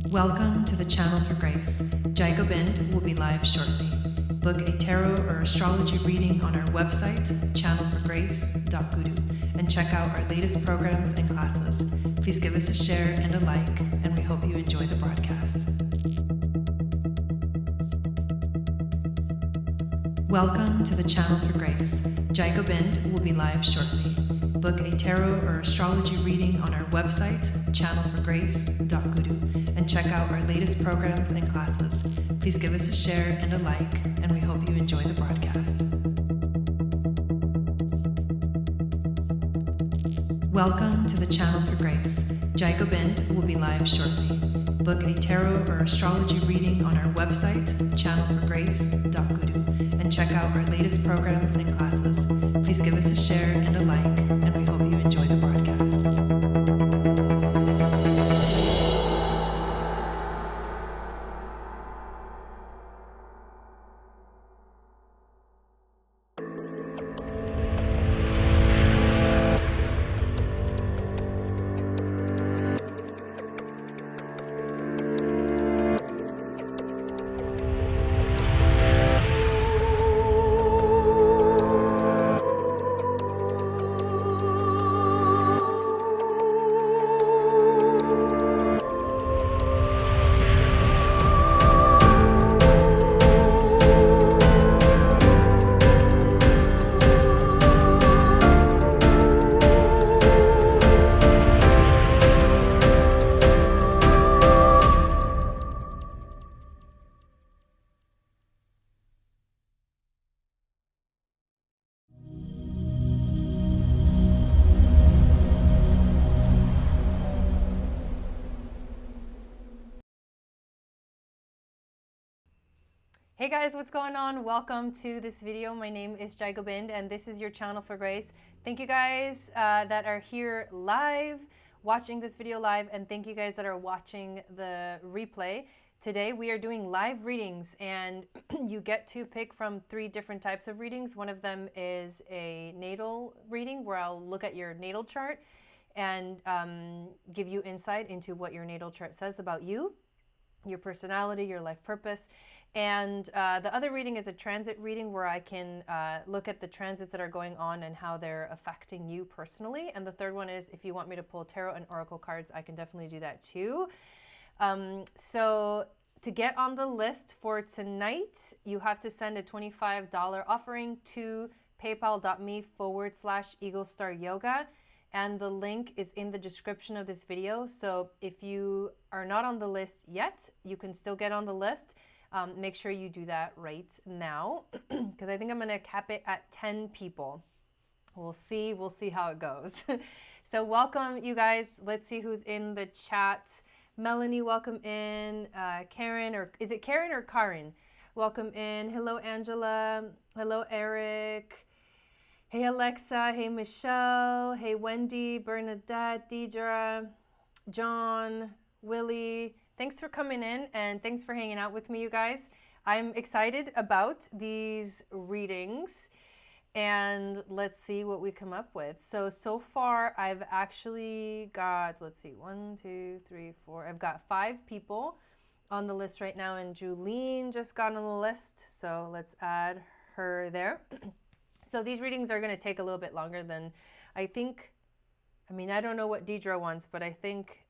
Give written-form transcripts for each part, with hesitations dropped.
Welcome to the Channel for Grace. Gobind will be live shortly. Book a tarot or astrology reading on our website, channelforgrace.guru, and check out our latest programs and classes. Please give us a share and a like, and we hope you enjoy the broadcast. Welcome to the Channel for Grace. Gobind will be live shortly. Book a tarot or astrology reading on our website, channelforgrace.guru, and check out our latest programs and classes. Please give us a share and a like, and we hope you enjoy the broadcast. Welcome to the Channel for Grace. Gobind will be live shortly. Book a tarot or astrology reading on our website, channelforgrace.guru, and check out our latest programs and classes. Please give us a share and a like, and we hope you enjoy the broadcast. Hey guys, what's going on? Welcome to this video. My name is Gobind and this is your Channel for Grace. Thank you guys that are here live, watching this video live, and thank you guys that are watching the replay. Today we are doing live readings, and you get to pick from 3 different types of readings. One of them is a natal reading where I'll look at your natal chart and give you insight into what your natal chart says about you, your personality, your life purpose. And the other reading is a transit reading where I can look at the transits that are going on and how they're affecting you personally. And the third one is, if you want me to pull tarot and oracle cards, I can definitely do that too. So to get on the list for tonight, you have to send a $25 offering to paypal.me/Eagle Star Yoga. And the link is in the description of this video. So if you are not on the list yet, you can still get on the list. Make sure you do that right now, because I think I'm gonna cap it at 10 people. We'll see how it goes. So welcome, you guys. Let's see who's in the chat. Melanie, welcome in. Karen, or is it Karen or Karen? Welcome in. Hello, Angela. Hello, Eric. Hey, Alexa. Hey, Michelle. Hey, Wendy, Bernadette, Deidre, John, Willie. Thanks for coming in and thanks for hanging out with me, you guys. I'm excited about these readings, and let's see what we come up with. So far I've actually got, let's see, 1, 2, 3, 4. I've got 5 people on the list right now, and Julene just got on the list. So let's add her there. So these readings are going to take a little bit longer than I think. I mean, I don't know what Deidre wants, but I think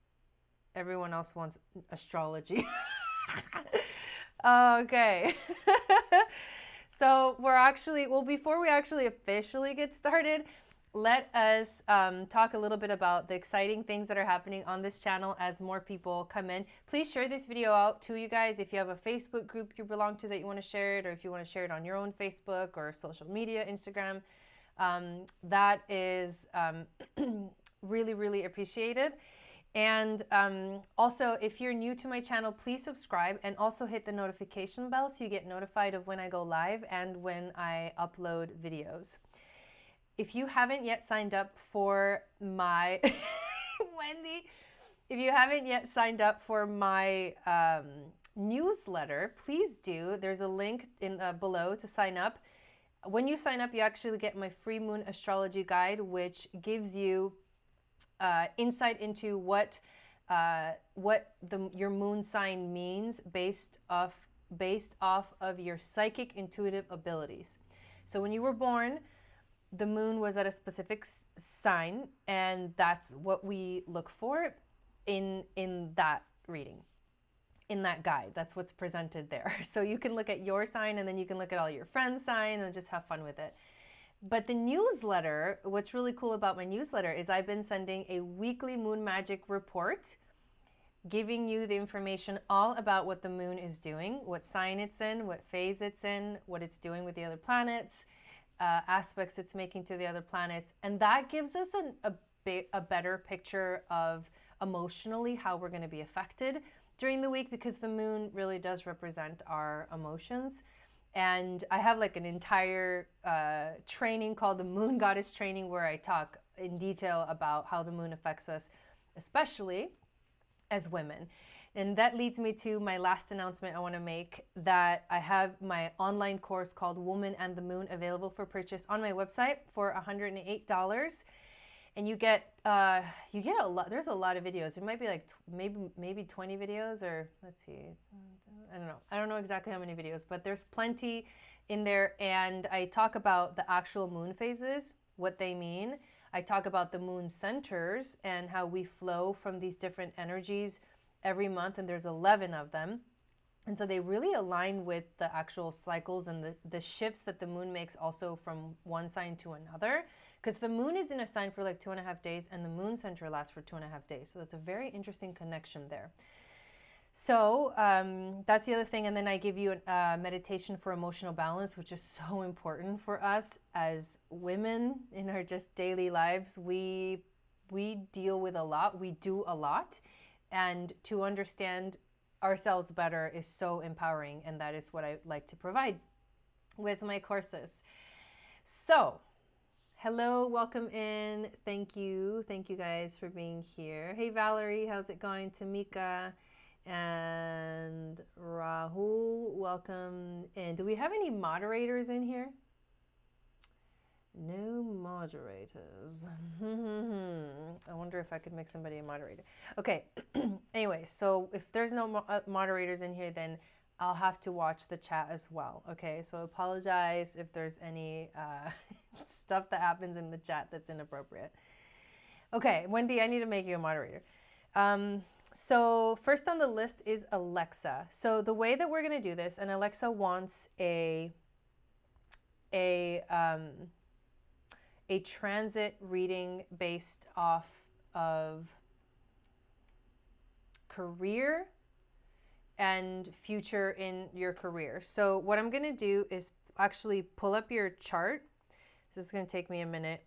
everyone else wants astrology. Okay. So we're actually, well, before we actually officially get started, let us talk a little bit about the exciting things that are happening on this channel as more people come in. Please share this video out to you guys. If you have a Facebook group you belong to that you want to share it, or if you want to share it on your own Facebook or social media, Instagram, that is really, really appreciated. And also, if you're new to my channel, please subscribe and also hit the notification bell so you get notified of when I go live and when I upload videos. If you haven't yet signed up for my Wendy, if you haven't yet signed up for my newsletter, please do. There's a link in below to sign up. When you sign up, you actually get my free moon astrology guide, which gives you insight into what what your moon sign means based off of your psychic intuitive abilities. So when you were born, the moon was at a specific sign, and that's what we look for in that reading, in that guide. That's what's presented there. So you can look at your sign, and then you can look at all your friends' sign and just have fun with it. But the newsletter, what's really cool about my newsletter is I've been sending a weekly moon magic report, giving you the information all about what the moon is doing, what sign it's in, what phase it's in, what it's doing with the other planets, aspects it's making to the other planets. And that gives us a better picture of emotionally how we're going to be affected during the week, because the moon really does represent our emotions. And I have like an entire training called the Moon Goddess Training, where I talk in detail about how the moon affects us, especially as women. And that leads me to my last announcement I want to make, that I have my online course called Woman and the Moon available for purchase on my website for $108. And you get a lot. There's a lot of videos. It might be like maybe 20 videos, or let's see. I don't know exactly how many videos, but there's plenty in there. And I talk about the actual moon phases, what they mean. I talk about the moon centers and how we flow from these different energies every month, and there's 11 of them. And so they really align with the actual cycles and the shifts that the moon makes also from one sign to another. Because the moon is in a sign for like 2.5 days, and the moon center lasts for 2.5 days. So that's a very interesting connection there. So that's the other thing. And then I give you a meditation for emotional balance, which is so important for us as women in our just daily lives. We deal with a lot. We do a lot. And to understand ourselves better is so empowering. And that is what I like to provide with my courses. So hello, welcome in. Thank you guys for being here. Hey Valerie, how's it going? Tamika and Rahul, welcome in. Do we have any moderators in here? No moderators. I wonder if I could make somebody a moderator. Okay, anyway, so if there's no moderators in here, then I'll have to watch the chat as well. Okay, so I apologize if there's any stuff that happens in the chat that's inappropriate. Okay, Wendy, I need to make you a moderator. So first on the list is Alexa. So the way that we're going to do this, and Alexa wants a transit reading based off of career and future in your career. So what I'm going to do is actually pull up your chart. This is going to take me a minute.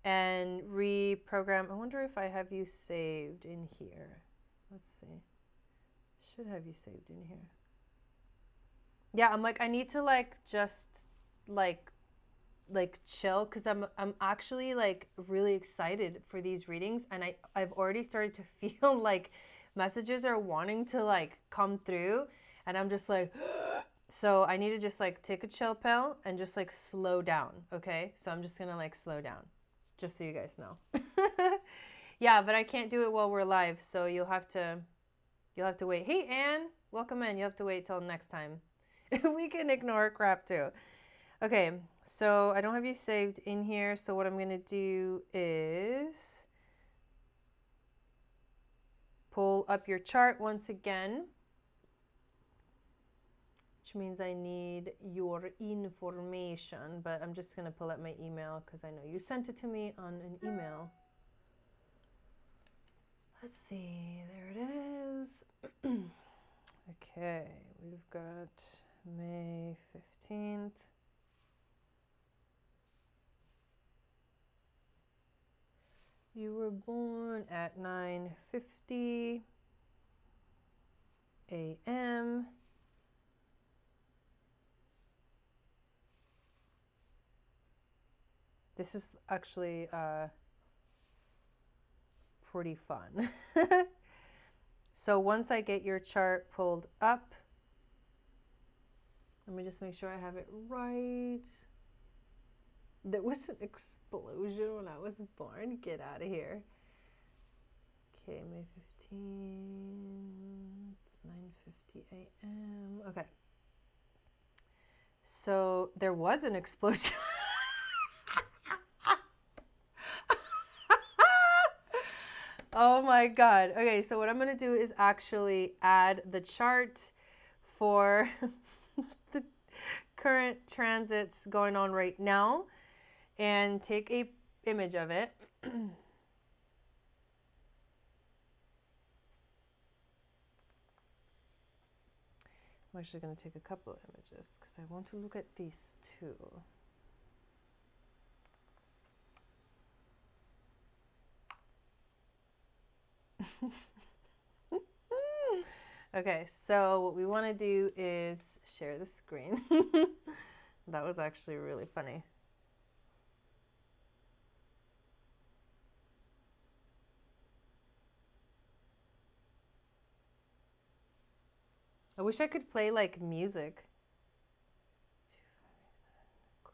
And reprogram. I wonder if I have you saved in here. Let's see. Should have you saved in here. Yeah, I'm like, I need to like just like chill, because I'm actually like really excited for these readings, and I've already started to feel like messages are wanting to like come through, and I'm just like so I need to just like take a chill pill and just like slow down. Okay, so I'm just gonna like slow down, just so you guys know. Yeah, but I can't do it while we're live, so you'll have to wait. Hey Anne, welcome in. You have to wait till next time. We can ignore crap too. Okay, so I don't have you saved in here, so what I'm gonna do is pull up your chart once again, which means I need your information, but I'm just gonna pull up my email because I know you sent it to me on an email. Let's see, there it is. Okay, we've got May 15th. You were born at 9:50 a.m. This is actually pretty fun. So once I get your chart pulled up, let me just make sure I have it right. There was an explosion when I was born. Get out of here. Okay, May 15th, 9:50 a.m. Okay. So there was an explosion. Oh my God. Okay, so what I'm going to do is actually add the chart for the current transits going on right now and take a image of it. I'm actually going to take a couple of images because I want to look at these too. Okay, so what we want to do is share the screen. That was actually really funny. I wish I could play like music.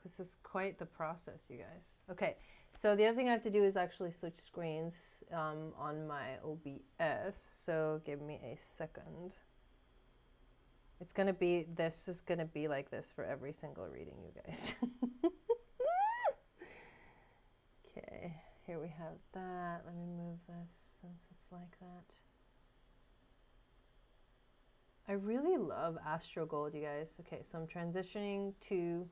This is quite the process, you guys. Okay, so the other thing I have to do is actually switch screens on my OBS. So give me a second. It's gonna be, this is gonna be like this for every single reading, you guys. Okay, here we have that. Let me move this since it's like that. I really love Astro Gold, you guys. Okay, so I'm transitioning to...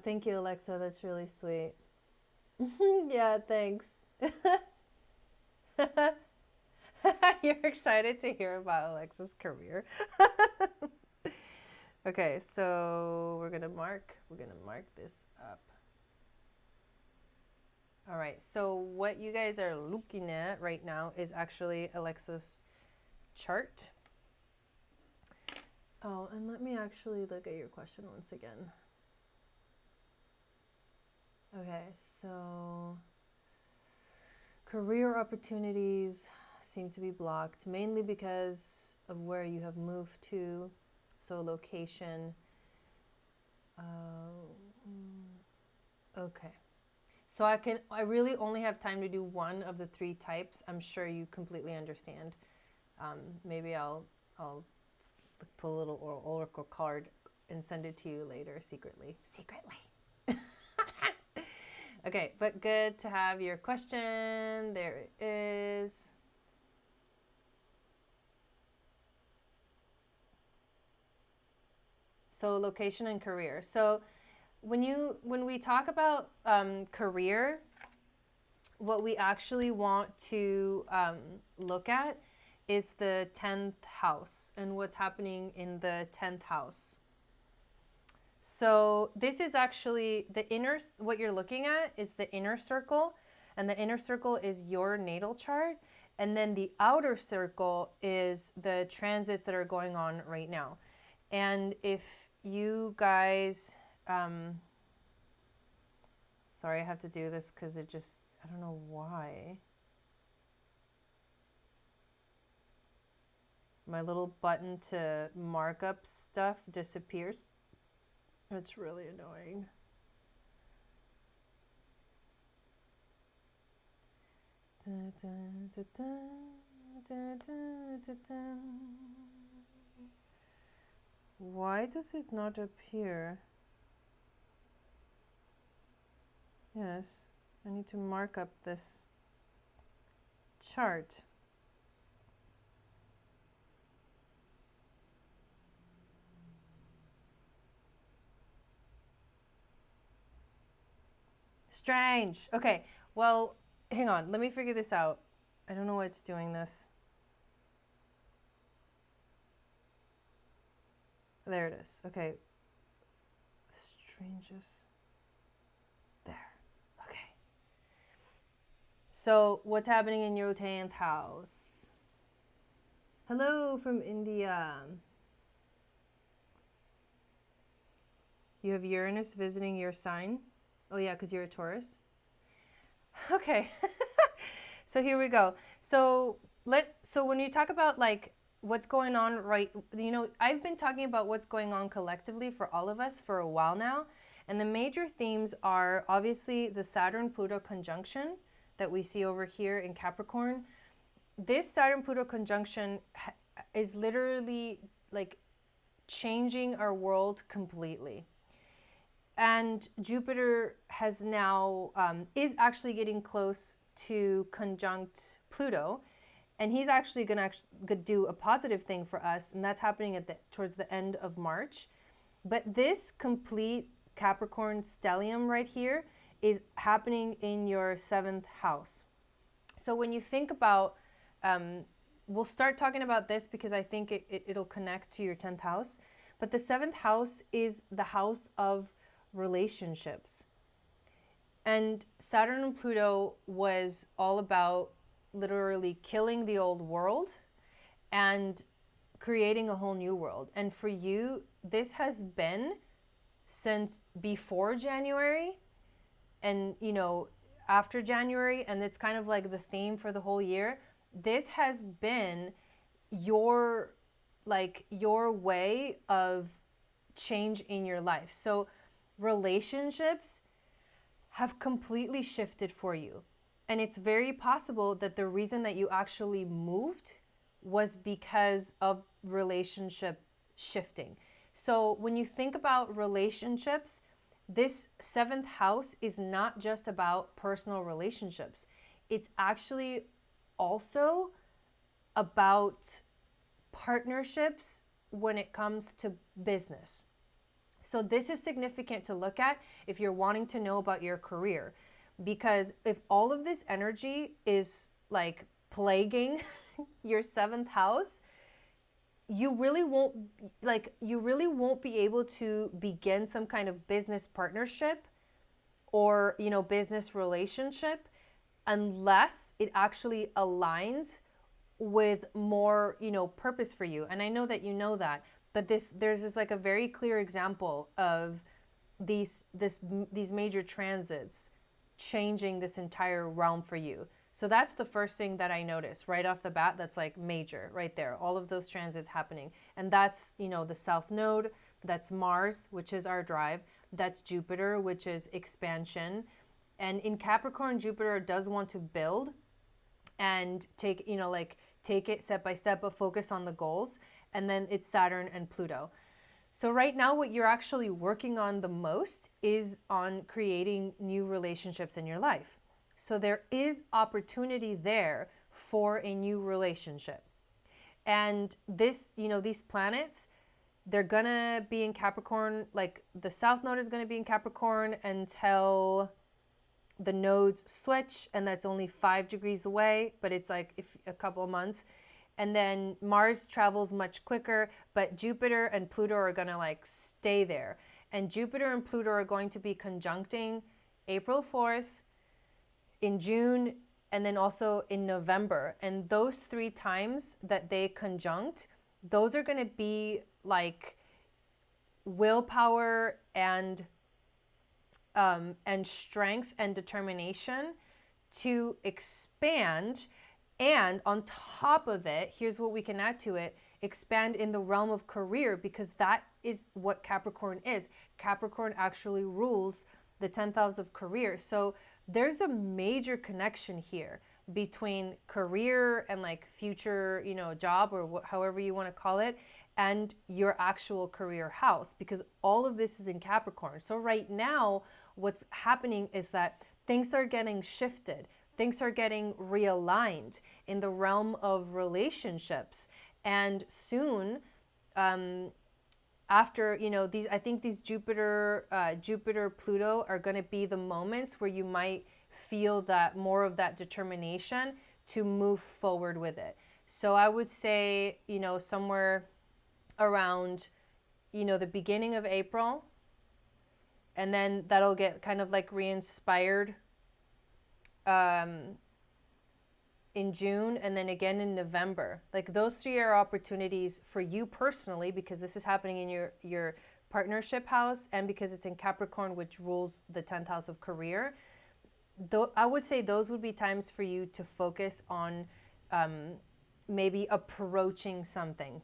thank you, Alexa. That's really sweet. Yeah, thanks. You're excited to hear about Alexa's career. Okay, so we're gonna mark this up. All right, so what you guys are looking at right now is actually Alexa's chart. Oh, and let me actually look at your question once again. Okay, so career opportunities seem to be blocked, mainly because of where you have moved to, so location. Okay, so I really only have time to do one of the three types. I'm sure you completely understand. Maybe I'll pull a little oracle card and send it to you later secretly. Okay, but good to have your question. There it is. So location and career. So when we talk about career, what we actually want to look at is the 10th house and what's happening in the 10th house. So this is actually the inner, what you're looking at is the inner circle, and the inner circle is your natal chart. And then the outer circle is the transits that are going on right now. And if you guys, sorry, I have to do this because it just, I don't know why. My little button to mark up stuff disappears. It's really annoying. Why does it not appear? Yes, I need to mark up this chart. Strange. Okay, well, hang on. Let me figure this out. I don't know why it's doing this. There it is. Okay. Strangest. There. Okay. So, what's happening in your 10th house? Hello from India. You have Uranus visiting your sign. Oh yeah, because you're a Taurus. Okay. So here we go. So when you talk about like what's going on I've been talking about what's going on collectively for all of us for a while now. And the major themes are obviously the Saturn-Pluto conjunction. that we see over here in Capricorn, this Saturn-Pluto conjunction is literally like changing our world completely. And Jupiter has now, is actually getting close to conjunct Pluto. And he's actually going to do a positive thing for us. And that's happening towards the end of March. But this complete Capricorn stellium right here is happening in your 7th house. So when you think about, we'll start talking about this because I think it'll connect to your 10th house. But the 7th house is the house of relationships. And Saturn and Pluto was all about literally killing the old world and creating a whole new world. And for you, this has been since before January and, you know, after January, and it's kind of like the theme for the whole year. This has been your way of change in your life. So relationships have completely shifted for you. And it's very possible that the reason that you actually moved was because of relationship shifting. So when you think about relationships, this 7th house is not just about personal relationships. It's actually also about partnerships when it comes to business. So this is significant to look at if you're wanting to know about your career, because if all of this energy is like plaguing your 7th house, you really won't be able to begin some kind of business partnership or, you know, business relationship unless it actually aligns with more, you know, purpose for you. And I know that you know that, but there's this like a very clear example of these major transits changing this entire realm for you. So that's the first thing that I noticed right off the bat. That's like major right there. All of those transits happening. And that's, you know, the South Node, that's Mars, which is our drive. That's Jupiter, which is expansion. And in Capricorn, Jupiter does want to build and take it step by step, but focus on the goals. And then it's Saturn and Pluto. So right now, what you're actually working on the most is on creating new relationships in your life. So there is opportunity there for a new relationship. And this, you know, these planets, they're gonna be in Capricorn, like the South Node is gonna be in Capricorn until the nodes switch, and that's only 5 degrees away, but it's like a couple of months. And then Mars travels much quicker, but Jupiter and Pluto are gonna like stay there. And Jupiter and Pluto are going to be conjuncting April 4th, in June, and then also in November. And those 3 times that they conjunct, those are gonna be like willpower and strength and determination to expand. And on top of it, here's what we can add to it, expand in the realm of career, because that is what Capricorn is. Capricorn actually rules the 10th house of career. So there's a major connection here between career and like future, you know, job or however you want to call it, and your actual career house, because all of this is in Capricorn. So right now, what's happening is that things are getting shifted. Things are getting realigned in the realm of relationships. And soon, after, you know, I think these Jupiter, Pluto are going to be the moments where you might feel that more of that determination to move forward with it. So I would say, you know, somewhere around, you know, the beginning of April, and then that'll get kind of like re-inspired in June, and then again in November. Like those 3 are opportunities for you personally, because this is happening in your partnership house, and because it's in Capricorn, which rules the 10th house of career. Though I would say those would be times for you to focus on maybe approaching something.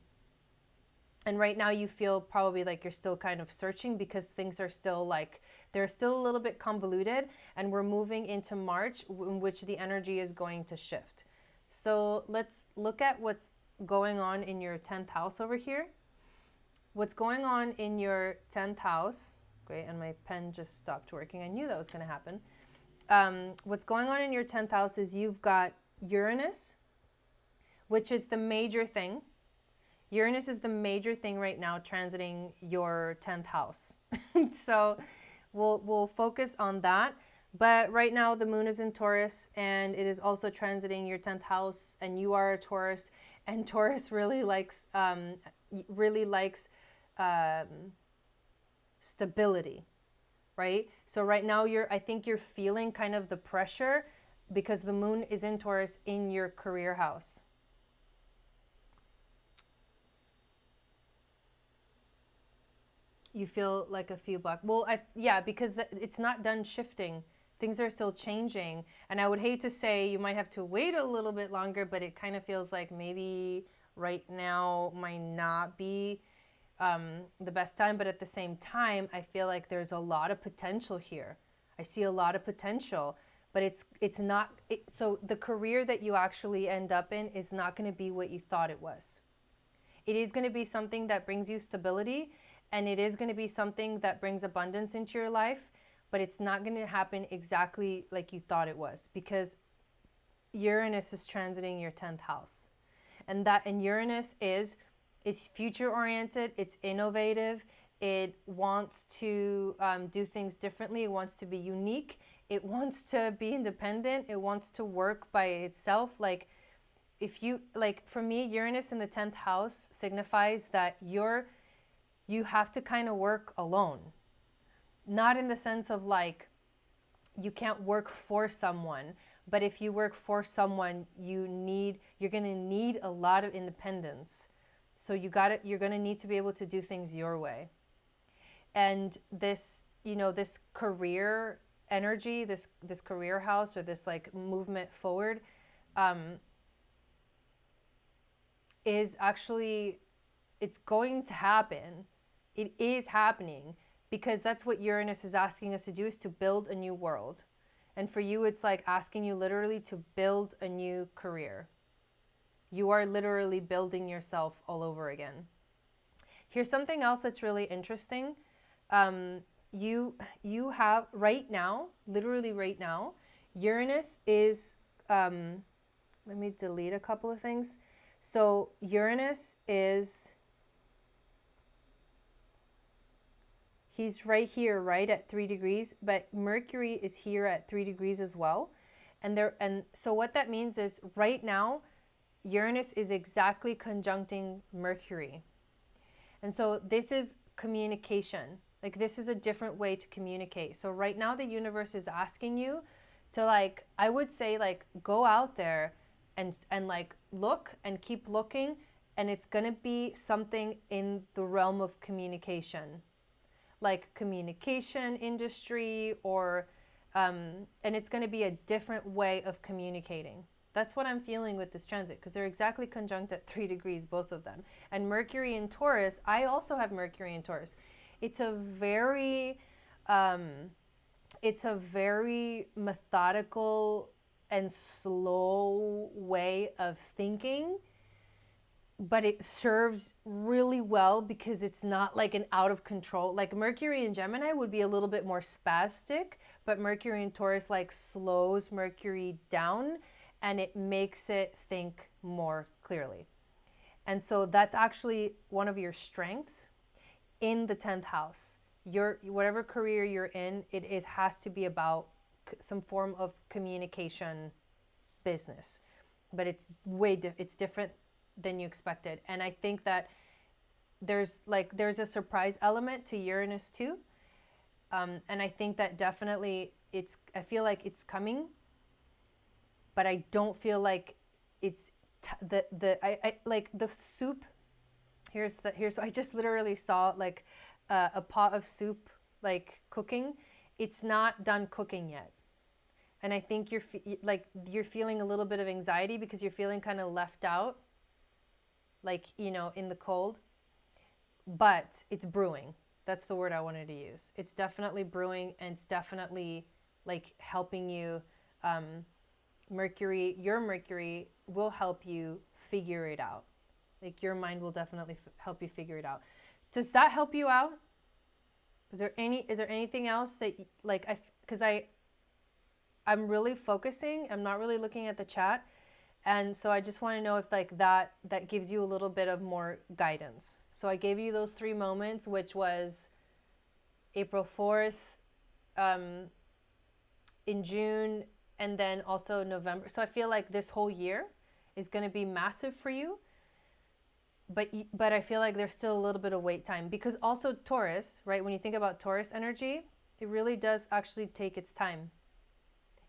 And right now you feel probably like you're still kind of searching because things are still like, they're still a little bit convoluted, and we're moving into March in which the energy is going to shift. So let's look at what's going on in your 10th house over here. What's going on in your 10th house, great, and my pen just stopped working. I knew that was going to happen. What's going on in your 10th house is you've got Uranus, which is the major thing. Uranus is the major thing right now transiting your 10th house. So we'll focus on that. But right now the moon is in Taurus, and it is also transiting your 10th house, and you are a Taurus, and Taurus really likes stability, right? So right now I think you're feeling kind of the pressure because the moon is in Taurus in your career house. You feel like a few blocks. Well, yeah, because it's not done shifting. Things are still changing. And I would hate to say you might have to wait a little bit longer, but it kind of feels like maybe right now might not be the best time. But at the same time, I feel like there's a lot of potential here. I see a lot of potential, but it's not. So the career that you actually end up in is not going to be what you thought it was. It is going to be something that brings you stability, and it is going to be something that brings abundance into your life, but it's not going to happen exactly like you thought it was, because Uranus is transiting your 10th house. And Uranus is future oriented, it's innovative, it wants to do things differently, it wants to be unique, it wants to be independent, it wants to work by itself. Like, if you, like, for me, Uranus in the 10th house signifies that you have to kind of work alone. Not in the sense of like, you can't work for someone, but if you work for someone, you're going to need a lot of independence. So you're going to need to be able to do things your way. And this, this career energy, this career house, or this like movement forward, is actually, it's going to happen. It is happening, because that's what Uranus is asking us to do, is to build a new world. And for you, it's like asking you literally to build a new career. You are literally building yourself all over again. Here's something else that's really interesting. You have right now, literally right now, Uranus is, let me delete a couple of things. So Uranus is, he's right here, right at 3 degrees, but Mercury is here at 3 degrees as well. And so what that means is right now, Uranus is exactly conjuncting Mercury. And so this is communication. Like, this is a different way to communicate. So right now the universe is asking you to, like, I would say, like, go out there and like look and keep looking, and it's going to be something in the realm of communication, like communication industry, or and it's going to be a different way of communicating. That's what I'm feeling with this transit, because they're exactly conjunct at 3 degrees, both of them. And Mercury in Taurus, I also have Mercury in Taurus. It's a very methodical and slow way of thinking, but it serves really well because it's not like an out of control. Like Mercury in Gemini would be a little bit more spastic, but Mercury in Taurus like slows Mercury down, and it makes it think more clearly. And so that's actually one of your strengths in the 10th house. Whatever career you're in, it has to be about some form of communication business, but it's it's different than you expected. And I think that there's a surprise element to Uranus too. And I think that definitely I feel like it's coming, but I don't feel like it's I like the soup. Here's I just literally saw like a pot of soup like cooking. It's not done cooking yet. And I think you're feeling a little bit of anxiety because you're feeling kind of left out, like, in the cold. but it's brewing. That's the word I wanted to use. It's definitely brewing, and it's definitely like helping you. Your Mercury will help you figure it out. Like your mind will definitely help you figure it out. Does that help you out? Is there anything else that like I'm really focusing. I'm not really looking at the chat. And so I just want to know if like that gives you a little bit of more guidance. So I gave you those 3 moments, which was April 4th, in June, and then also November. So I feel like this whole year is going to be massive for you. But I feel like there's still a little bit of wait time, because also Taurus, right? When you think about Taurus energy, it really does actually take its time.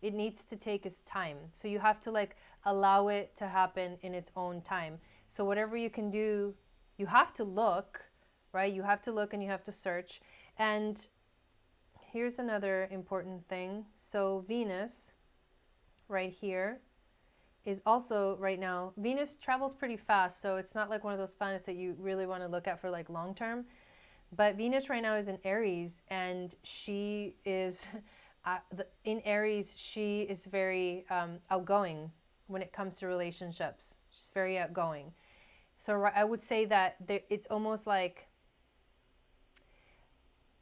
It needs to take its time. So you have to like allow it to happen in its own time. So whatever you can do, you have to look, right? You have to look and you have to search. And here's another important thing. So Venus right here is also right now, Venus travels pretty fast. So it's not like one of those planets that you really want to look at for like long term. But Venus right now is in Aries, and she is... in Aries, she is very outgoing when it comes to relationships. She's very outgoing. So I would say that it's almost like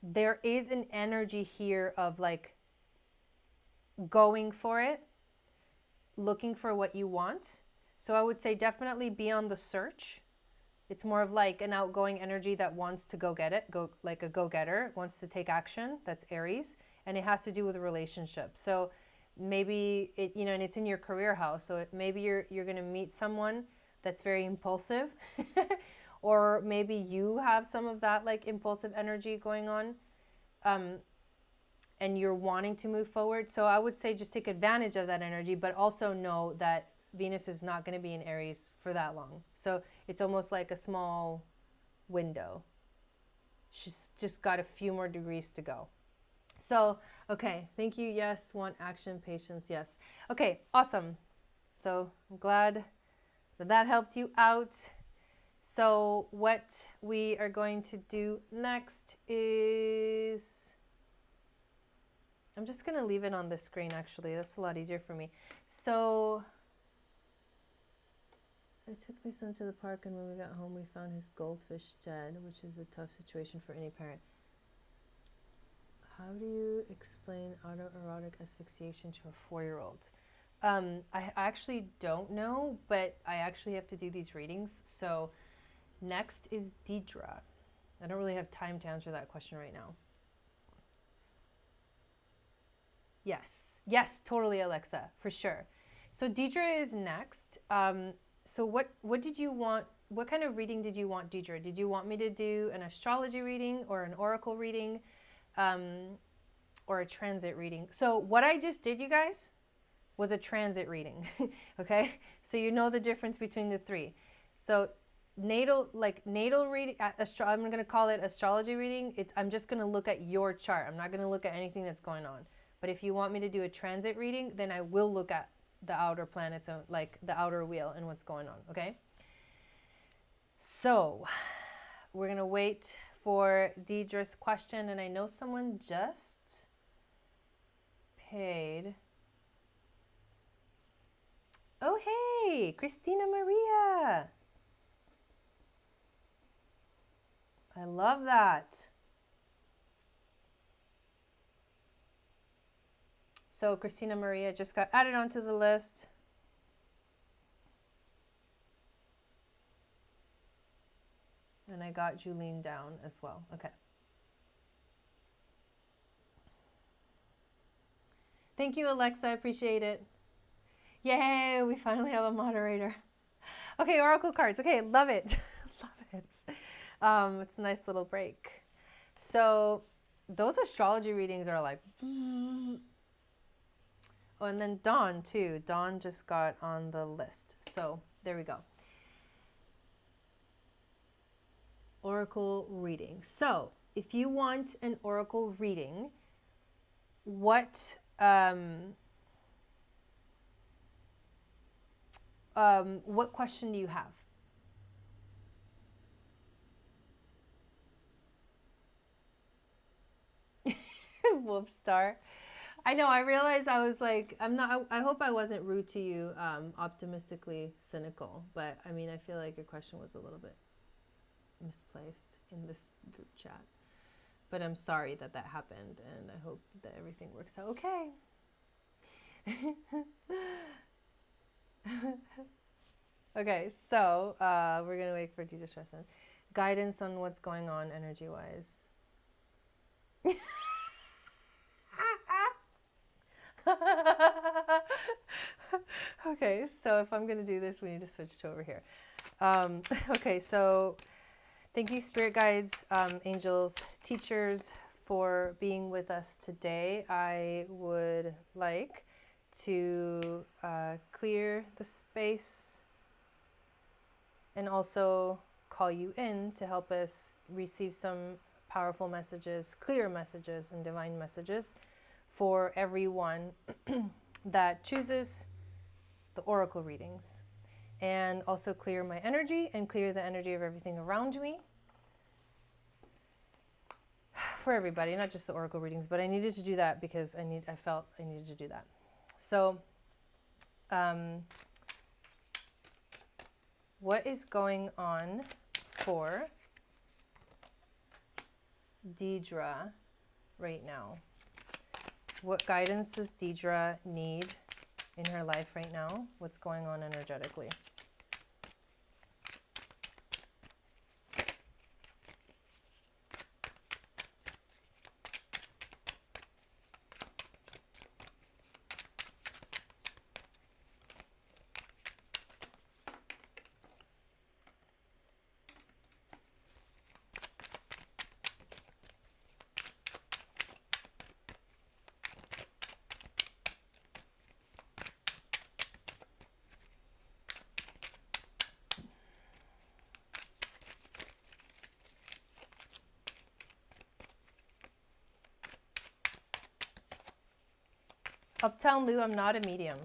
there is an energy here of like going for it, looking for what you want. So I would say definitely be on the search. It's more of like an outgoing energy that wants to go get it, go like a go-getter, wants to take action. That's Aries. And it has to do with a relationship. So maybe it, and it's in your career house. So maybe you're going to meet someone that's very impulsive, or maybe you have some of that like impulsive energy going on, and you're wanting to move forward. So I would say just take advantage of that energy, but also know that Venus is not going to be in Aries for that long. So it's almost like a small window. She's just got a few more degrees to go. So, okay, thank you. Yes, want action, patience. Yes. Okay, awesome. So I'm glad that helped you out. So what we are going to do next is, I'm just going to leave it on the screen actually. That's a lot easier for me. So I took my son to the park, and when we got home, we found his goldfish dead, which is a tough situation for any parent. How do you explain autoerotic asphyxiation to a 4-year-old? I actually don't know, but I actually have to do these readings. So next is Deidre. I don't really have time to answer that question right now. Yes, totally, Alexa, for sure. So Deidre is next. So what did you want? What kind of reading did you want, Deidre? Did you want me to do an astrology reading or an oracle reading? Or a transit reading. So what I just did, you guys, was a transit reading. Okay, so you know the difference between the 3. So natal reading, I'm going to call it astrology reading. I'm just going to look at your chart. I'm not going to look at anything that's going on. But if you want me to do a transit reading, then I will look at the outer planets, like the outer wheel and what's going on. Okay, so we're going to wait for Deidre's question, and I know someone just paid. Oh, hey, Christina Maria. I love that. So Christina Maria just got added onto the list. And I got Julene down as well. Okay. Thank you, Alexa. I appreciate it. Yay, we finally have a moderator. Okay, oracle cards. Okay, love it. Love it. It's a nice little break. So those astrology readings are like... Oh, and then Dawn, too. Dawn just got on the list. So there we go. Oracle reading. So if you want an oracle reading, what question do you have? Wolf star. I know, I realized I was like, I hope I wasn't rude to you, optimistically cynical, but I mean, I feel like your question was a little bit misplaced in this group chat. But I'm sorry that that happened, and I hope that everything works out okay. Okay, so we're going to wait for Dita Stressen. Guidance on what's going on energy-wise. Okay, so if I'm going to do this, we need to switch to over here. Okay, so thank you, spirit guides, angels, teachers, for being with us today. I would like to clear the space and also call you in to help us receive some powerful messages, clear messages, and divine messages for everyone that chooses the oracle readings. And also clear my energy and clear the energy of everything around me for everybody, not just the oracle readings, but I needed to do that because I felt I needed to do that. So what is going on for Deidre right now? What guidance does Deidre need in her life right now? What's going on energetically? Uptown Lou, I'm not a medium.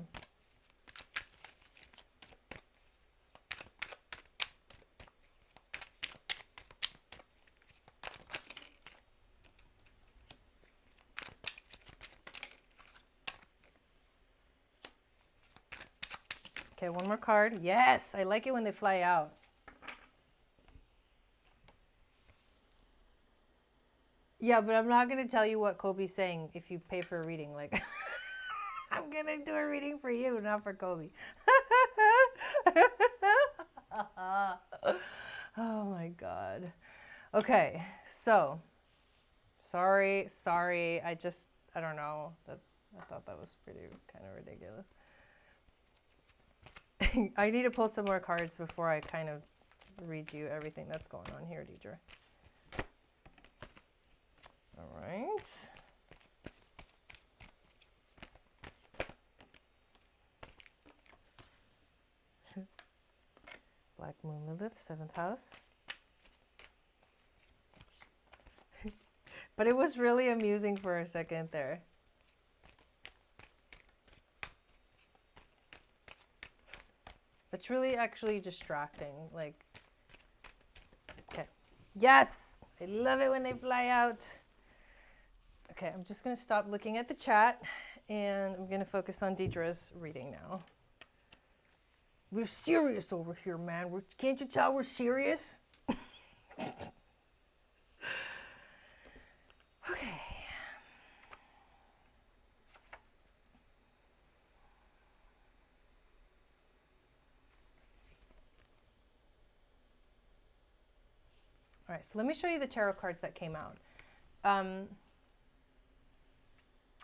Okay, one more card. Yes, I like it when they fly out. Yeah, but I'm not going to tell you what Kobe's saying if you pay for a reading. Like, I'm going to do a reading for you, not for Kobe. Oh my God. Okay, so, sorry. I don't know. I thought that was pretty kind of ridiculous. I need to pull some more cards before I kind of read you everything that's going on here, Deidre. All right. Black Moon Lilith, 7th house. But it was really amusing for a second there. It's really actually distracting. Like, okay. Yes! I love it when they fly out. Okay, I'm just going to stop looking at the chat and I'm going to focus on Deidre's reading now. We're serious over here, man. Can't you tell we're serious? Okay. All right, so let me show you the tarot cards that came out.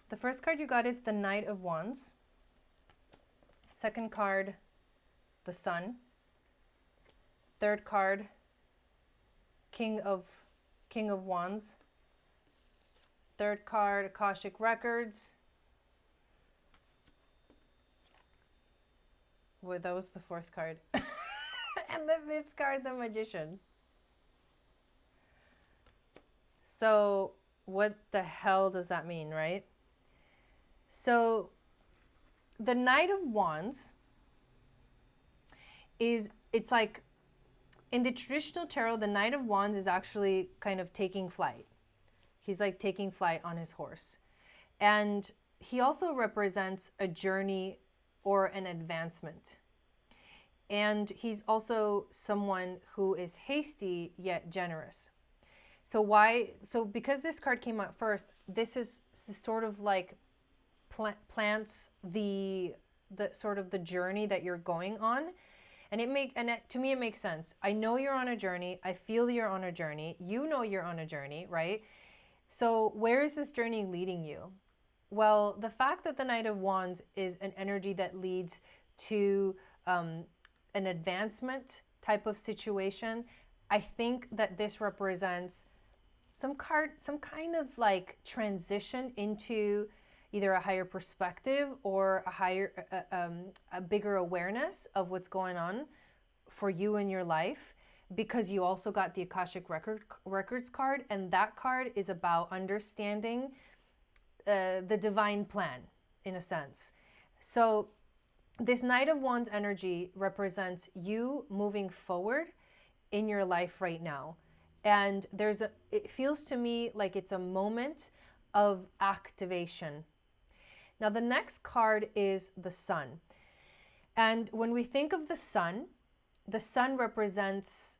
The first card you got is the Knight of Wands. Second card, the Sun. Third card, King of Wands. Third card, Akashic Records. Well, that was the fourth card. And the fifth card, the Magician. So what the hell does that mean, right? So the Knight of Wands it's like, in the traditional tarot, the Knight of Wands is actually kind of taking flight. He's like taking flight on his horse. And he also represents a journey or an advancement. And he's also someone who is hasty yet generous. So because this card came out first, this is sort of like plants the sort of the journey that you're going on. And to me it makes sense. I know you're on a journey. I feel you're on a journey. You know you're on a journey, right? So where is this journey leading you? Well, the fact that the Knight of Wands is an energy that leads to an advancement type of situation, I think that this represents some kind of like transition into either a higher perspective or a bigger awareness of what's going on for you in your life, because you also got the Akashic Records card, and that card is about understanding the divine plan in a sense. So this Knight of Wands energy represents you moving forward in your life right now. And it feels to me like it's a moment of activation. Now, the next card is the Sun. And when we think of the Sun represents,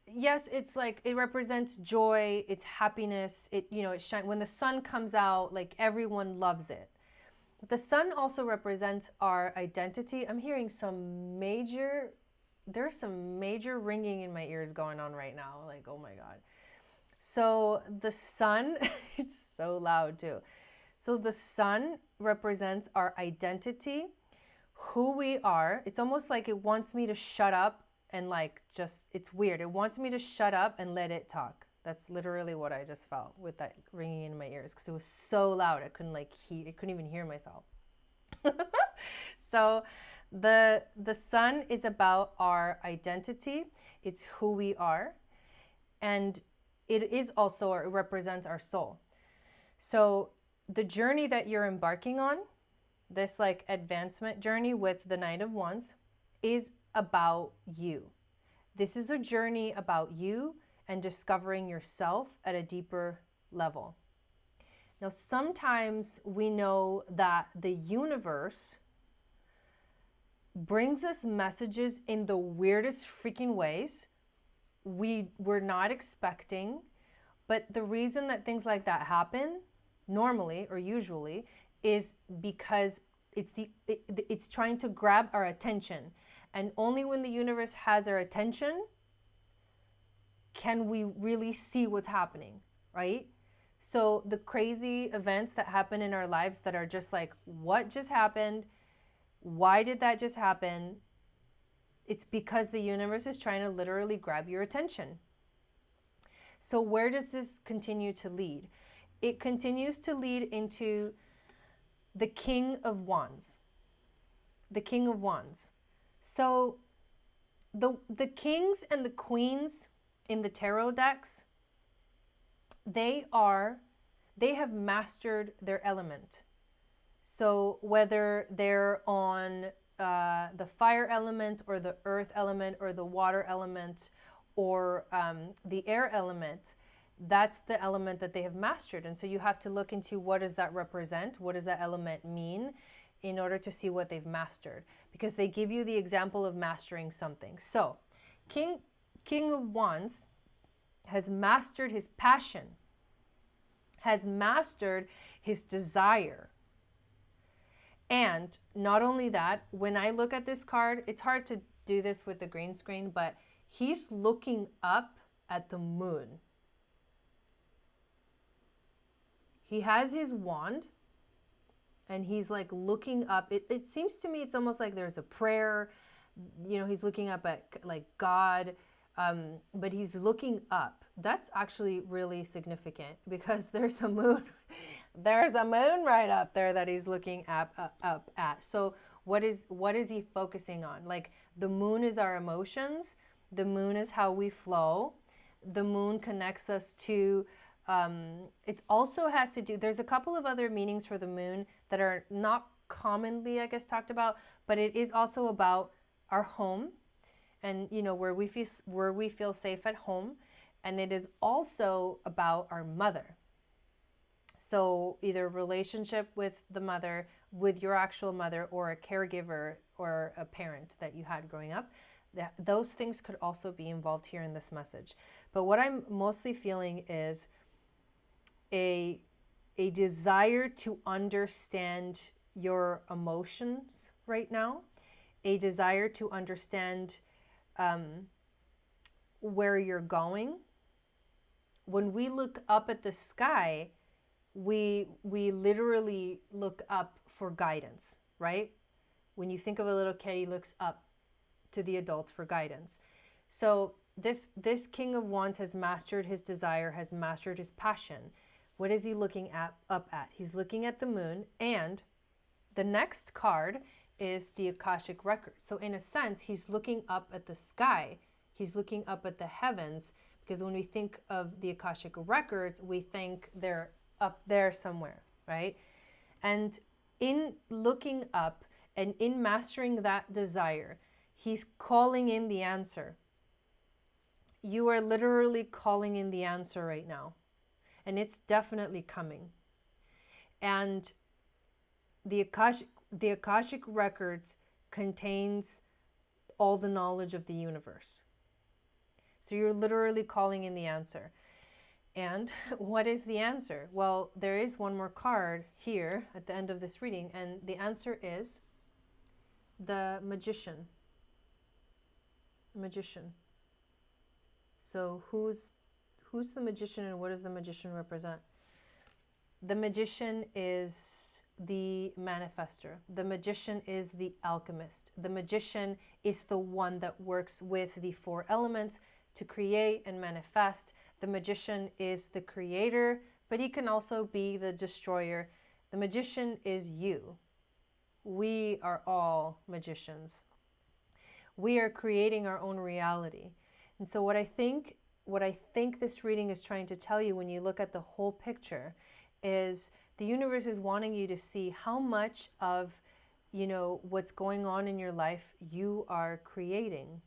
yes, it's like it represents joy, it's happiness, it shines. When the sun comes out, like everyone loves it. But the Sun also represents our identity. I'm hearing there's some major ringing in my ears going on right now. Like, oh my God. So the Sun, it's so loud too. So the Sun represents our identity, who we are. It's almost like it wants me to shut up and like it's weird. It wants me to shut up and let it talk. That's literally what I just felt with that ringing in my ears, because it was so loud. I couldn't even hear myself. So the Sun is about our identity. It's who we are. And it is also, it represents our soul. So the journey that you're embarking on, this like advancement journey with the Knight of Wands, is about you. This is a journey about you and discovering yourself at a deeper level. Now, sometimes we know that the universe brings us messages in the weirdest freaking ways we're not expecting. But the reason that things like that happen normally or usually is because it's trying to grab our attention. And only when the universe has our attention can we really see what's happening, right? So the crazy events that happen in our lives that are just like, what just happened? Why did that just happen? It's because the universe is trying to literally grab your attention. So where does this continue to lead? It continues to lead into the King of Wands. The King of Wands. So the kings and the queens in the tarot decks, they have mastered their element. So whether they're on the fire element or the earth element or the water element or the air element, that's the element that they have mastered. And so you have to look into what does that represent? What does that element mean in order to see what they've mastered? Because they give you the example of mastering something. So King of Wands has mastered his passion, has mastered his desire. And not only that, when I look at this card, it's hard to do this with the green screen, but he's looking up at the moon. He has his wand and he's like looking up. It seems to me it's almost like there's a prayer. He's looking up at like God, but he's looking up. That's actually really significant because there's a moon. There's a moon right up there that he's looking up at. So what is he focusing on? Like the moon is our emotions. The moon is how we flow. The moon connects us to, it also has to do, there's a couple of other meanings for the moon that are not commonly, I guess, talked about, but it is also about our home and, where we feel safe at home. And it is also about our mother. So either relationship with the mother, with your actual mother, or a caregiver or a parent that you had growing up. Those things could also be involved here in this message. But what I'm mostly feeling is a desire to understand your emotions right now, a desire to understand where you're going. When we look up at the sky, we literally look up for guidance, right? When you think of a little kid, he looks up to the adults for guidance. So this King of Wands has mastered his desire, has mastered his passion. What is he looking up at? He's looking at the moon, and the next card is the Akashic record. So in a sense, he's looking up at the sky. He's looking up at the heavens, because when we think of the Akashic records, we think they're up there somewhere, right? And in looking up and in mastering that desire, he's calling in the answer. You are literally calling in the answer right now. And it's definitely coming. And the Akashic records contains all the knowledge of the universe. So you're literally calling in the answer. And what is the answer? Well, there is one more card here at the end of this reading, and the answer is the Magician. Magician. So who's the magician, and what does the magician represent? The magician is the manifester. The magician is the alchemist. The magician is the one that works with the 4 elements to create and manifest. The magician is the creator, but he can also be the destroyer. The magician is you. We are all magicians. We are creating our own reality. And so what I think this reading is trying to tell you when you look at the whole picture is the universe is wanting you to see how much of, what's going on in your life you are creating.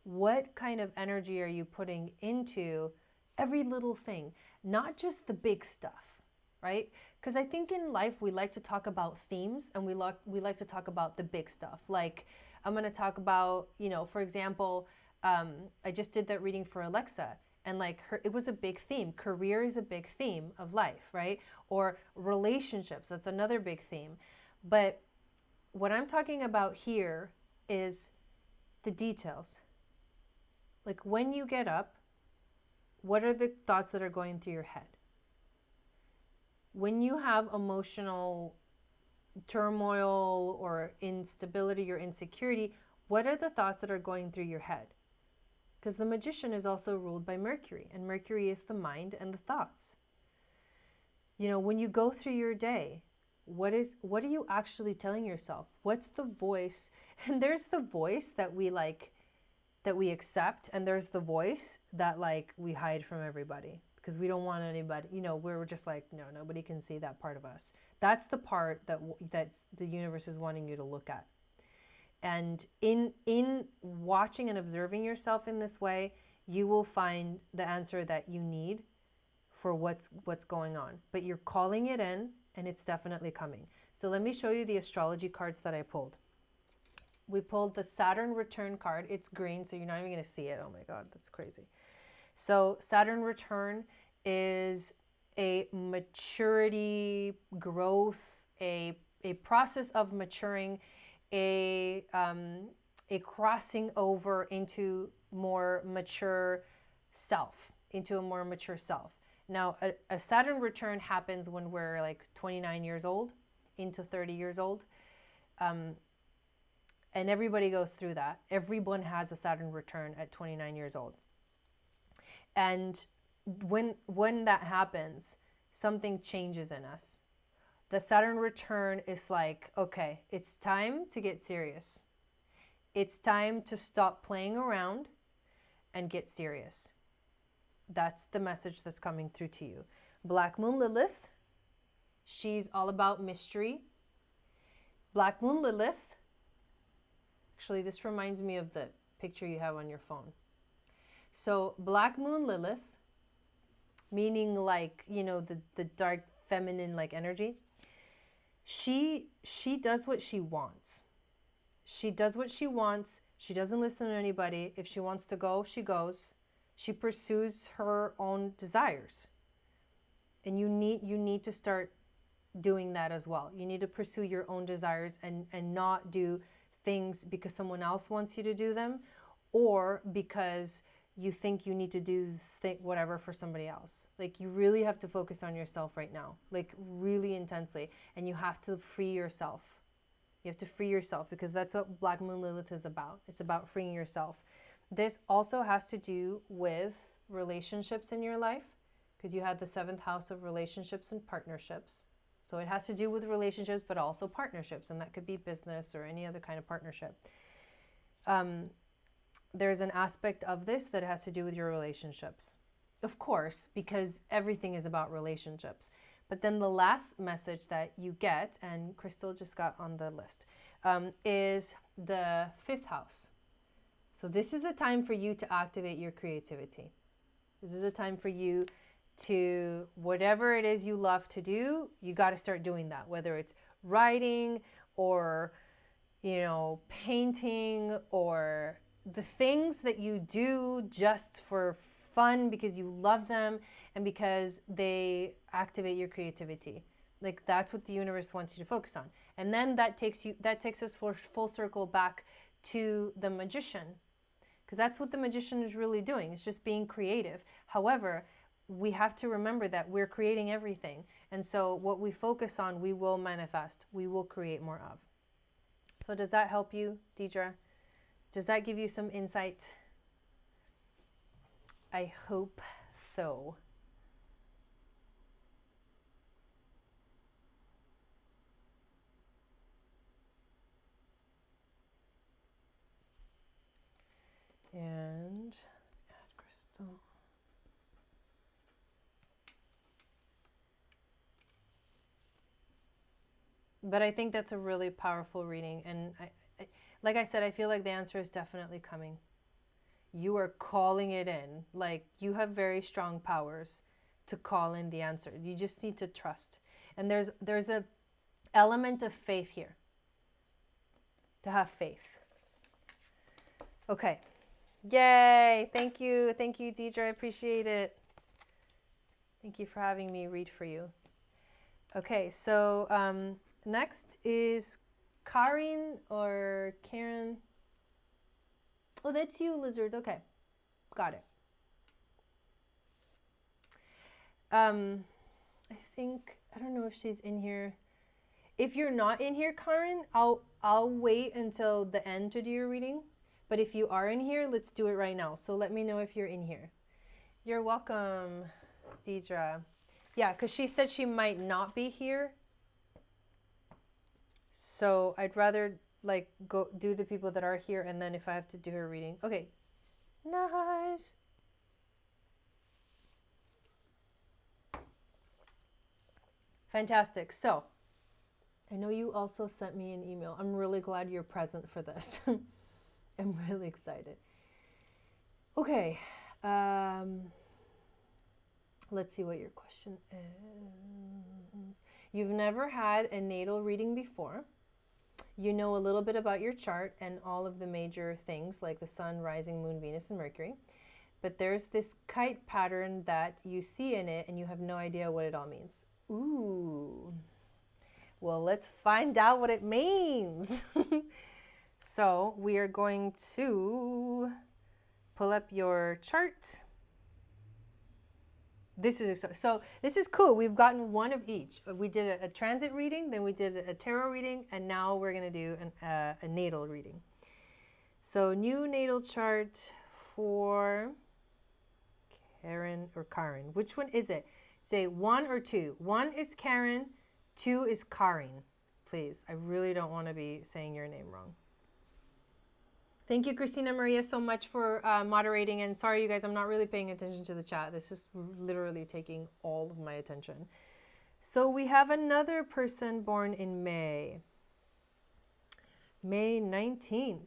What kind of energy are you putting into every little thing, not just the big stuff, right? Because I think in life we like to talk about themes, and we like to talk about the big stuff. Like I'm going to talk about, for example, I just did that reading for Alexa, and it was a big theme. Career is a big theme of life, right? Or relationships, that's another big theme. But what I'm talking about here is the details. Like when you get up, what are the thoughts that are going through your head? When you have emotional turmoil or instability or insecurity, what are the thoughts that are going through your head? Because the magician is also ruled by Mercury, and Mercury is the mind and the thoughts. When you go through your day, what are you actually telling yourself? What's the voice? And there's the voice that we accept, and there's the voice that we hide from everybody because we don't want anybody, we're just no, nobody can see that part of us. That's the part that's the universe is wanting you to look at. And in watching and observing yourself in this way, you will find the answer that you need for what's going on. But you're calling it in, and it's definitely coming. So let me show you the astrology cards that I pulled. We pulled the Saturn return card. It's green, so you're not even going to see it. Oh my God, that's crazy. So Saturn return is a maturity, growth, a process of maturing, a crossing over into more mature self, into a more mature self. Now, a Saturn return happens when we're 29 years old into 30 years old. And everybody goes through that. Everyone has a Saturn return at 29 years old. And when that happens, something changes in us. The Saturn return is okay, it's time to get serious. It's time to stop playing around and get serious. That's the message that's coming through to you. Black Moon Lilith, she's all about mystery. Black Moon Lilith, actually this reminds me of the picture you have on your phone. So Black Moon Lilith meaning like, you know, the dark feminine like energy. She does what she wants. She does what she wants. She doesn't listen to anybody. If she wants to go, she goes. She pursues her own desires. And you need to start doing that as well. You need to pursue your own desires and not do things because someone else wants you to do them, or because you think you need to do whatever for somebody else. Like, you really have to focus on yourself right now, like really intensely, and you have to free yourself. You have to free yourself, because that's what Black Moon Lilith is about. It's about freeing yourself. This also has to do with relationships in your life, because you had the 7th house of relationships and partnerships. So it has to do with relationships, but also partnerships, and that could be business or any other kind of partnership. There's an aspect of this that has to do with your relationships, of course, because everything is about relationships. But then the last message that you get, and Crystal just got on the list, is the 5th house. So this is a time for you to activate your creativity. This is a time for you to, whatever it is you love to do, you got to start doing that, whether it's writing or, you know, painting, or the things that you do just for fun because you love them and because they activate your creativity. Like, that's what the universe wants you to focus on. And then that takes us for full circle back to the magician, because that's what the magician is really doing. It's just being creative. However, we have to remember that we're creating everything. And so what we focus on, we will manifest, we will create more of. So does that help you, Deidre? Does that give you some insight? I hope so. And add crystal. But I think that's a really powerful reading. And like I said, I feel like the answer is definitely coming. You are calling it in. Like, you have very strong powers to call in the answer. You just need to trust. And there's a element of faith here. To have faith. Okay. Yay. Thank you. Thank you, Deidre. I appreciate it. Thank you for having me read for you. Okay, so next is Karin or Karen. Oh, that's you, Lizard. Okay, got it. I think, I don't know if she's in here. If you're not in here, Karin, I'll wait until the end to do your reading. But if you are in here, let's do it right now. So let me know if you're in here. You're welcome, Deidre. Yeah, because she said she might not be here. So I'd rather like go do the people that are here, and then if I have to do her reading. Okay, nice. Fantastic. So I know you also sent me an email. I'm really glad you're present for this. I'm really excited. Okay. Let's see what your question is. You've never had a natal reading before. You know a little bit about your chart and all of the major things like the sun, rising, moon, Venus, and Mercury. But there's this kite pattern that you see in it and you have no idea what it all means. Ooh. Well, let's find out what it means. So we are going to pull up your chart. This is so. This is cool. We've gotten one of each. We did a transit reading, then we did a tarot reading, and now we're gonna do a natal reading. So new natal chart for Karen or Karin. Which one is it? Say 1 or 2. 1 is Karen, 2 is Karin. Please, I really don't want to be saying your name wrong. Thank you, Christina Maria, so much for moderating. And sorry, you guys, I'm not really paying attention to the chat. This is literally taking all of my attention. So we have another person born in May. May 19th.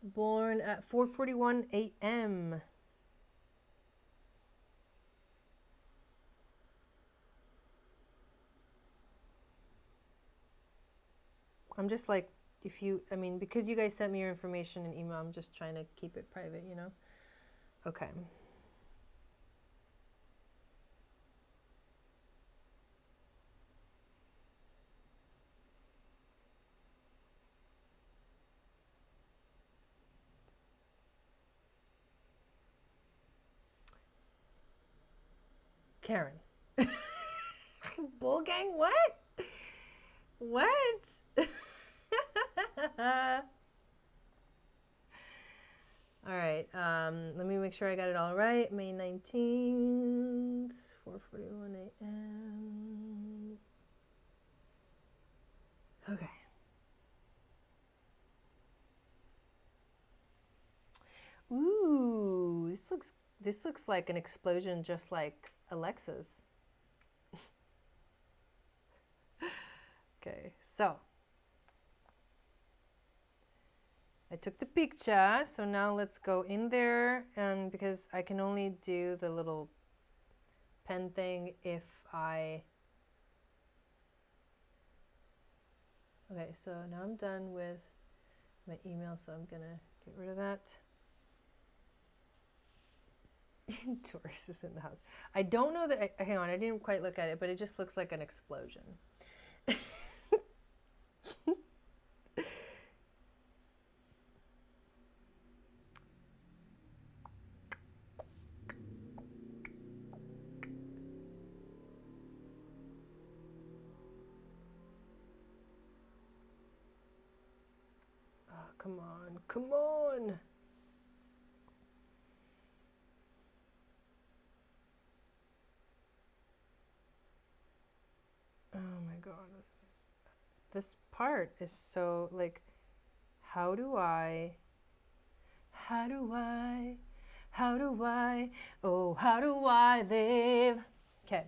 Born at 4:41 a.m. I'm just like, if you, I mean, because you guys sent me your information in email, I'm just trying to keep it private, you know? Okay. Karen. Bull gang, what? What? All right, let me make sure I got it all right. May 19th, 4:41 a.m. Okay. Ooh, this looks like an explosion just like Alexa's. Okay, so I took the picture, so now let's go in there, and because I can only do the little pen thing if I... Okay, so now I'm done with my email, so I'm gonna get rid of that. Taurus is in the house. I don't know that, hang on, I didn't quite look at it, but it just looks like an explosion. Oh, come on, come on. Oh my God, this part is so like, how do I, oh, how do I live? Okay,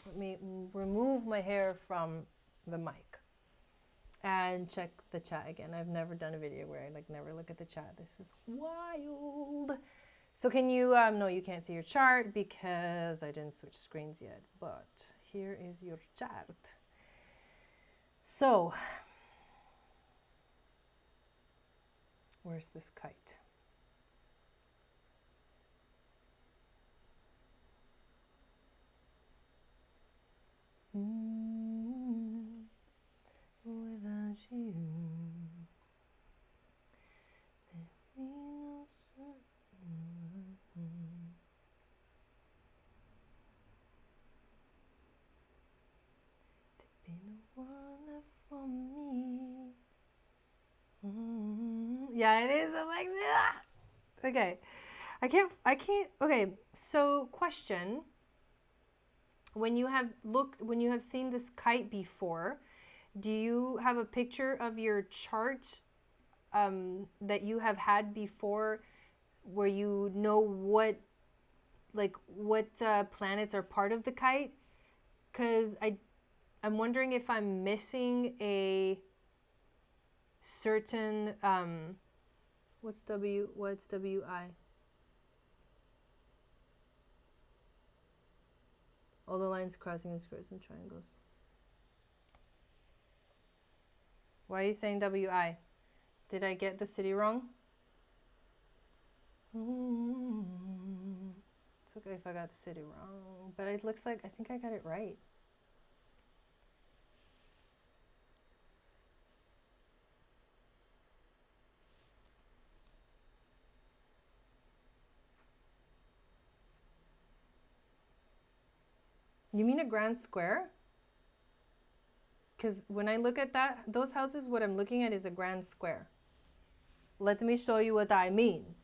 let me remove my hair from the mic and check the chat again. I've never done a video where I like never look at the chat. This is wild. So can you, no, you can't see your chart because I didn't switch screens yet, but here is your chart. So, where's this kite? Without you, there be no be no one left for me. Yeah, it is Alexa. Okay, I can't. Okay, so question: when you have seen this kite before, do you have a picture of your chart that you have had before, where you know what planets are part of the kite? Because I'm wondering if I'm missing a certain what's WI? All the lines crossing and squares and triangles. Why are you saying WI? Did I get the city wrong? It's okay if I got the city wrong, but it looks like I think I got it right. You mean a grand square? Because when I look at those houses, what I'm looking at is a grand square. Let me show you what I mean.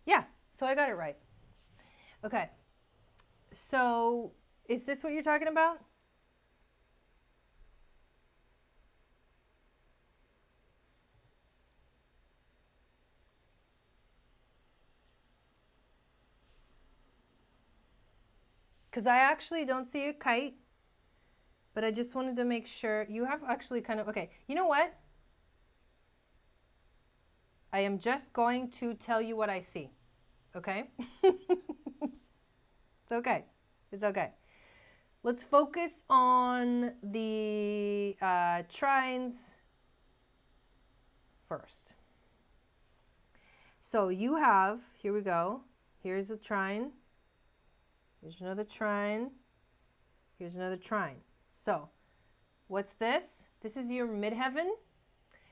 Yeah, so I got it right. Okay, so is this what you're talking about? Because I actually don't see a kite, but I just wanted to make sure. You have actually kind of, okay, you know what? I am just going to tell you what I see. Okay? It's okay. It's okay. Let's focus on the trines first. So you have, here we go. Here's a trine. Here's another trine. Here's another trine. So what's this? This is your midheaven,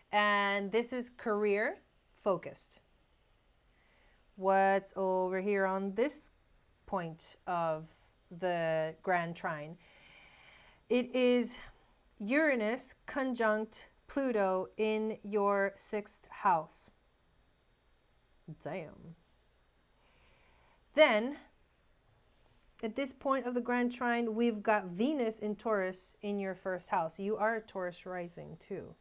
and this is career focused. What's over here on this point of the grand trine? It is Uranus conjunct Pluto in your 6th house. Damn. Then, at this point of the grand trine, we've got Venus in Taurus in your 1st house. You are a Taurus rising too.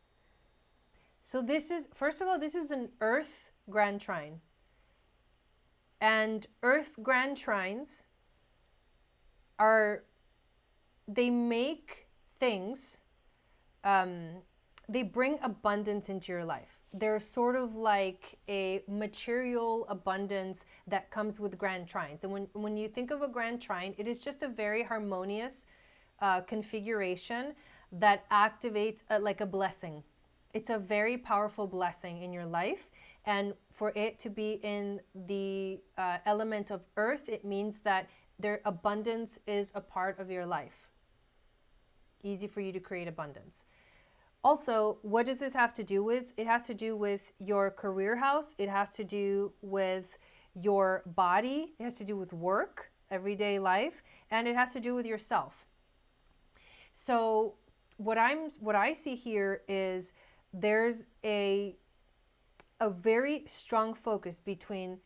So this is, first of all, this is an Earth grand trine. And Earth grand trines they make things, they bring abundance into your life. They're sort of like a material abundance that comes with grand trines. And when you think of a grand trine, it is just a very harmonious configuration that activates like a blessing. It's a very powerful blessing in your life. And for it to be in the element of earth, it means that their abundance is a part of your life. Easy for you to create abundance. Also, what does this have to do with? It has to do with your career house. It has to do with your body. It has to do with work, everyday life, and it has to do with yourself. So what I see here is there's a very strong focus between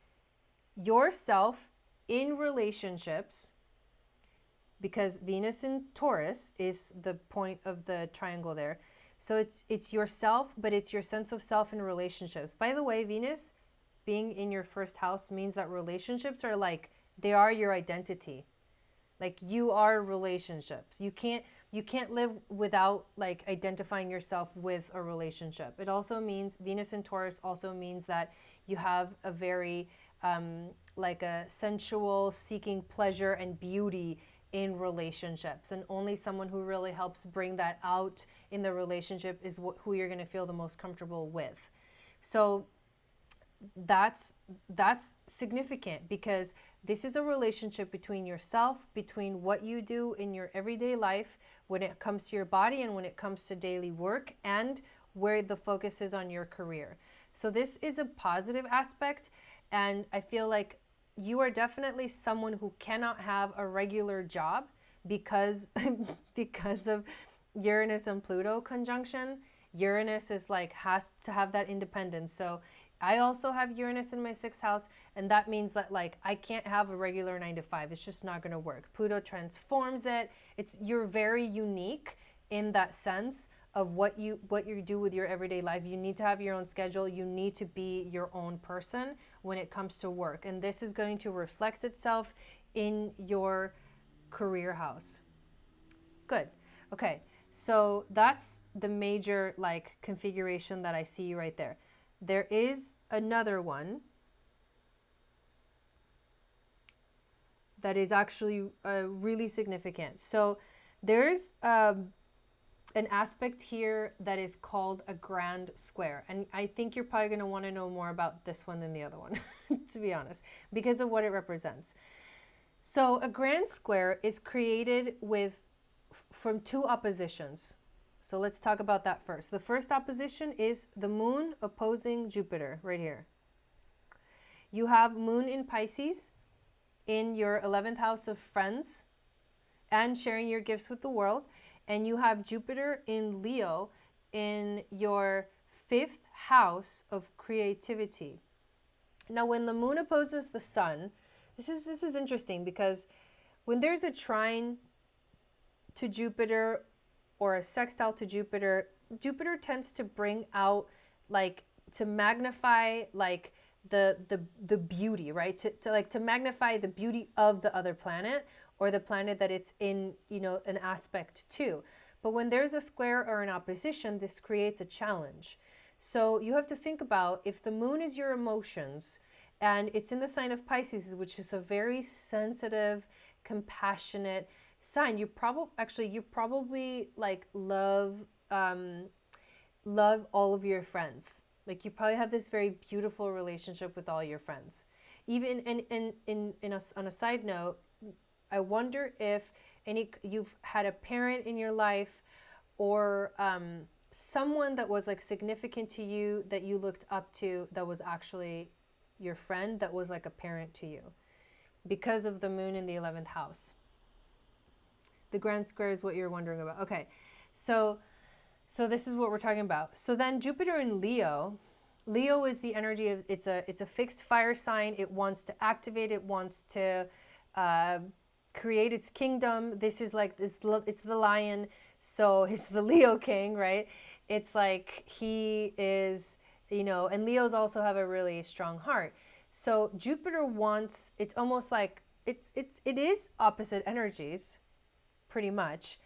yourself in relationships, because Venus in Taurus is the point of the triangle there. So it's yourself, but it's your sense of self in relationships. By the way, Venus being in your 1st house means that relationships are like, they are your identity. Like, you are relationships. You can't live without like identifying yourself with a relationship. It also means, Venus in Taurus also means that you have a very like a sensual, seeking pleasure and beauty in relationships, and only someone who really helps bring that out in the relationship is who you're going to feel the most comfortable with. So that's significant, because this is a relationship between yourself, between what you do in your everyday life when it comes to your body and when it comes to daily work, and where the focus is on your career. So this is a positive aspect, and I feel like you are definitely someone who cannot have a regular job because of Uranus and Pluto conjunction. Uranus is like, has to have that independence. So I also have Uranus in my 6th house, and that means that like I can't have a regular 9 to 5. It's just not going to work. Pluto transforms it. You're very unique in that sense of what you do with your everyday life. You need to have your own schedule. You need to be your own person when it comes to work. And this is going to reflect itself in your career house. Good. Okay. So that's the major like configuration that I see right there. There is another one that is actually really significant. So there's an aspect here that is called a grand square. And I think you're probably going to want to know more about this one than the other one, to be honest, because of what it represents. So a grand square is created from 2 oppositions. So let's talk about that first. The first opposition is the moon opposing Jupiter right here. You have moon in Pisces in your 11th house of friends and sharing your gifts with the world. And you have Jupiter in Leo in your 5th house of creativity. Now, when the moon opposes the sun, this is interesting, because when there's a trine to Jupiter or a sextile to Jupiter, Jupiter tends to bring out, like, to magnify like the beauty, right? To magnify the beauty of the other planet, or the planet that it's in, an aspect to. But when there's a square or an opposition, this creates a challenge. So you have to think about, if the moon is your emotions and it's in the sign of Pisces, which is a very sensitive, compassionate sign, you probably like love all of your friends. Like you probably have this very beautiful relationship with all your friends. Even on a side note, I wonder if you've had a parent in your life, or someone that was like significant to you, that you looked up to, that was actually your friend, that was like a parent to you, because of the moon in the 11th house. The grand square is what you're wondering about. Okay, so this is what we're talking about. So then Jupiter in Leo. Leo is the energy of, it's a fixed fire sign. It wants to activate. It wants to create its kingdom. This is like, it's the lion. So it's the Leo king, right? It's like he is, and Leos also have a really strong heart. So Jupiter wants, it's almost like, it is opposite energies, pretty much.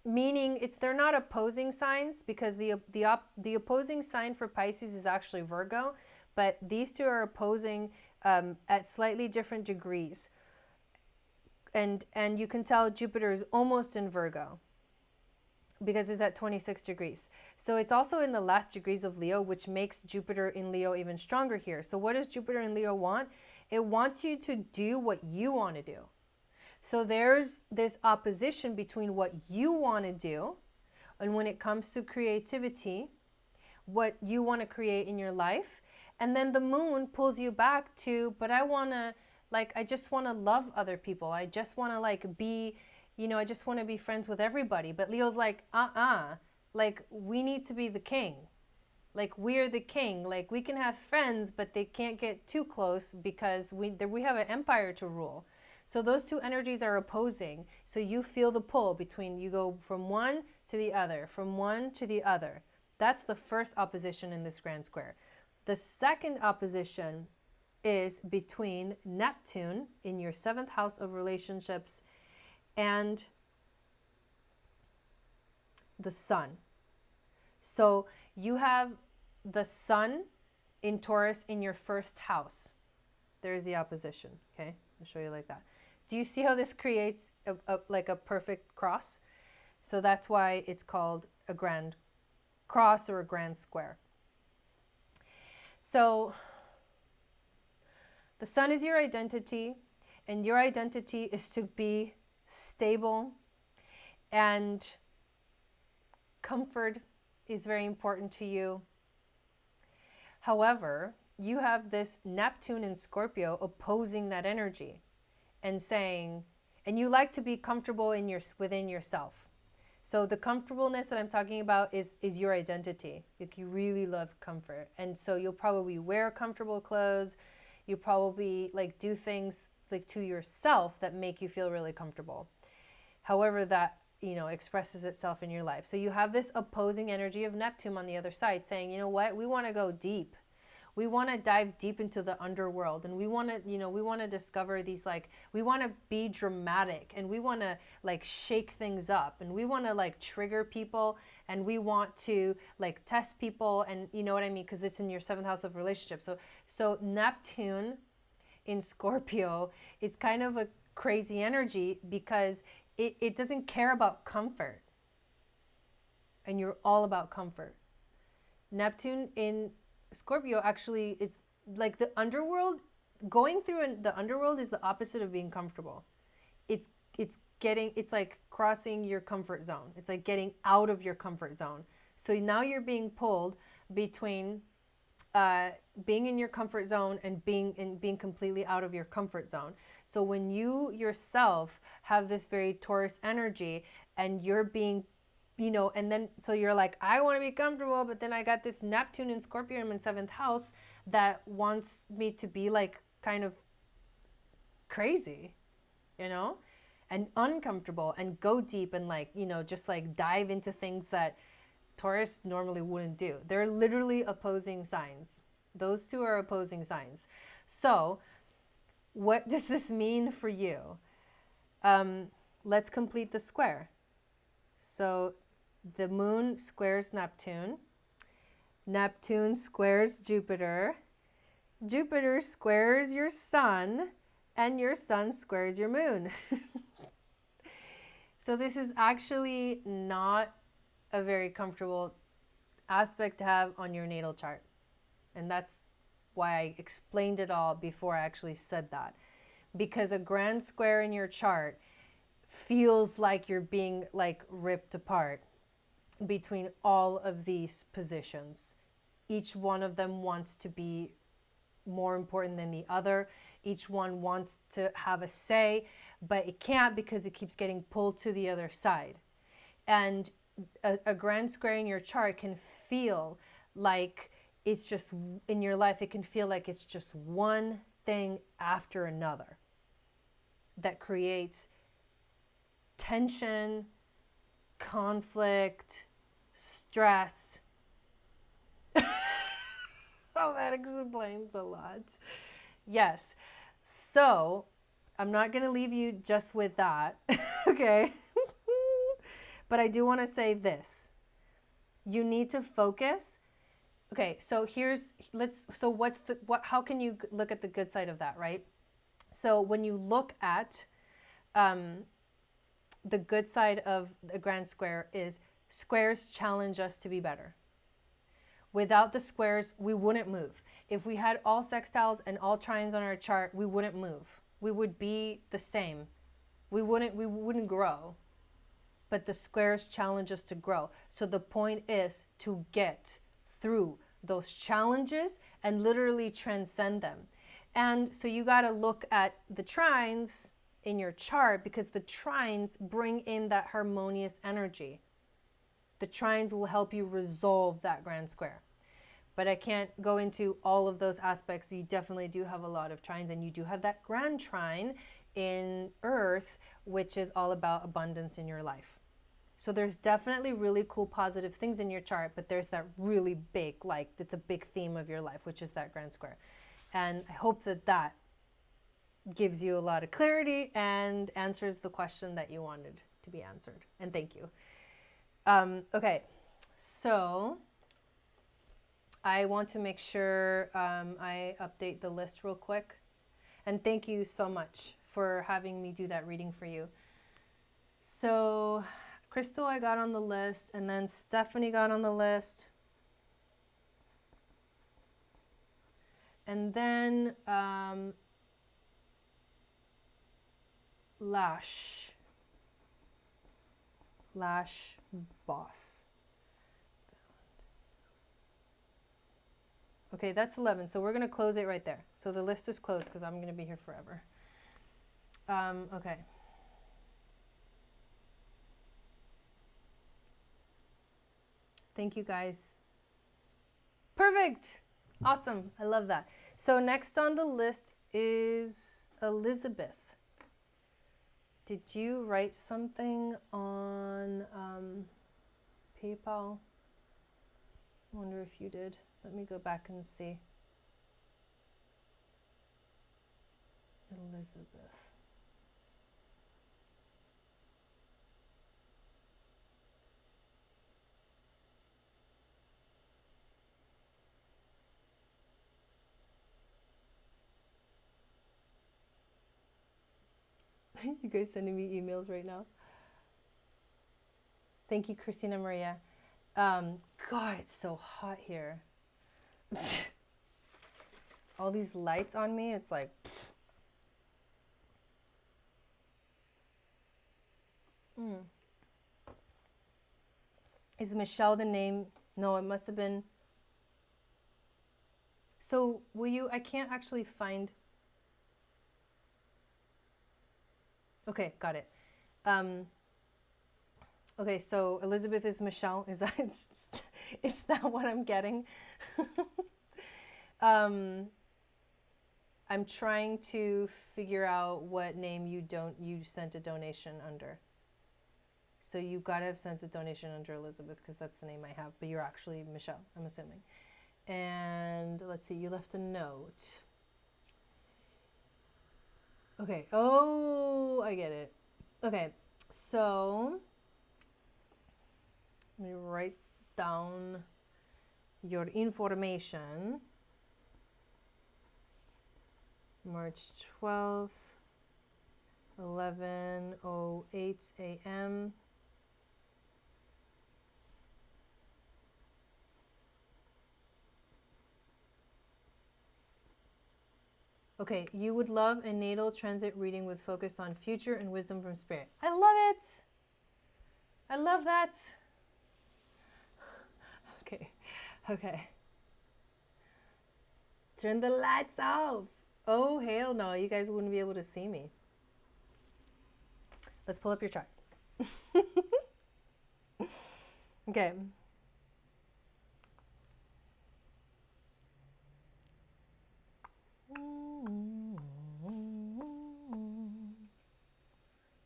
Meaning they're not opposing signs, because the opposing sign for Pisces is actually Virgo, but these two are opposing at slightly different degrees. And you can tell Jupiter is almost in Virgo because it's at 26 degrees. So it's also in the last degrees of Leo, which makes Jupiter in Leo even stronger here. So what does Jupiter in Leo want? It wants you to do what you want to do. So there's this opposition between what you want to do, and when it comes to creativity, what you want to create in your life, and then the moon pulls you back to, but I want to, like, I just want to love other people. I just want to like be, I just want to be friends with everybody. But Leo's like, like we need to be the king. Like we're the king. Like we can have friends, but they can't get too close because we have an empire to rule. So those two energies are opposing. So you feel the pull between, you go from one to the other, from one to the other. That's the first opposition in this grand square. The second opposition is between Neptune in your 7th house of relationships and the sun. So you have the sun in Taurus in your 1st house. There's the opposition, okay? I'll show you like that. Do you see how this creates like a perfect cross? So that's why it's called a grand cross or a grand square. So the sun is your identity, and your identity is to be stable, and comfort is very important to you. However, you have this Neptune in Scorpio opposing that energy and saying, and you like to be comfortable within yourself. So the comfortableness that I'm talking about is your identity. Like you really love comfort. And so you'll probably wear comfortable clothes. You probably like do things like to yourself that make you feel really comfortable. However that, expresses itself in your life. So you have this opposing energy of Neptune on the other side saying, you know what, we want to go deep. We want to dive deep into the underworld, and we want to, discover these, like, we want to be dramatic, and we want to like shake things up, and we want to like trigger people, and we want to like test people, and you know what I mean? Because it's in your 7th house of relationships. So Neptune in Scorpio is kind of a crazy energy because it doesn't care about comfort, and you're all about comfort. Neptune in Scorpio actually is like the underworld. Going through the underworld is the opposite of being comfortable. It's like crossing your comfort zone. It's like getting out of your comfort zone. So now you're being pulled between being in your comfort zone and being completely out of your comfort zone. So when you yourself have this very Taurus energy and you're being, and then so you're like, I want to be comfortable, but then I got this Neptune in Scorpio in my 7th house that wants me to be like kind of crazy, and uncomfortable, and go deep, and like, just like dive into things that Taurus normally wouldn't do. They're literally opposing signs. Those two are opposing signs. So what does this mean for you? Let's complete the square. So The moon squares Neptune. Neptune squares Jupiter. Jupiter squares your sun, and your sun squares your moon. So this is actually not a very comfortable aspect to have on your natal chart. And that's why I explained it all before I actually said that. Because a grand square in your chart feels like you're being like ripped apart between all of these positions. Each one of them wants to be more important than the other. Each one wants to have a say, but it can't because it keeps getting pulled to the other side. And a grand square in your chart can feel like it's just, in your life, it can feel like it's just one thing after another that creates tension, conflict, stress. Oh, that explains a lot. Yes. So I'm not going to leave you just with that. Okay. But I do want to say this. You need to focus. Okay. So how can you look at the good side of that, right? So when you look at, the good side of a grand square is squares challenge us to be better. Without the squares, we wouldn't move. If we had all sextiles and all trines on our chart, we wouldn't move. We would be the same. We wouldn't grow. But the squares challenge us to grow. So the point is to get through those challenges and literally transcend them. And so you got to look at the trines in your chart because the trines bring in that harmonious energy. The trines will help you resolve that grand square. But I can't go into all of those aspects. You definitely do have a lot of trines, and you do have that grand trine in Earth, which is all about abundance in your life. So there's definitely really cool positive things in your chart, but there's that really big, like it's a big theme of your life, which is that grand square. And I hope that that gives you a lot of clarity and answers the question that you wanted to be answered. And thank you. Okay, so I want to make sure I update the list real quick. And thank you so much for having me do that reading for you. So Crystal, I got on the list, and then Stephanie got on the list. And then Lash Boss. Okay, that's 11. So we're going to close it right there. So the list is closed because I'm going to be here forever. Okay. Thank you, guys. Perfect. Awesome. I love that. So next on the list is Elizabeth. Did you write something on PayPal? I wonder if you did. Let me go back and see. Elizabeth. You guys sending me emails right now? Thank you, Christina Maria. God, it's so hot here. All these lights on me, it's like... Is Michelle the name? No, it must have been... So, will you... I can't actually find... Okay, got it. Okay, so Elizabeth is Michelle. Is that what I'm getting? I'm trying to figure out what name you sent a donation under. So you gotta have sent a donation under Elizabeth because that's the name I have. But you're actually Michelle, I'm assuming. And let's see, you left a note. Okay. Oh, I get it. Okay. So Let me write down your information. March 12th, 11:08 a.m. Okay, you would love a natal transit reading with focus on future and wisdom from spirit. I love it. I love that. Okay, okay. Turn the lights off. Oh, hell no, you guys wouldn't be able to see me. Let's pull up your chart. Okay.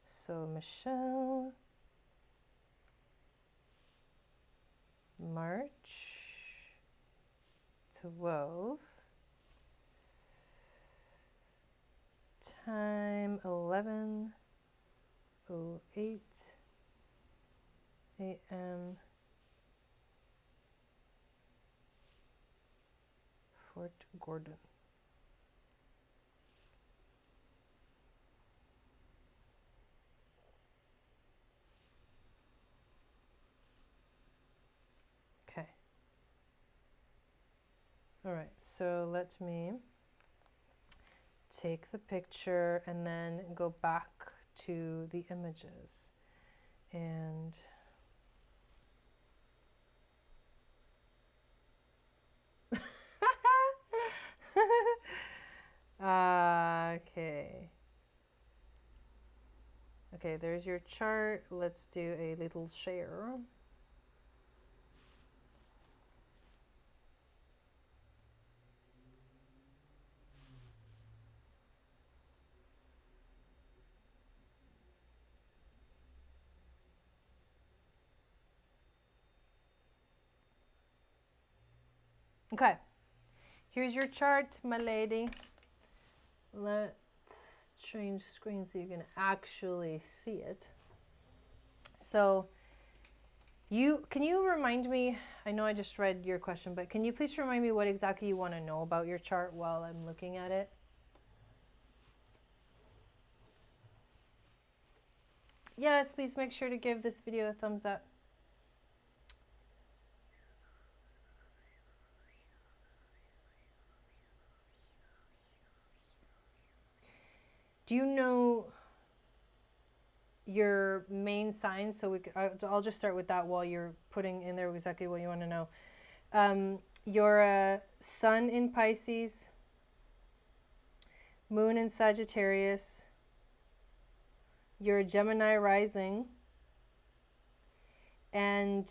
So Michelle, March 12th, time 11:08 a.m. Fort Gordon. Okay. All right, so let me take the picture and then go back to the images. And okay. Okay, there's your chart. Let's do a little share. Okay, here's your chart, my lady. Let's change screen so you can actually see it. So can you remind me, I know I just read your question, but can you please remind me what exactly you want to know about your chart while I'm looking at it? Yes, please make sure to give this video a thumbs up. Do you know your main sign? So I'll just start with that while you're putting in there exactly what you want to know. Your sun in Pisces, moon in Sagittarius, your Gemini rising, and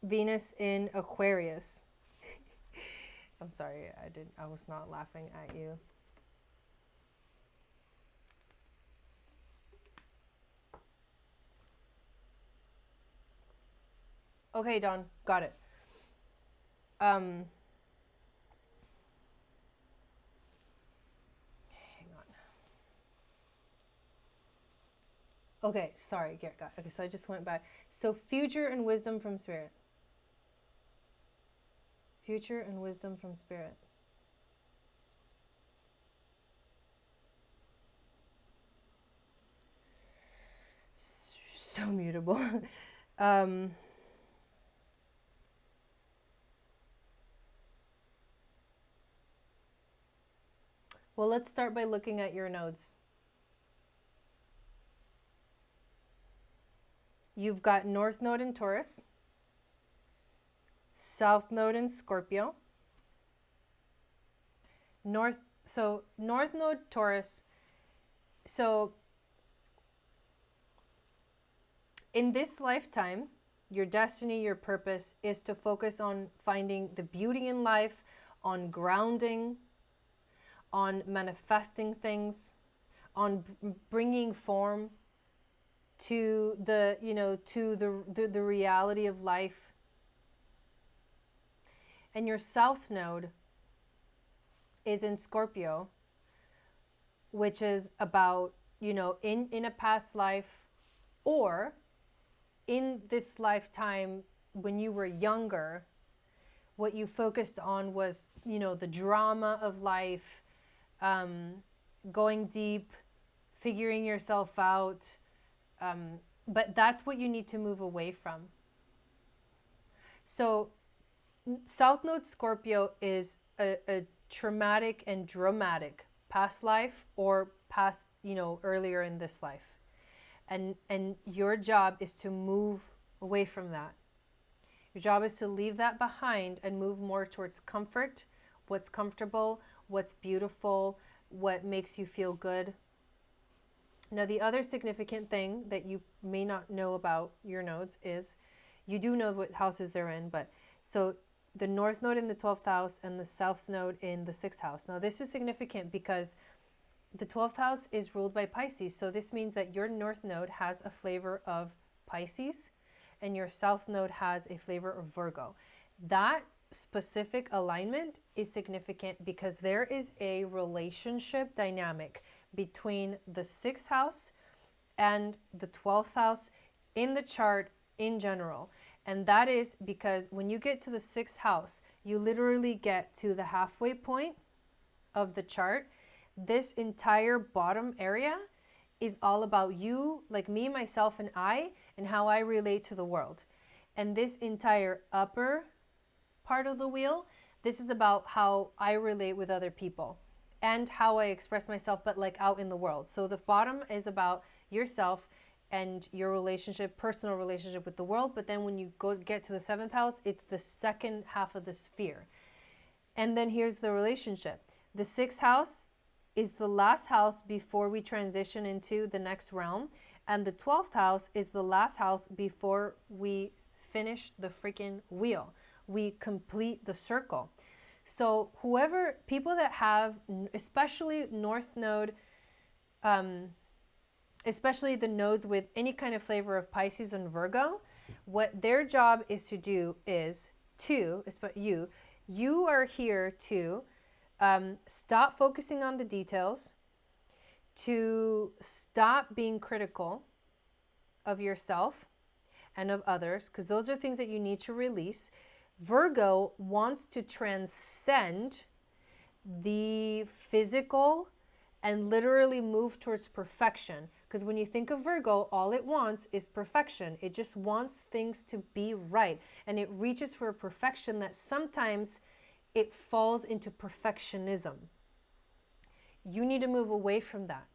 Venus in Aquarius. I'm sorry, I was not laughing at you. Okay, Dawn, got it. Hang on. Okay, sorry, got it. Okay, so I just went back. So future and wisdom from spirit. Future and wisdom from spirit. So mutable. Well, let's start by looking at your nodes. You've got North Node in Taurus, South Node in Scorpio. North Node Taurus. So in this lifetime, your destiny, your purpose is to focus on finding the beauty in life, on grounding, on manifesting things, on bringing form to the, to the reality of life. And your South Node is in Scorpio, which is about, in a past life, or in this lifetime, when you were younger, what you focused on was, you know, the drama of life, going deep, figuring yourself out. But that's what you need to move away from. So South Node Scorpio is a traumatic and dramatic past life or past, you know, earlier in this life. And your job is to move away from that. Your job is to leave that behind and move more towards comfort, what's comfortable, what's beautiful, what makes you feel good. Now, the other significant thing that you may not know about your nodes is, you do know what houses they're in, but so the North Node in the 12th house and the South Node in the 6th house. Now, this is significant because the 12th house is ruled by Pisces. So this means that your North Node has a flavor of Pisces and your South Node has a flavor of Virgo. That specific alignment is significant because there is a relationship dynamic between the 6th house and the 12th house in the chart in general. And that is because when you get to the 6th house, you literally get to the halfway point of the chart. This entire bottom area is all about you, like me, myself, and I, and how I relate to the world. And this entire upper part of the wheel, this is about how I relate with other people and how I express myself, but like out in the world. So the bottom is about yourself and your relationship, personal relationship with the world. But then when you get to the 7th house, it's the second half of the sphere. And then here's the relationship. The 6th house is the last house before we transition into the next realm. And the 12th house is the last house before we finish the freaking wheel. We complete the circle. So people that have, especially North Node, especially the nodes with any kind of flavor of Pisces and Virgo, what their job is to do is you are here to stop focusing on the details, to stop being critical of yourself and of others, because those are things that you need to release. Virgo wants to transcend the physical and literally move towards perfection. Because when you think of Virgo, all it wants is perfection. It just wants things to be right. And it reaches for a perfection that sometimes it falls into perfectionism. You need to move away from that.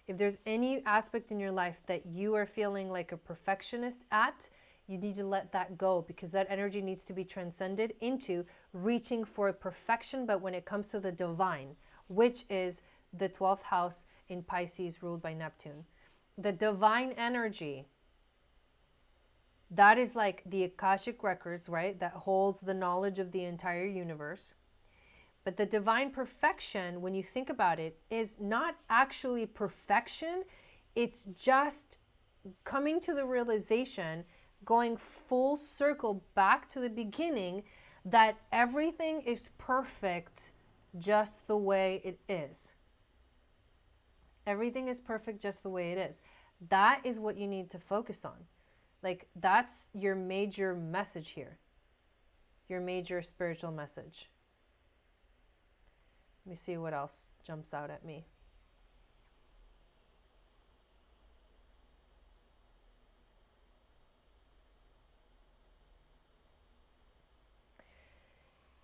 If there's any aspect in your life that you are feeling like a perfectionist at, you need to let that go, because that energy needs to be transcended into reaching for perfection, but when it comes to the divine, which is the 12th house in Pisces ruled by Neptune. The divine energy, that is like the Akashic records, right? That holds the knowledge of the entire universe. But the divine perfection, when you think about it, is not actually perfection. It's just coming to the realization, going full circle back to the beginning, that everything is perfect just the way it is. Everything is perfect just the way it is. That is what you need to focus on. Like, that's your major message here. Your major spiritual message. Let me see what else jumps out at me.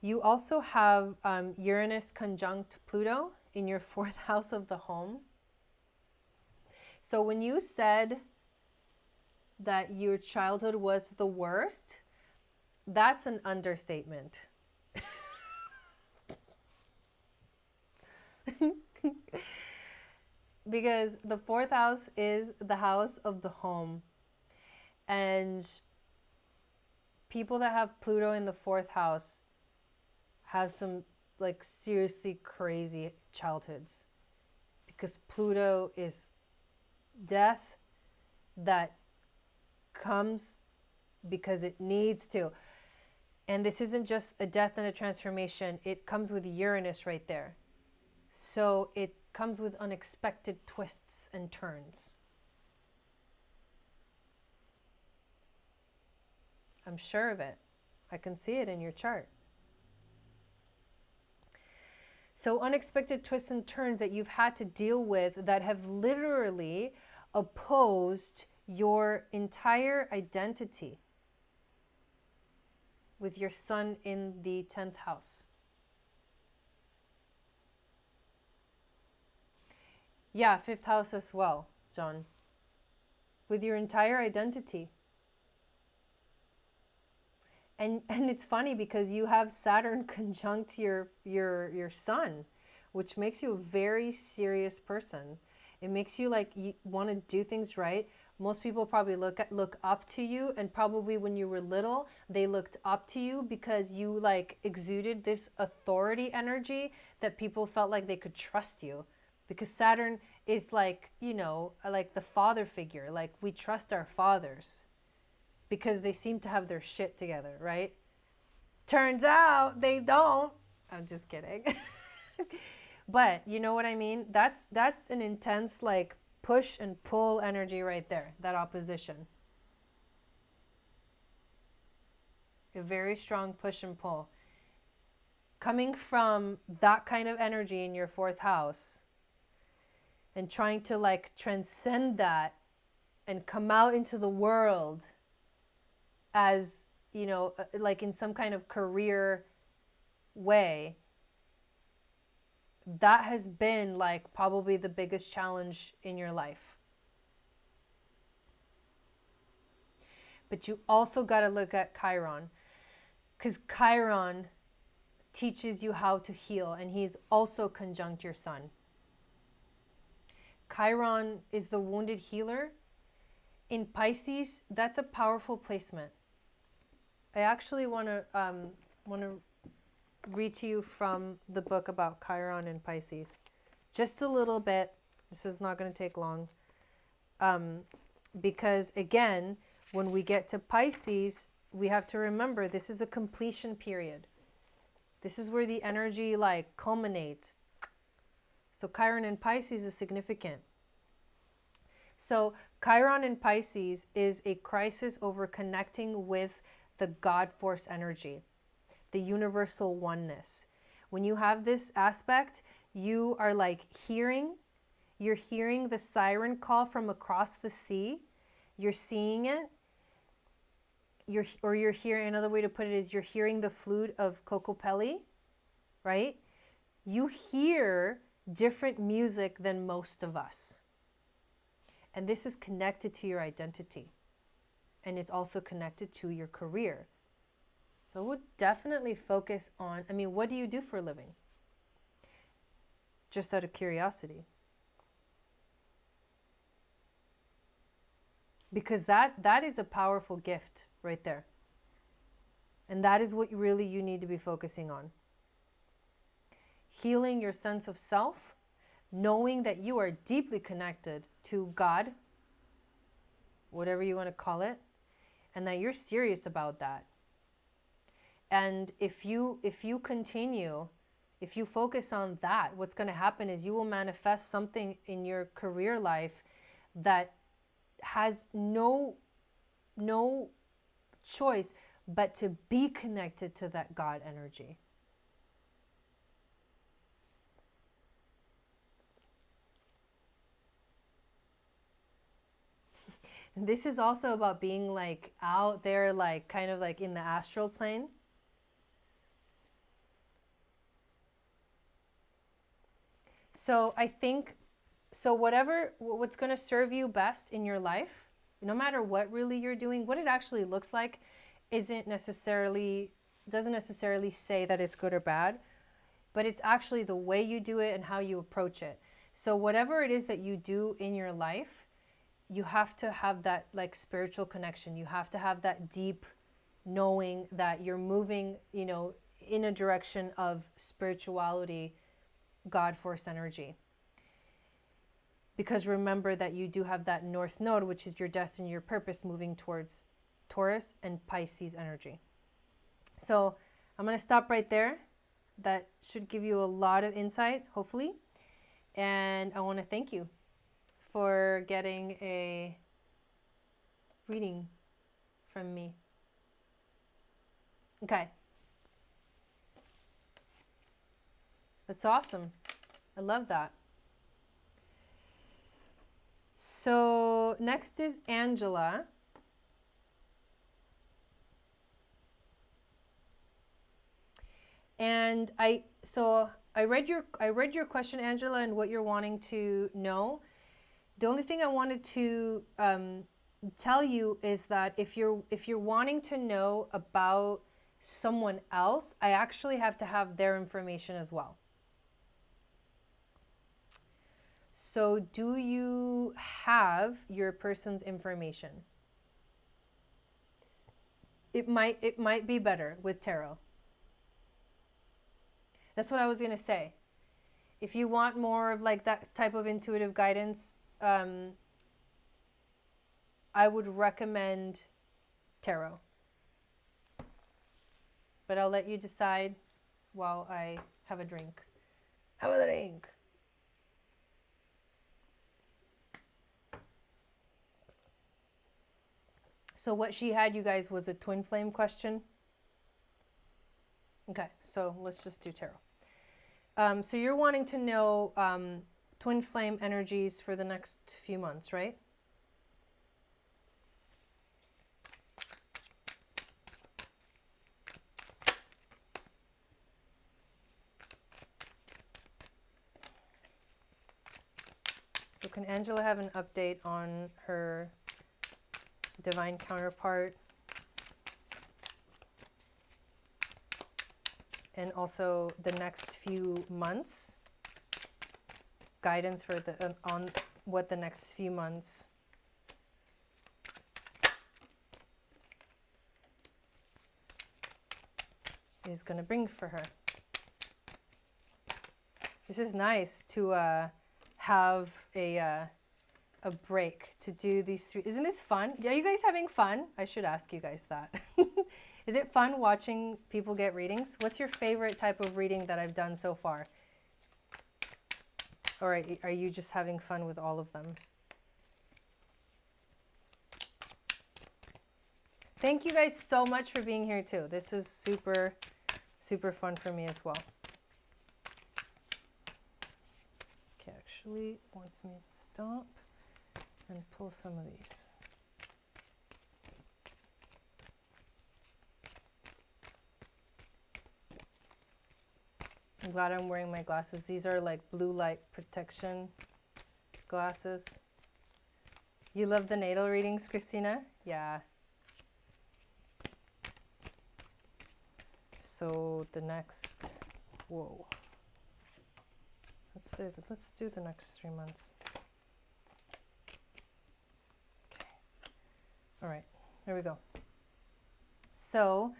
You also have Uranus conjunct Pluto in your 4th house of the home. So when you said that your childhood was the worst, that's an understatement. Because the 4th house is the house of the home. And people that have Pluto in the 4th house have some like seriously crazy childhoods. Because Pluto is death that comes because it needs to. And this isn't just a death and a transformation. It comes with Uranus right there. So it comes with unexpected twists and turns. I'm sure of it. I can see it in your chart. So unexpected twists and turns that you've had to deal with that have literally opposed your entire identity with your sun in the 10th house. Yeah, 5th house as well, John. With your entire identity. And it's funny because you have Saturn conjunct your sun, which makes you a very serious person. It makes you like you want to do things right. Most people probably look up to you, and probably when you were little, they looked up to you because you like exuded this authority energy that people felt like they could trust you. Because Saturn is like, you know, like the father figure. Like we trust our fathers because they seem to have their shit together, right? Turns out they don't. I'm just kidding. But you know what I mean? That's an intense like push and pull energy right there, that opposition. A very strong push and pull. Coming from that kind of energy in your 4th house and trying to like transcend that and come out into the world as, you know, like in some kind of career way, that has been like probably the biggest challenge in your life. But you also got to look at Chiron, because Chiron teaches you how to heal, and he's also conjunct your sun. Chiron is the wounded healer. In Pisces, that's a powerful placement. I actually want to read to you from the book about Chiron and Pisces. Just a little bit. This is not going to take long. Because again, when we get to Pisces, we have to remember this is a completion period. This is where the energy like culminates. So Chiron in Pisces is significant. So Chiron in Pisces is a crisis over connecting with the God force energy, the universal oneness. When you have this aspect, you are like you're hearing the siren call from across the sea. You're seeing it. You're hearing, another way to put it is you're hearing the flute of Kokopelli, right? You hear different music than most of us. And this is connected to your identity. And it's also connected to your career. So I would definitely focus on, I mean, what do you do for a living? Just out of curiosity. Because that is a powerful gift right there. And that is what really you need to be focusing on. Healing your sense of self, knowing that you are deeply connected to God, whatever you want to call it, and that you're serious about that. And if you continue, if you focus on that, what's going to happen is you will manifest something in your career life that has no choice but to be connected to that God energy. This is also about being like out there, like kind of like in the astral plane. So I think, so what's going to serve you best in your life, no matter what really you're doing, what it actually looks like doesn't necessarily say that it's good or bad, but it's actually the way you do it and how you approach it. So whatever it is that you do in your life, you have to have that like spiritual connection. You have to have that deep knowing that you're moving, you know, in a direction of spirituality, God force energy. Because remember that you do have that North Node, which is your destiny, your purpose, moving towards Taurus and Pisces energy. So I'm going to stop right there. That should give you a lot of insight, hopefully. And I want to thank you for getting a reading from me. Okay. That's awesome. I love that. So next is Angela. And I read your question, Angela, and what you're wanting to know. The only thing I wanted to tell you is that if you're wanting to know about someone else, I actually have to have their information as well. So do you have your person's information? It might be better with tarot. That's what I was going to say. If you want more of like that type of intuitive guidance, I would recommend tarot. But I'll let you decide while I have a drink. Have a drink. So what she had, you guys, was a twin flame question. Okay, so let's just do tarot. So you're wanting to know twin flame energies for the next few months, right? So can Angela have an update on her divine counterpart? And also the next few months, guidance for the on what the next few months is going to bring for her. This is nice to have a break to do these three. Isn't this fun? Are you guys having fun? I should ask you guys that. Is it fun watching people get readings? What's your favorite type of reading that I've done so far? Or are you just having fun with all of them? Thank you guys so much for being here too. This is super, super fun for me as well. Okay, actually wants me to stop and pull some of these. I'm glad I'm wearing my glasses. These are like blue light protection glasses. You love the natal readings, Christina? Yeah. So the next, whoa. Let's do the next 3 months. Okay. All right, there we go. So,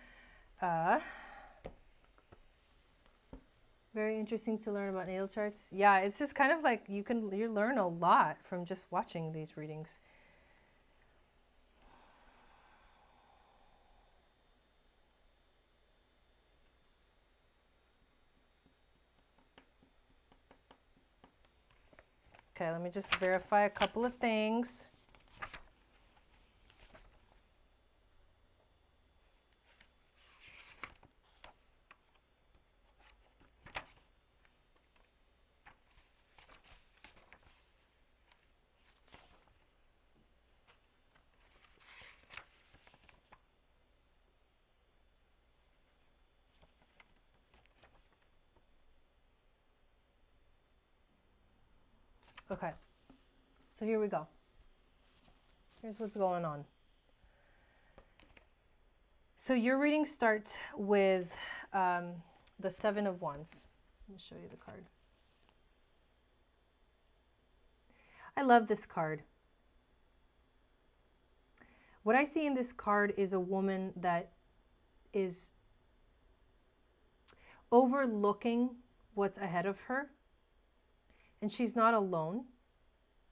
very interesting to learn about natal charts. Yeah, it's just kind of like you learn a lot from just watching these readings. Okay, let me just verify a couple of things. Okay, so here we go. Here's what's going on. So your reading starts with the Seven of Wands. Let me show you the card. I love this card. What I see in this card is a woman that is overlooking what's ahead of her. And she's not alone.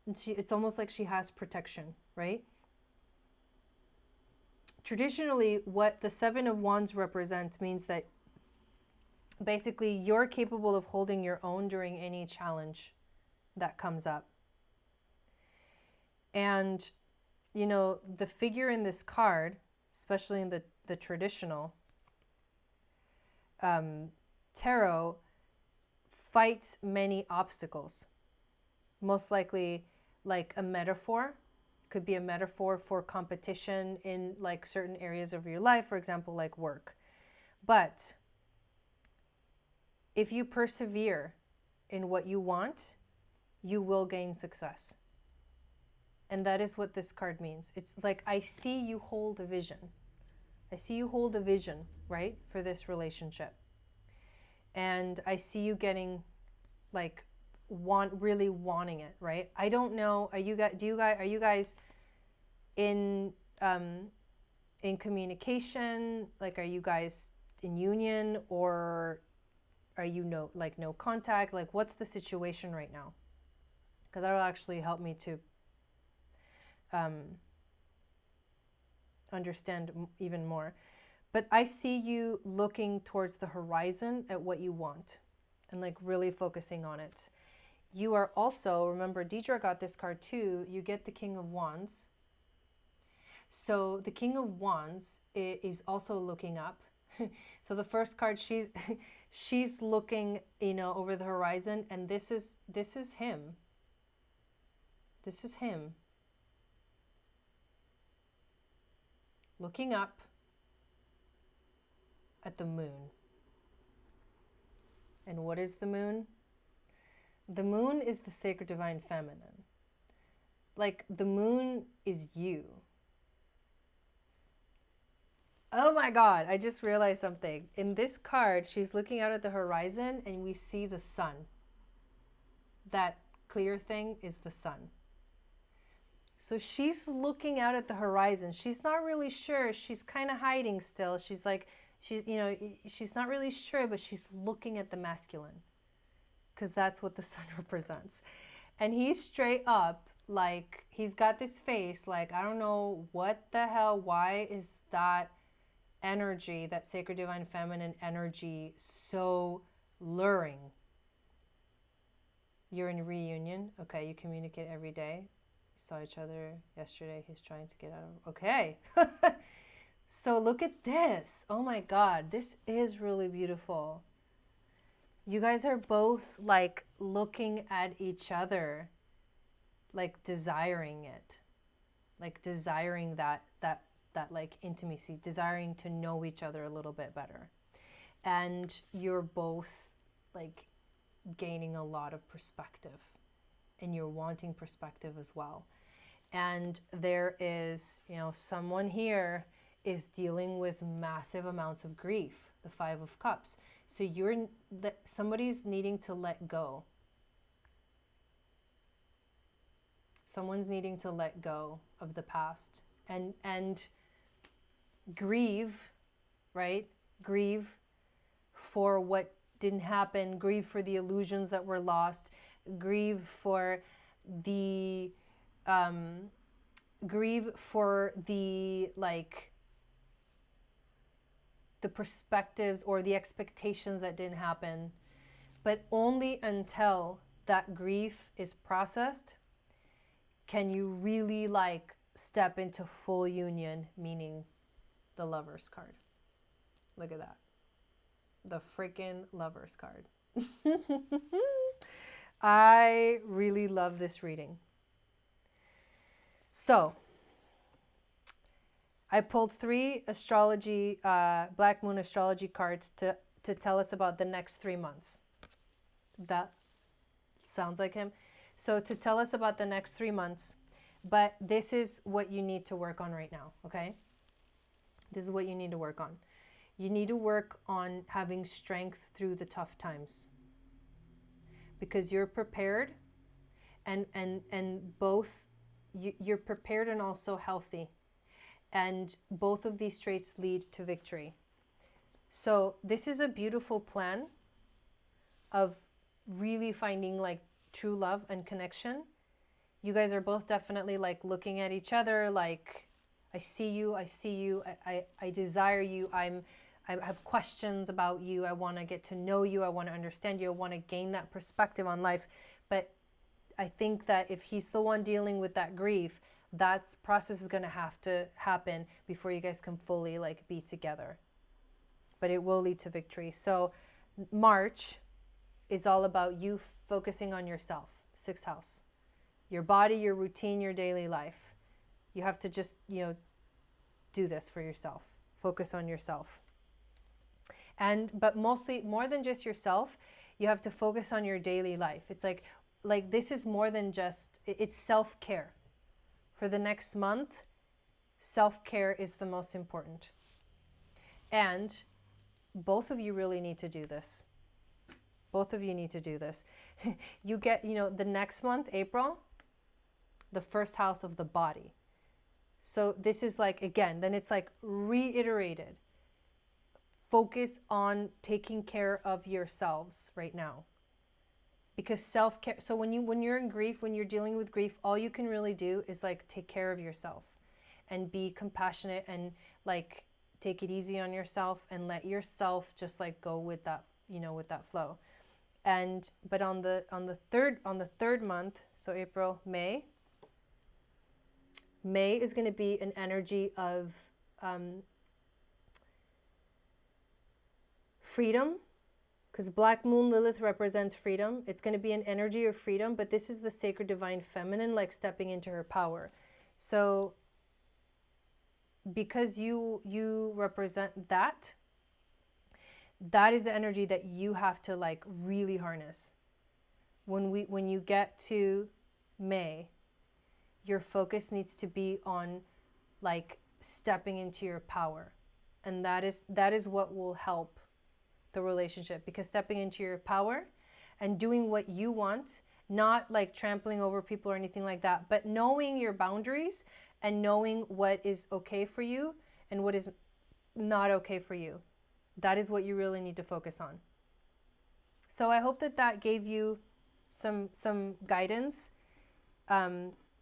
And it's almost like she has protection, right? Traditionally, what the Seven of Wands represents means that basically you're capable of holding your own during any challenge that comes up. And, you know, the figure in this card, especially in the traditional, tarot fights many obstacles. Most likely like a metaphor. Could be a metaphor for competition in like certain areas of your life, for example, like work. But if you persevere in what you want, you will gain success. And that is what this card means. It's like, I see you hold a vision. I see you hold a vision, right, for this relationship. And I see you getting like really wanting it, right? I don't know, are you guys in communication? Like, are you guys in union, or are you no contact? Like, what's the situation right now? Because that'll actually help me to understand even more. But I see you looking towards the horizon at what you want and like really focusing on it. You are also, remember, Deidre got this card too, you get the King of Wands. So the King of Wands is also looking up. So the first card, she's looking, over the horizon, and this is him. This is him. Looking up at the moon. And what is the moon? The moon is the sacred divine feminine. Like, the moon is you. Oh my God, I just realized something. In this card, she's looking out at the horizon and we see the sun. That clear thing is the sun. So she's looking out at the horizon. She's not really sure. She's kind of hiding still. She's not really sure, but she's looking at the masculine, because that's what the sun represents. And he's straight up, like, he's got this face, like, I don't know what the hell, why is that energy, that sacred divine feminine energy, so luring? You're in reunion. Okay, you communicate every day. Saw each other yesterday. He's trying to get out of... Okay. So look at this. Oh my God, this is really beautiful. You guys are both like looking at each other, like desiring it, like desiring that like intimacy, desiring to know each other a little bit better. And you're both like gaining a lot of perspective, and you're wanting perspective as well. And there is, someone here is dealing with massive amounts of grief, the Five of Cups. So somebody's needing to let go. Someone's needing to let go of the past and grieve, right? Grieve for what didn't happen, grieve for the illusions that were lost, grieve for the the perspectives or the expectations that didn't happen. But only until that grief is processed can you really like step into full union, meaning the Lover's card. Look at that. The freaking Lover's card. I really love this reading. So, I pulled 3 astrology, Black Moon astrology cards to tell us about the next 3 months. That sounds like him. So to tell us about the next 3 months, but this is what you need to work on right now, okay? This is what you need to work on. You need to work on having strength through the tough times, because you're prepared, and both you're prepared and also healthy, and both of these traits lead to victory. So this is a beautiful plan of really finding like true love and connection. You guys are both definitely like looking at each other like, I see you, I desire you, I have questions about you, I want to get to know you, I want to understand you, I want to gain that perspective on life. But I think that if he's the one dealing with that grief, that process is going to have to happen before you guys can fully like be together. but it will lead to victory. So March is all about you focusing on yourself, 6th house, your body, your routine, your daily life. You have to just, do this for yourself. Focus on yourself. But mostly, more than just yourself, you have to focus on your daily life. It's like this is more than just, it's self-care. For the next month, self-care is the most important. And both of you really need to do this. Both of you need to do this. You get, the next month, April, the 1st house of the body. So this is like, again, then it's like reiterated. Focus on taking care of yourselves right now. Because self-care, so when you're in grief, when you're dealing with grief, all you can really do is like take care of yourself and be compassionate and like take it easy on yourself and let yourself just like go with that, with that flow. But on the third month, so April, May is going to be an energy of freedom, because Black Moon Lilith represents freedom. It's going to be an energy of freedom, but this is the sacred divine feminine, like stepping into her power. So because you represent that is the energy that you have to like really harness. When you get to May, your focus needs to be on like stepping into your power. And that is what will help the relationship, because stepping into your power and doing what you want, not like trampling over people or anything like that, but knowing your boundaries and knowing what is okay for you and what is not okay for you. That is what you really need to focus on. So I hope that gave you some guidance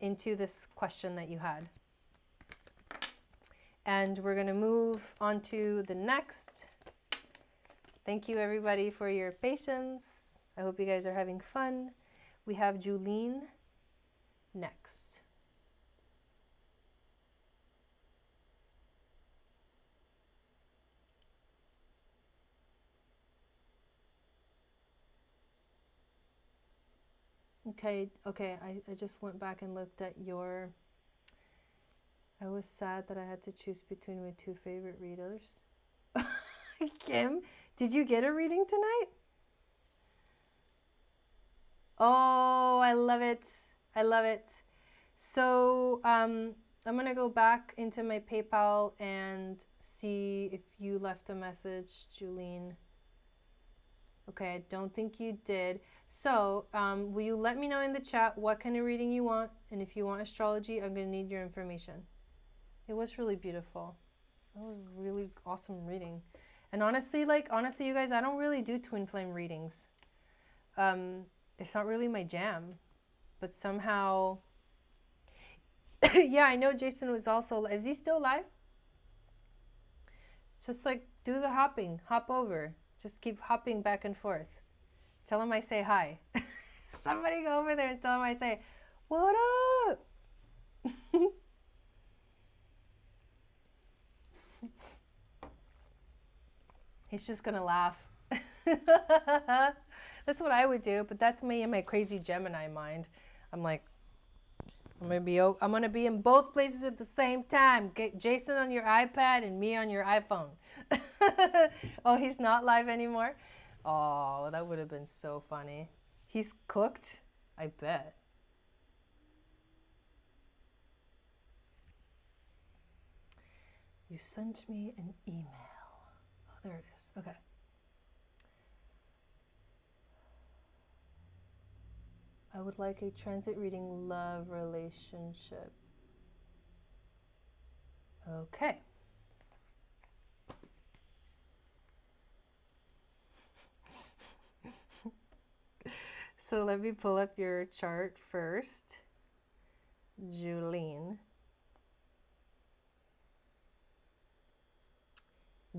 into this question that you had. And we're going to move on to the next. Thank you everybody for your patience. I hope you guys are having fun. We have Julene next. Okay, I just went back and looked at your, I was sad that I had to choose between my 2 favorite readers. Kim, did you get a reading tonight? Oh, I love it. I love it. So I'm going to go back into my PayPal and see if you left a message, Julene. Okay, I don't think you did. So will you let me know in the chat what kind of reading you want? And if you want astrology, I'm going to need your information. It was really beautiful. That was a really awesome reading. And honestly, you guys, I don't really do twin flame readings. It's not really my jam. But somehow, yeah, I know Jason was also, is he still live? Just like do the hopping, hop over. Just keep hopping back and forth. Tell him I say hi. Somebody go over there and tell him I say, what up? He's just gonna laugh. That's what I would do, but that's me and my crazy Gemini mind. I'm like, I'm gonna be in both places at the same time. Get Jason on your iPad and me on your iPhone. Oh, he's not live anymore? Oh, that would have been so funny. He's cooked? I bet. You sent me an email. Oh, there it is. Okay. I would like a transit reading, love, relationship. Okay. So let me pull up your chart first, Julene.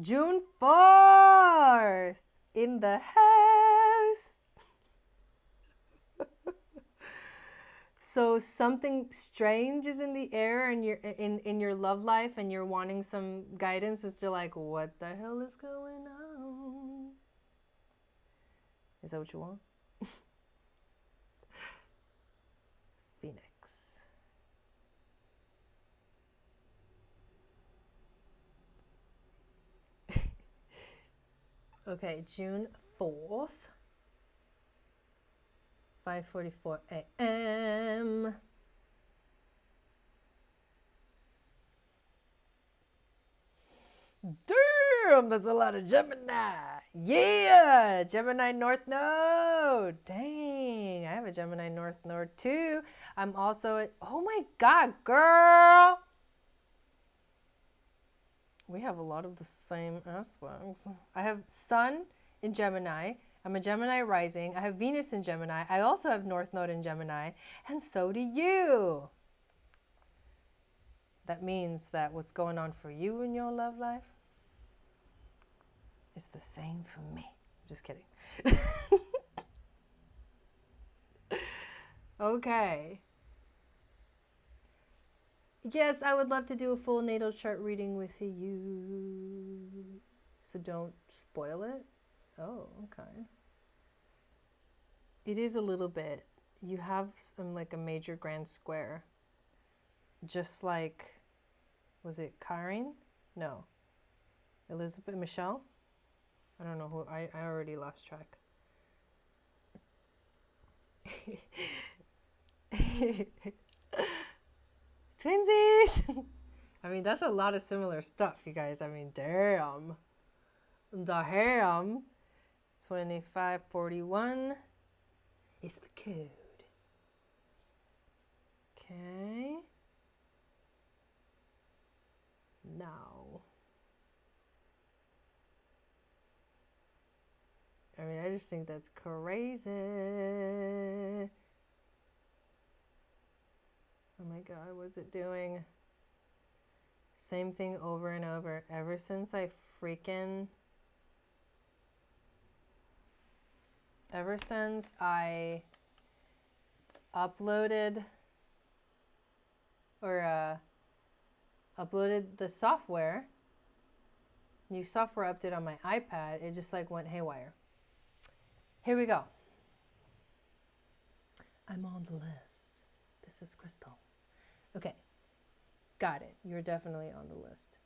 June 4th in the house. So something strange is in the air and you're in your love life and you're wanting some guidance as to like, what the hell is going on? Is that what you want? Phoenix. Okay, June 4th. 5:44 a.m. Damn, there's a lot of Gemini. Yeah, Gemini North Node. Dang, I have a Gemini North Node too. I'm also, oh my God, girl. We have a lot of the same aspects. I have Sun in Gemini. I'm a Gemini rising. I have Venus in Gemini. I also have North Node in Gemini. And so do you. That means that what's going on for you in your love life is the same for me. Just kidding. Okay. Yes, I would love to do a full natal chart reading with you. So don't spoil it. Oh, okay. It is a little bit. You have some like a major grand square. Just like, was it Karen? No. Elizabeth, Michelle? I don't know who, I already lost track. Twinsies! I mean, that's a lot of similar stuff, you guys. I mean, damn. Damn. 2541 is the code. Okay. Now. I mean, I just think that's crazy. Oh my God, what's it doing? Same thing over and over. Ever since I uploaded or uploaded the software, new software update on my iPad, it just like went haywire. Here we go. I'm on the list. This is Crystal. Okay, got it. You're definitely on the list.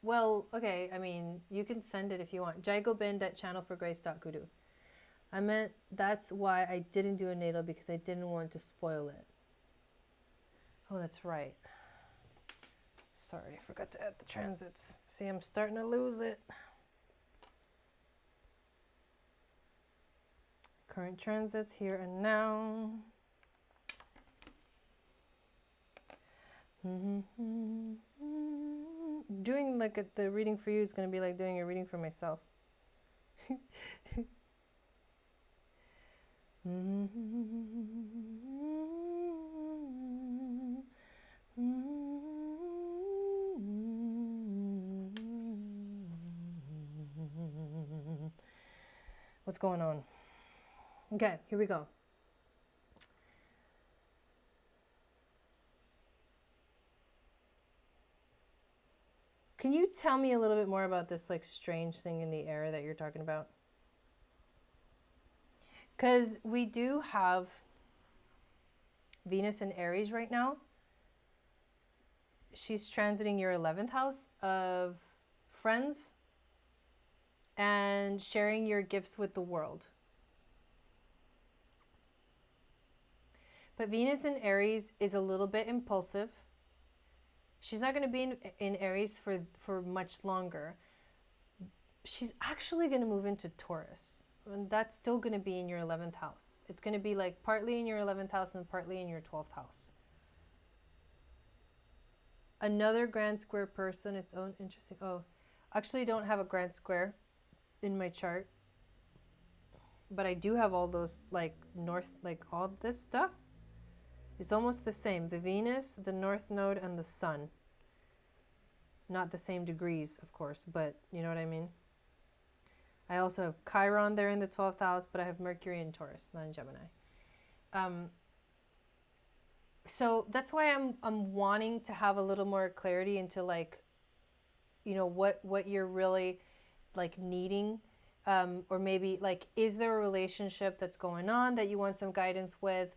Well, okay, I mean, you can send it if you want. Gobind@channelforgrace.guru. I meant that's why I didn't do a natal, because I didn't want to spoil it. Oh, that's right. Sorry, I forgot to add the transits. See, I'm starting to lose it. Current transits here and now. Doing like the reading for you is going to be like doing a reading for myself. What's going on? Okay, here we go. Can you tell me a little bit more about this like strange thing in the air that you're talking about? Because we do have Venus in Aries right now. She's transiting your 11th house of friends and sharing your gifts with the world. But Venus in Aries is a little bit impulsive. She's not going to be in Aries for much longer. She's actually going to move into Taurus. And that's still going to be in your 11th house. It's going to be like partly in your 11th house and partly in your 12th house. Another grand square person, its own interesting. Oh, actually don't have a grand square in my chart. But I do have all those like north, like all this stuff. It's almost the same. The Venus, the North Node, and the Sun. Not the same degrees, of course, but you know what I mean? I also have Chiron there in the 12th house, but I have Mercury in Taurus, not in Gemini. So that's why I'm wanting to have a little more clarity into like, you know, what you're really like needing, or maybe like, is there a relationship that's going on that you want some guidance with?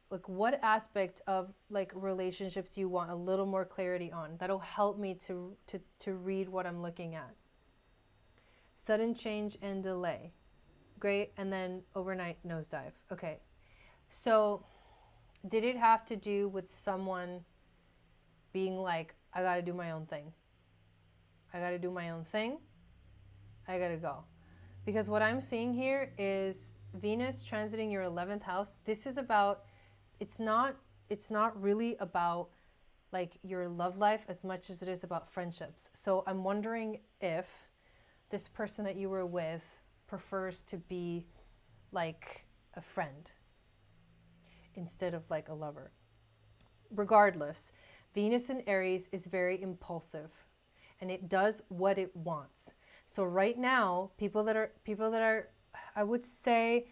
Like, what aspect of like relationships do you want a little more clarity on? That'll help me to read what I'm looking at. Sudden change and delay. Great. And then overnight nosedive. Okay. So did it have to do with someone being like, I got to do my own thing? I got to do my own thing. I got to go. Because what I'm seeing here is Venus transiting your 11th house. This is about, it's not really about like your love life as much as it is about friendships. So I'm wondering if this person that you were with prefers to be like a friend instead of like a lover. Regardless, Venus in Aries is very impulsive and it does what it wants. So right now, people that are, I would say,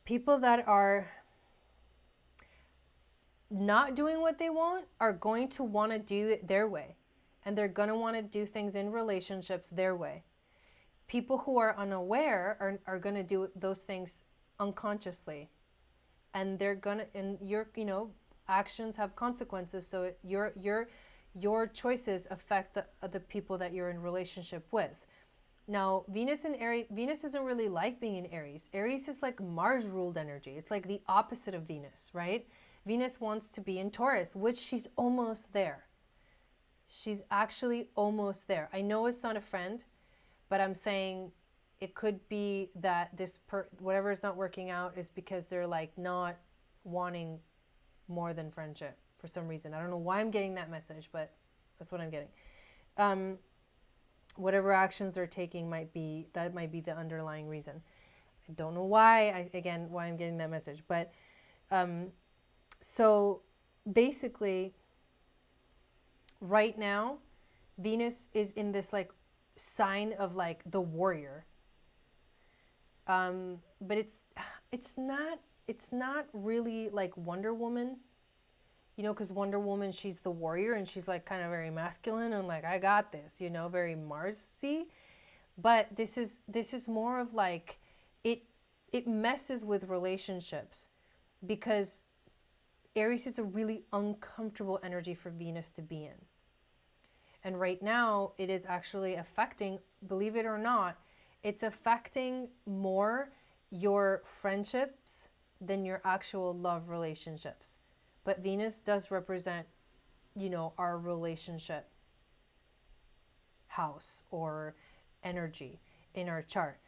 people that are not doing what they want are going to want to do it their way. And they're going to want to do things in relationships their way. People who are unaware are going to do those things unconsciously. And they're going to, and your actions have consequences. So your choices affect the people that you're in relationship with. Now, Venus in Aries, Venus isn't really like being in Aries. Aries is like Mars-ruled energy. It's like the opposite of Venus, right? Venus wants to be in Taurus, which she's almost there. She's actually almost there. I know it's not a friend, but I'm saying it could be that whatever is not working out is because they're like not wanting more than friendship for some reason. I don't know why I'm getting that message, but that's what I'm getting. Whatever actions they're taking might be the underlying reason. I don't know why I'm getting that message, but so basically right now Venus is in this like sign of like the warrior, but it's not really like Wonder Woman, because Wonder Woman, she's the warrior and she's like kind of very masculine and like, I got this, very Mars-y. But this is more of like, it messes with relationships because Aries is a really uncomfortable energy for Venus to be in. And right now it is actually affecting, believe it or not, it's affecting more your friendships than your actual love relationships. But Venus does represent, our relationship house or energy in our chart.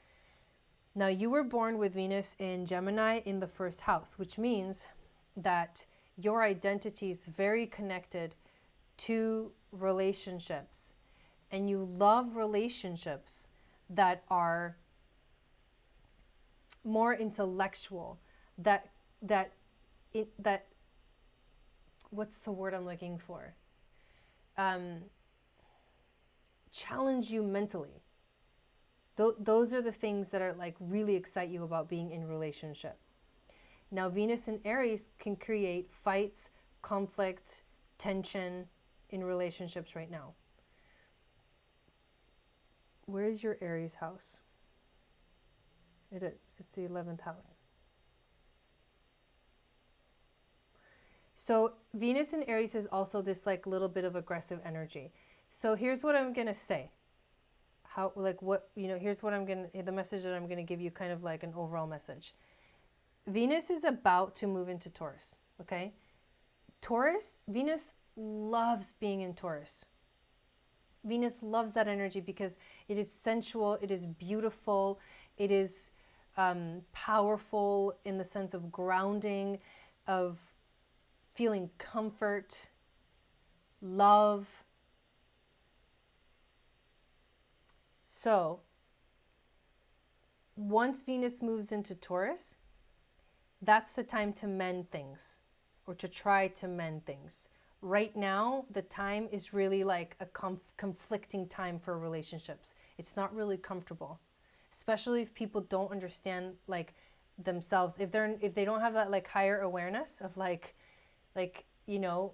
Now, you were born with Venus in Gemini in the first house, which means that your identity is very connected to relationships, and you love relationships that are more intellectual, that what's the word I'm looking for? Challenge you mentally. Those are the things that are like really excite you about being in relationship. Now, Venus in Aries can create fights, conflict, tension in relationships right now. Where is your Aries house? It is. It's the 11th house. So Venus in Aries is also this like little bit of aggressive energy. So here's what I'm going to say. Here's the message that I'm going to give you, kind of like an overall message. Venus is about to move into Taurus, okay? Venus loves being in Taurus. Venus loves that energy because it is sensual, it is beautiful, it is powerful in the sense of grounding, of feeling comfort, love. So, once Venus moves into Taurus, that's the time to mend things or to try to mend things. Right now, the time is really like a conflicting time for relationships. It's not really comfortable, especially if people don't understand like themselves, if they don't have that like higher awareness of like, you know,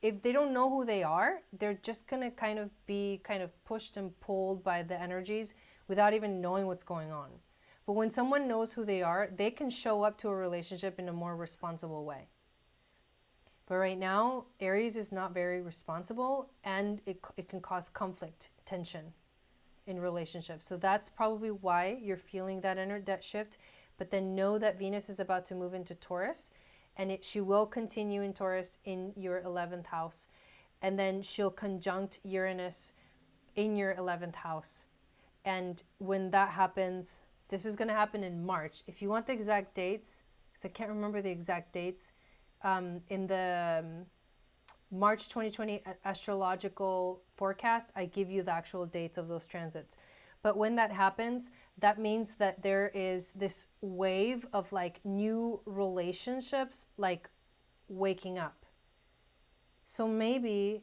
if they don't know who they are, they're just gonna kind of be kind of pushed and pulled by the energies without even knowing what's going on. But when someone knows who they are, they can show up to a relationship in a more responsible way. But right now, Aries is not very responsible, and it can cause conflict, tension in relationships. So that's probably why you're feeling that shift. But then know that Venus is about to move into Taurus, and she will continue in Taurus in your 11th house. And then she'll conjunct Uranus in your 11th house. And when that happens, this is going to happen in March. If you want the exact dates, because I can't remember the exact dates, in the March 2020 astrological forecast, I give you the actual dates of those transits. But when that happens, that means that there is this wave of like new relationships, like waking up. So maybe,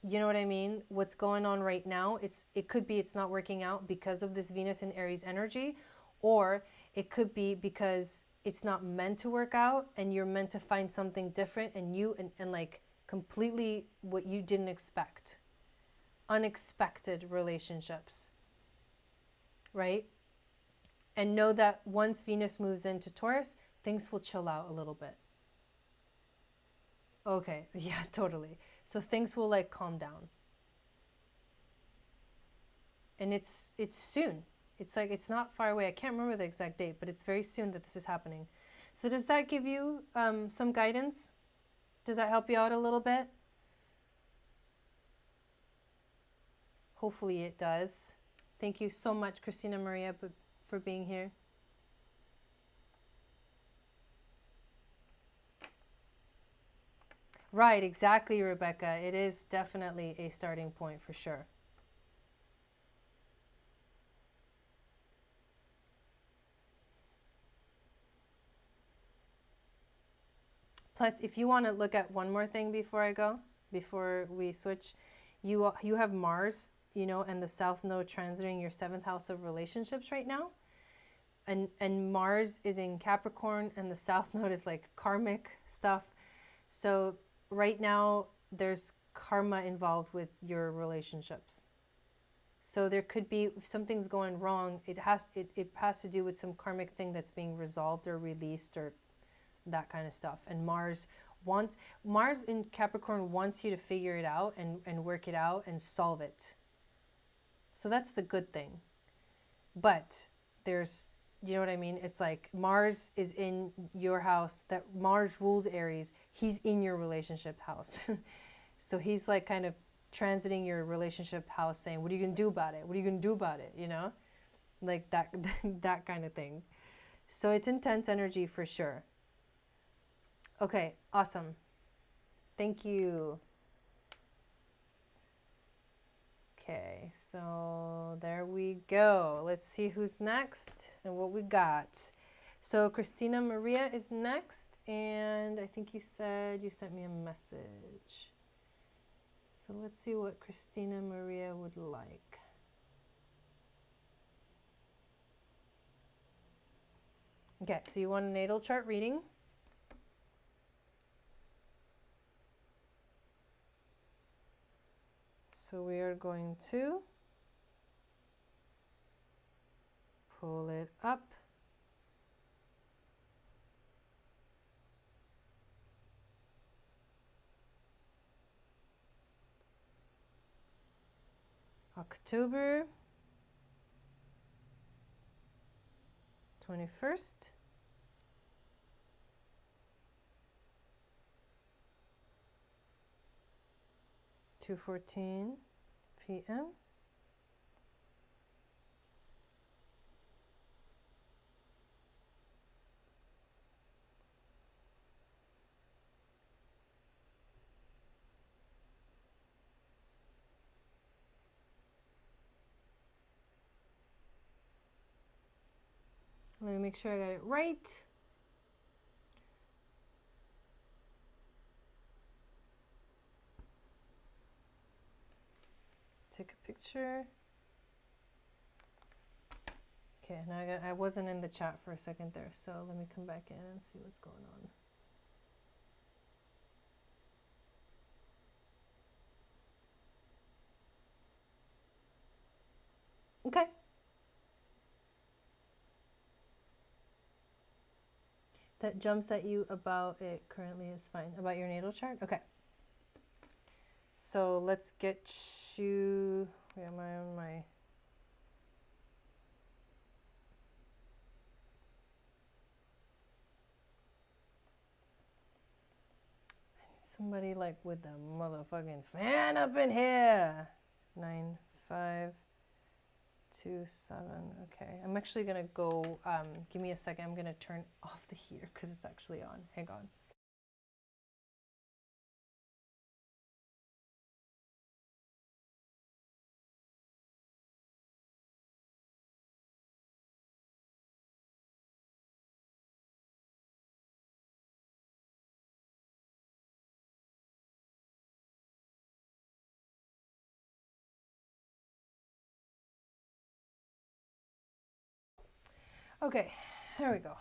you know what I mean? What's going on right now, it could be it's not working out because of this Venus and Aries energy, or it could be because it's not meant to work out and you're meant to find something different and new and like completely what you didn't expect. Unexpected relationships, right? And know that once Venus moves into Taurus, things will chill out a little bit. Okay, yeah, totally. So things will like calm down. And it's soon. It's like, it's not far away. I can't remember the exact date, but it's very soon that this is happening. So does that give you some guidance? Does that help you out a little bit? Hopefully it does. Thank you so much, Christina Maria, for being here. Right, exactly, Rebecca. It is definitely a starting point for sure. Plus, if you want to look at one more thing before we switch, you have Mars, you know, and the South Node transiting your 7th house of relationships right now. And Mars is in Capricorn, and the South Node is like karmic stuff. So right now, there's karma involved with your relationships. So there could be, if something's going wrong, it has to do with some karmic thing that's being resolved or released or that kind of stuff. And Mars in Capricorn wants you to figure it out and work it out and solve it. So that's the good thing. But there's, you know what I mean? It's like Mars is in your house, that Mars rules Aries. He's in your relationship house. So he's like kind of transiting your relationship house saying, what are you going to do about it? What are you going to do about it? You know, like that, that kind of thing. So it's intense energy for sure. Okay, awesome. Thank you. Okay, so there we go. Let's see who's next and what we got. So Christina Maria is next, and I think you said you sent me a message. So let's see what Christina Maria would like. Okay, so you want a natal chart reading? So we are going to pull it up. October 21st. 2:14 p.m. Let me make sure I got it right. Take a picture. Okay, now I wasn't in the chat for a second there, so let me come back in and see what's going on. Okay. That jumps at you about it currently is fine. About your natal chart? Okay. So let's get you, where am I on my, I need somebody like with the motherfucking fan up in here. 9, 5, 2, 7. Okay, I'm actually gonna go, give me a second. I'm gonna turn off the heater because it's actually on. Hang on. Okay, there we go.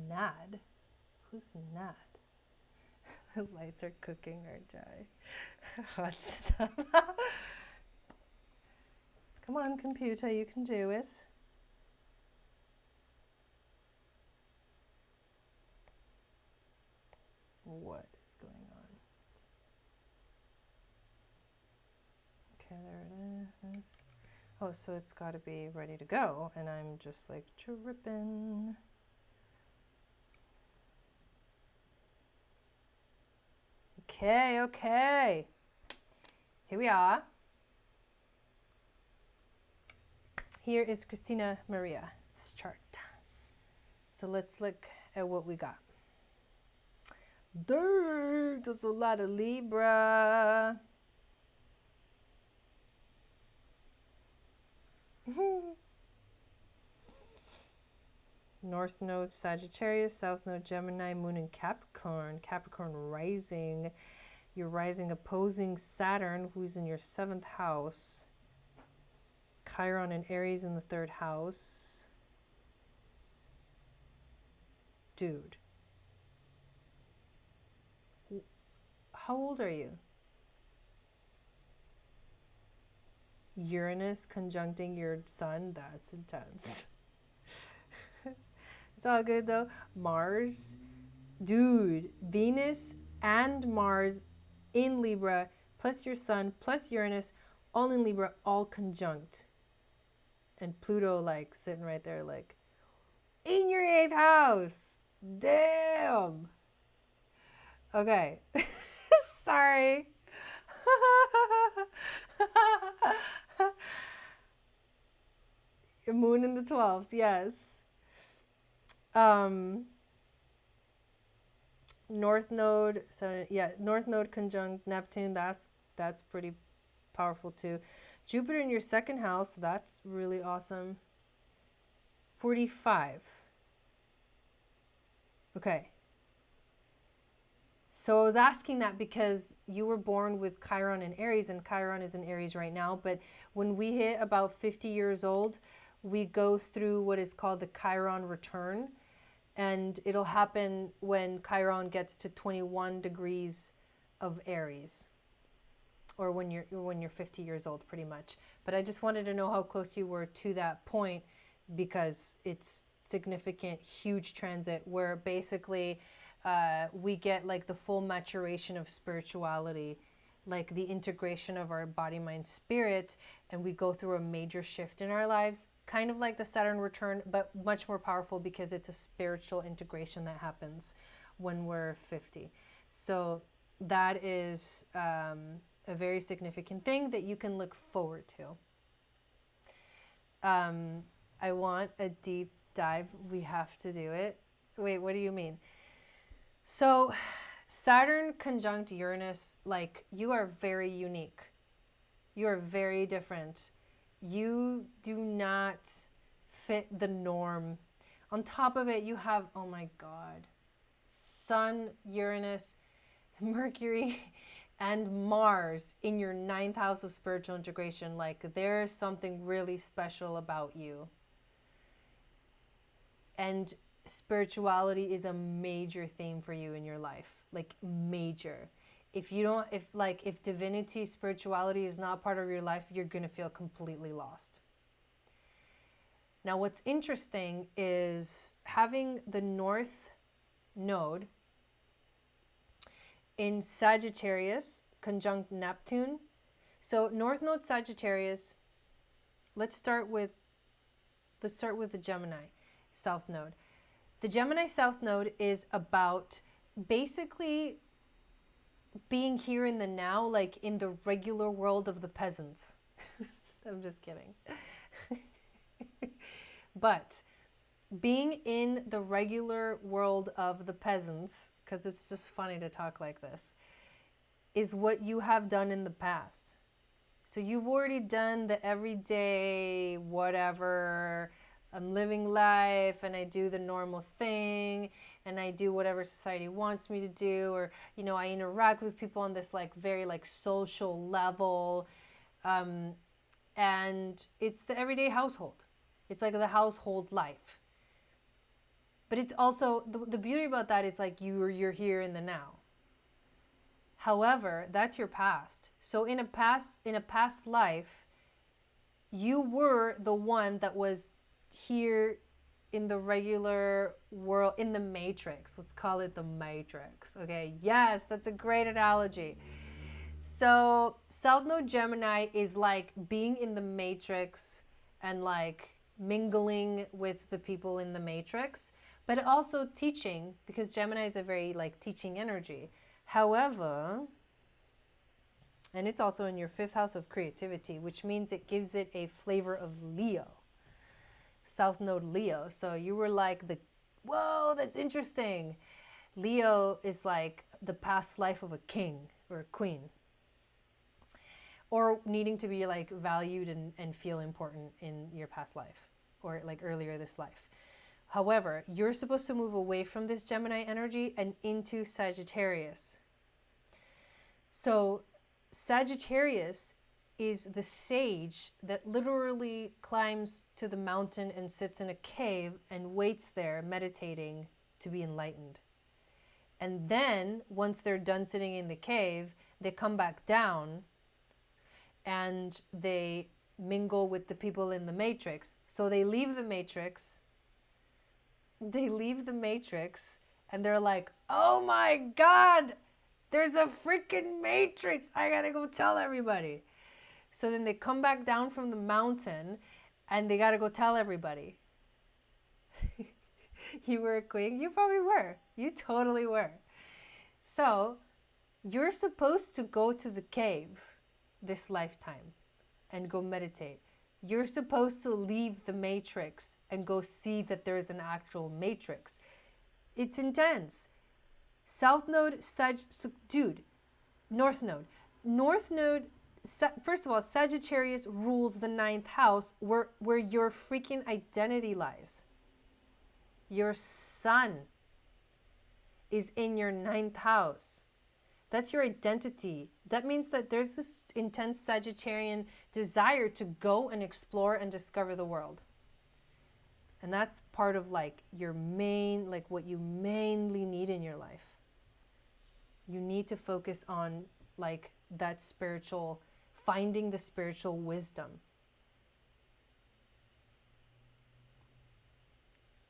Nad? Who's Nad? The lights are cooking our Jai. Hot stuff. Come on, computer, you can do it. What is going on? Okay, there it is. Oh, so it's got to be ready to go, and I'm just like tripping. Okay, okay. Here we are. Here is Christina Maria's chart. So let's look at what we got. Dirt, there's a lot of Libra. North node Sagittarius, south node Gemini, moon in Capricorn, Capricorn rising. Your rising opposing Saturn, who's in your 7th house. Chiron and Aries in the 3rd house. Dude. How old are you? Uranus conjuncting your sun? That's intense. It's all good though. Mars. Dude, Venus and Mars in Libra, plus your sun, plus Uranus, all in Libra, all conjunct. And Pluto like sitting right there like, in your 8th house. Damn. Okay. Sorry. Your moon in the 12th, yes. North node, so yeah, North node conjunct Neptune, that's pretty powerful too. Jupiter in your 2nd house, that's really awesome. 45. Okay. So I was asking that because you were born with Chiron in Aries, and Chiron is in Aries right now, but when we hit about 50 years old, we go through what is called the Chiron return, and it'll happen when Chiron gets to 21 degrees of Aries, or when you're 50 years old, pretty much. But I just wanted to know how close you were to that point, because it's significant, huge transit where basically we get like the full maturation of spirituality, like the integration of our body, mind, spirit, and we go through a major shift in our lives, kind of like the Saturn return, but much more powerful because it's a spiritual integration that happens when we're 50. So that is a very significant thing that you can look forward to. I want a deep dive. We have to do it. Wait, what do you mean? So Saturn conjunct Uranus, like, you are very unique. You are very different. You do not fit the norm. On top of it, you have, oh my God, Sun, Uranus, Mercury, and Mars in your 9th house of spiritual integration. Like, there's something really special about you. And spirituality is a major theme for you in your life, like major. If divinity, spirituality is not part of your life, you're going to feel completely lost. Now, what's interesting is having the North Node in Sagittarius conjunct Neptune. So North Node Sagittarius, let's start with the Gemini South Node. The Gemini South Node is about basically being here in the now, like in the regular world of the peasants. I'm just kidding. But being in the regular world of the peasants, because it's just funny to talk like this, is what you have done in the past. So you've already done the everyday whatever, I'm living life and I do the normal thing and I do whatever society wants me to do, or, you know, I interact with people on this like very like social level. And it's the everyday household. It's like the household life. But it's also, the beauty about that is like you're here in the now. However, that's your past. So in a past life, you were the one that was here in the regular world, in the matrix. Let's call it the matrix. Okay, yes, that's a great analogy. So South Node Gemini is like being in the matrix and like mingling with the people in the matrix, but also teaching, because Gemini is a very like teaching energy. However, and it's also in your 5th house of creativity, which means it gives it a flavor of Leo. South Node Leo. So you were like whoa, that's interesting. Leo is like the past life of a king or a queen, or needing to be like valued and feel important in your past life or like earlier this life. However, you're supposed to move away from this Gemini energy and into Sagittarius. So Sagittarius is the sage that literally climbs to the mountain and sits in a cave and waits there meditating to be enlightened. And then once they're done sitting in the cave, they come back down and they mingle with the people in the matrix. So they leave the matrix. And they're like, oh my God, there's a freaking matrix. I gotta go tell everybody. So then they come back down from the mountain and they gotta go tell everybody. You were a queen? You probably were. You totally were. So you're supposed to go to the cave this lifetime and go meditate. You're supposed to leave the matrix and go see that there is an actual matrix. It's intense. South Node, North Node. North Node, first of all, Sagittarius rules the 9th house where your freaking identity lies. Your sun is in your 9th house. That's your identity. That means that there's this intense Sagittarian desire to go and explore and discover the world. And that's part of like your main, like what you mainly need in your life. You need to focus on like that spiritual, finding the spiritual wisdom.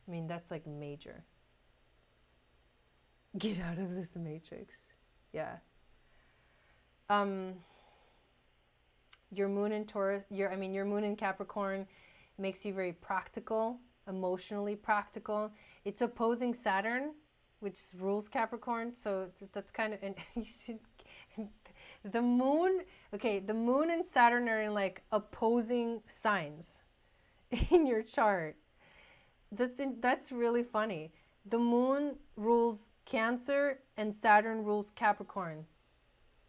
I mean, that's like major. Get out of this matrix. Yeah. Your moon in Taurus, your moon in Capricorn makes you very practical, emotionally practical. It's opposing Saturn, which rules Capricorn. So that's kind of, and the moon and Saturn are in like opposing signs in your chart. That's really funny. The moon rules Cancer and Saturn rules Capricorn.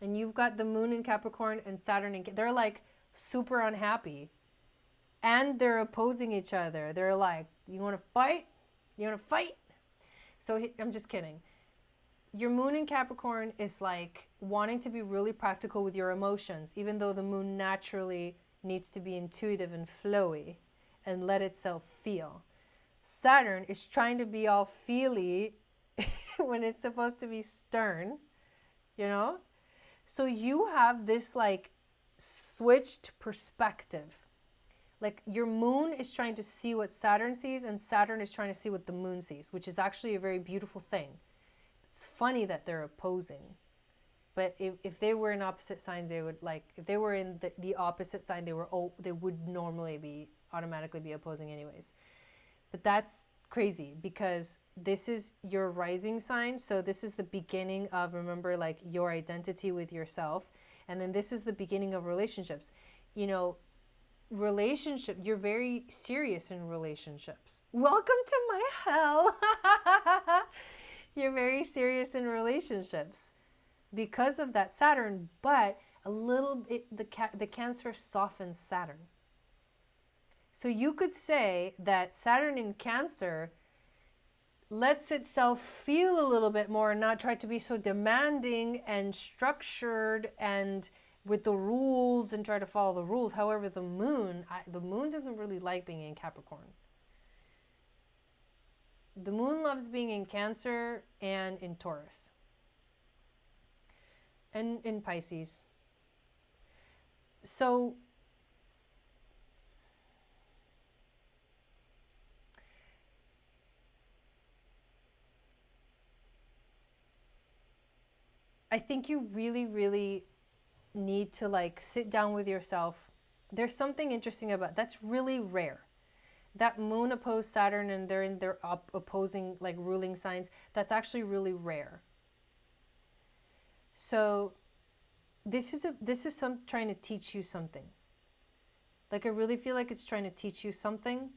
And you've got the moon in Capricorn and Saturn in, they're like super unhappy. and they're opposing each other. They're like, you want to fight? You want to fight? So I'm just kidding. Your moon in Capricorn is like wanting to be really practical with your emotions, even though the moon naturally needs to be intuitive and flowy and let itself feel. Saturn is trying to be all feely when it's supposed to be stern, you know? So you have this like switched perspective. Like your moon is trying to see what Saturn sees, and Saturn is trying to see what the moon sees, which is actually a very beautiful thing. It's funny that they're opposing. But if they were in opposite signs, they would like, if they were in the opposite sign, they would normally be automatically be opposing anyways. But that's crazy because this is your rising sign. So this is the beginning of, remember, like your identity with yourself. And then this is the beginning of relationships. You know, you're very serious in relationships. Welcome to my hell. You're very serious in relationships because of that Saturn, but a little bit, the Cancer softens Saturn. So you could say that Saturn in Cancer lets itself feel a little bit more and not try to be so demanding and structured and with the rules and try to follow the rules. However, the moon doesn't really like being in Capricorn. The moon loves being in Cancer and in Taurus. And in Pisces. So I think you really, really need to like sit down with yourself. There's something interesting about that's really rare. That moon opposed Saturn and they're in their opposing like ruling signs, that's actually really rare. So this is some trying to teach you something. Like I really feel like it's trying to teach you something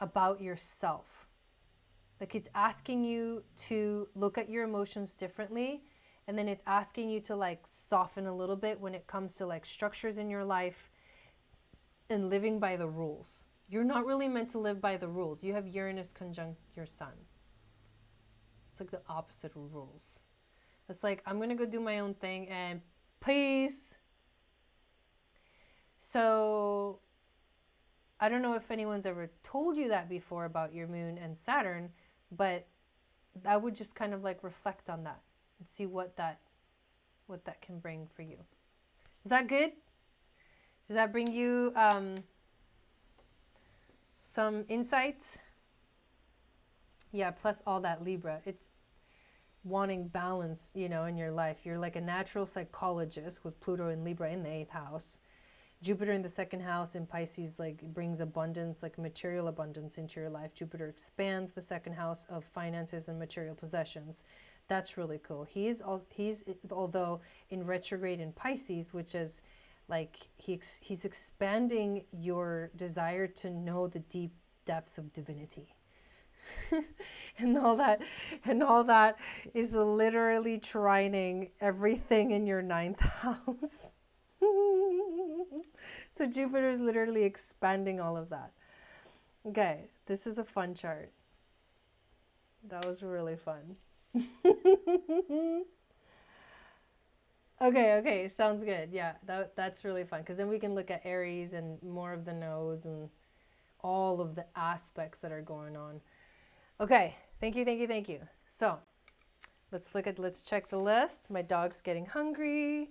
about yourself. Like it's asking you to look at your emotions differently, and then it's asking you to like soften a little bit when it comes to like structures in your life and living by the rules. You're not really meant to live by the rules. You have Uranus conjunct your sun. It's like the opposite of rules. It's like, I'm going to go do my own thing and peace. So I don't know if anyone's ever told you that before about your moon and Saturn, but I would just kind of like reflect on that and see what that can bring for you. Is that good? Does that bring you some insights? Yeah, plus all that Libra. It's wanting balance, you know, in your life. You're like a natural psychologist with Pluto and Libra in the 8th house. Jupiter in the 2nd house in Pisces like brings abundance, like material abundance into your life. Jupiter expands the 2nd house of finances and material possessions. That's really cool. He's although in retrograde in Pisces, which is like he's expanding your desire to know the deep depths of divinity. and all that is literally trining everything in your 9th house. So Jupiter is literally expanding all of that. Okay, this is a fun chart. That was really fun. Okay, sounds good. Yeah, that's really fun because then we can look at Aries and more of the nodes and all of the aspects that are going on. Okay, thank you. So let's check the list. My dog's getting hungry.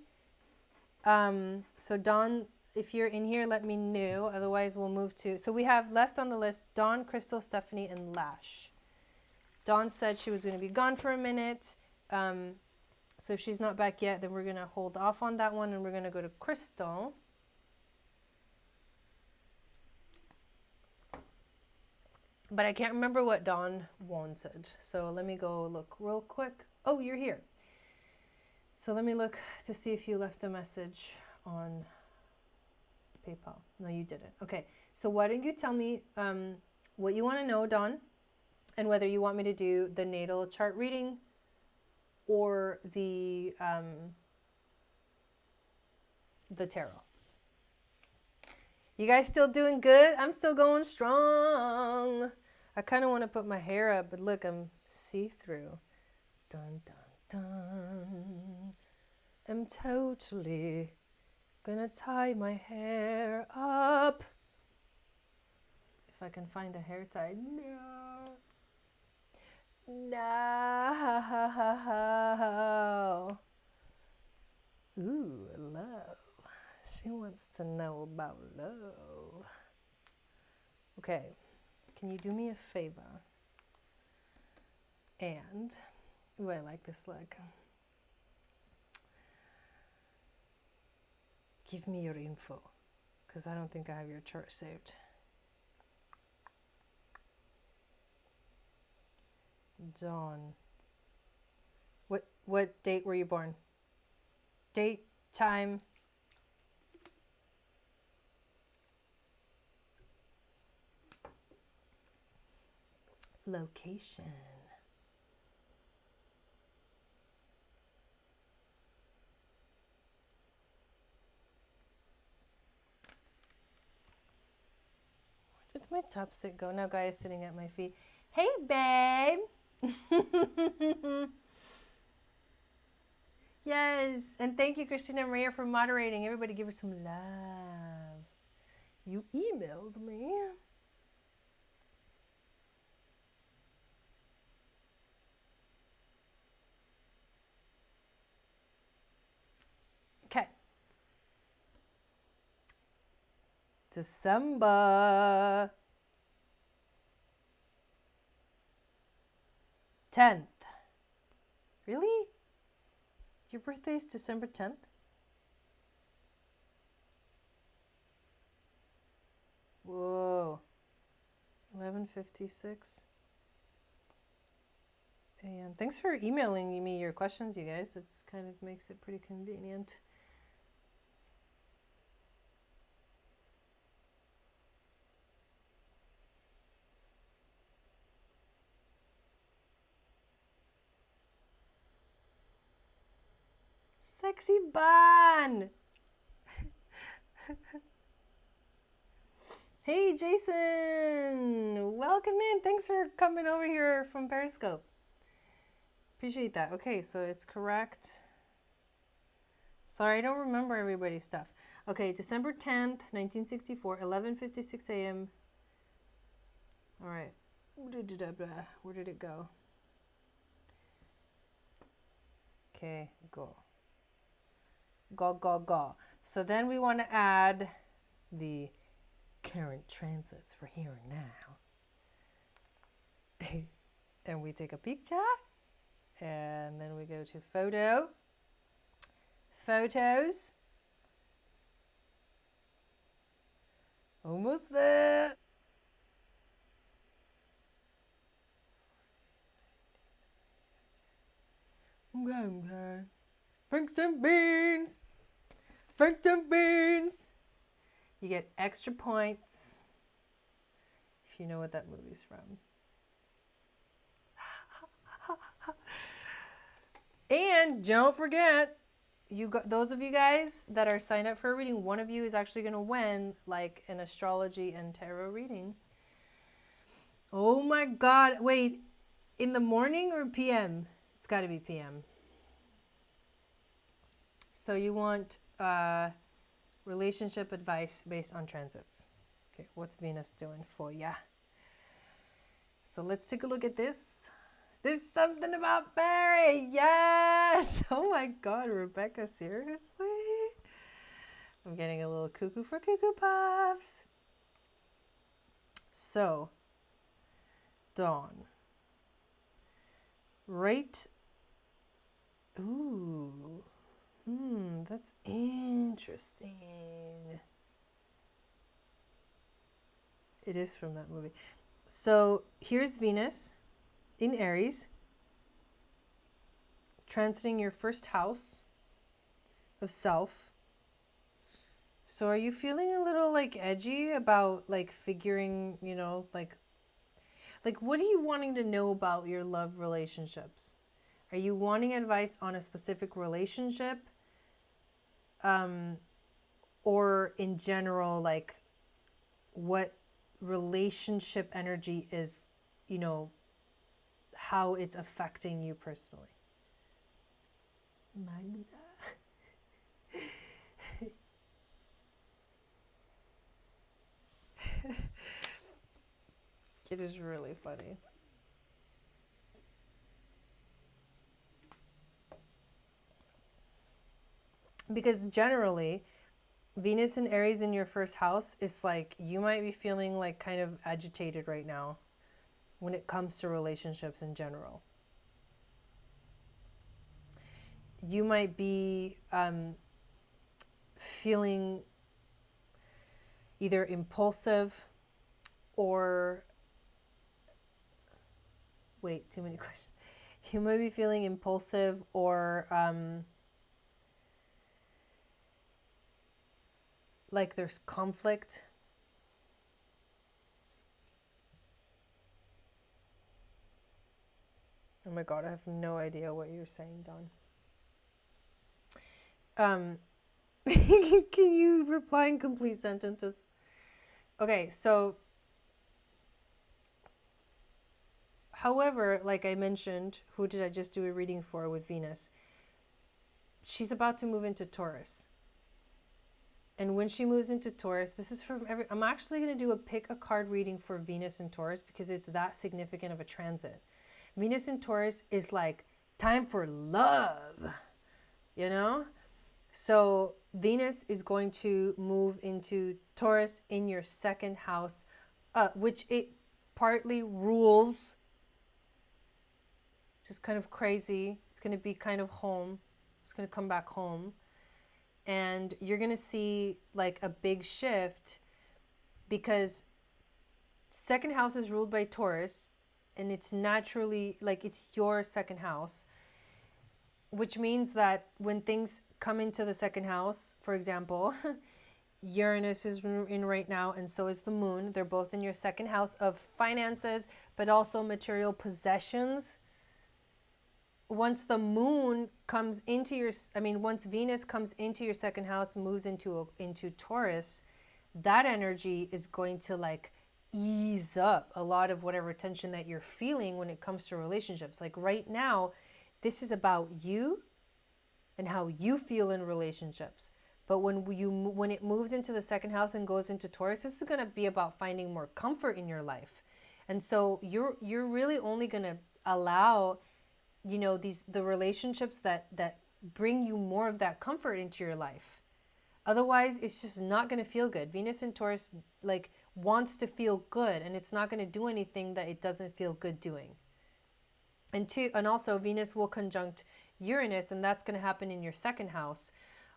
So Dawn, if you're in here, let me know. Otherwise, we'll move to, so we have left on the list Dawn, Crystal, Stephanie, and Lash. Dawn said she was going to be gone for a minute. So if she's not back yet, then we're going to hold off on that one and we're going to go to Crystal. But I can't remember what Dawn wanted. So let me go look real quick. Oh, you're here. So let me look to see if you left a message on PayPal. No, you didn't. Okay. So why don't you tell me what you want to know, Dawn, and whether you want me to do the natal chart reading or the tarot. You guys still doing good? I'm still going strong. I kind of want to put my hair up, but look, I'm see-through. Dun, dun, dun. I'm totally gonna tie my hair up. If I can find a hair tie. No. No. Ooh, love. She wants to know about love. Okay. Can you do me a favor? And, ooh, I like this look. Give me your info, because I don't think I have your chart saved. Dawn. What date were you born? Date, time. Location. Where did my chopstick go? Now Guy is sitting at my feet. Hey, babe. Yes, and thank you, Christina Maria, for moderating. Everybody give her some love. You emailed me. Okay. December 10th. Really? Your birthday is December 10th? Whoa. 11:56 a.m. Thanks for emailing me your questions, you guys. It's kind of makes it pretty convenient. Sexy bun! Hey, Jason! Welcome in. Thanks for coming over here from Periscope. Appreciate that. Okay, so it's correct. Sorry, I don't remember everybody's stuff. Okay, December 10th, 1964, 11:56 a.m. All right. Where did it go? Okay, go. Go. So then we want to add the current transits for here and now. And we take a picture. And then we go to photos. Almost there. Okay. Franks and beans. You get extra points if you know what that movie's from. And don't forget, those of you guys that are signed up for a reading, one of you is actually going to win like an astrology and tarot reading. Oh my God. Wait, in the morning or PM? It's got to be PM. So you want relationship advice based on transits. Okay, what's Venus doing for ya? So let's take a look at this. There's something about Barry. Yes. Oh my God, Rebecca, seriously? I'm getting a little cuckoo for Cuckoo Puffs. So, Dawn. Right. Ooh. That's interesting. It is from that movie. So here's Venus in Aries, transiting your first house of self. So are you feeling a little like edgy about like figuring, like what are you wanting to know about your love relationships? Are you wanting advice on a specific relationship? Or in general, like what relationship energy is, you know, how it's affecting you personally. Magda. It is really funny. Because generally, Venus and Aries in your first house is like, you might be feeling like kind of agitated right now when it comes to relationships in general. You might be feeling either impulsive or, wait, too many questions. You might be feeling impulsive or like there's conflict. Oh my God, I have no idea what you're saying, Dawn. Can you reply in complete sentences? Okay, so however, like I mentioned, who did I just do a reading for with Venus? She's about to move into Taurus. And when she moves into Taurus, this is from I'm actually going to do a pick a card reading for Venus and Taurus because it's that significant of a transit. Venus and Taurus is like time for love, you know? So Venus is going to move into Taurus in your second house, which it partly rules. It's just kind of crazy. It's going to be kind of home. It's going to come back home. And you're going to see like a big shift because second house is ruled by Taurus and it's naturally like it's your second house, which means that when things come into the second house, for example, Uranus is in right now and so is the moon. They're both in your second house of finances, but also material possessions. Once the moon comes into your, once Venus comes into your second house, moves into Taurus, that energy is going to like ease up a lot of whatever tension that you're feeling when it comes to relationships. Like right now, this is about you and how you feel in relationships. But when it moves into the second house and goes into Taurus, this is going to be about finding more comfort in your life. And so you're really only going to allow, you know, the relationships that bring you more of that comfort into your life. Otherwise, it's just not going to feel good. Venus in Taurus like wants to feel good, and it's not going to do anything that it doesn't feel good doing. And also Venus will conjunct Uranus, and that's going to happen in your second house,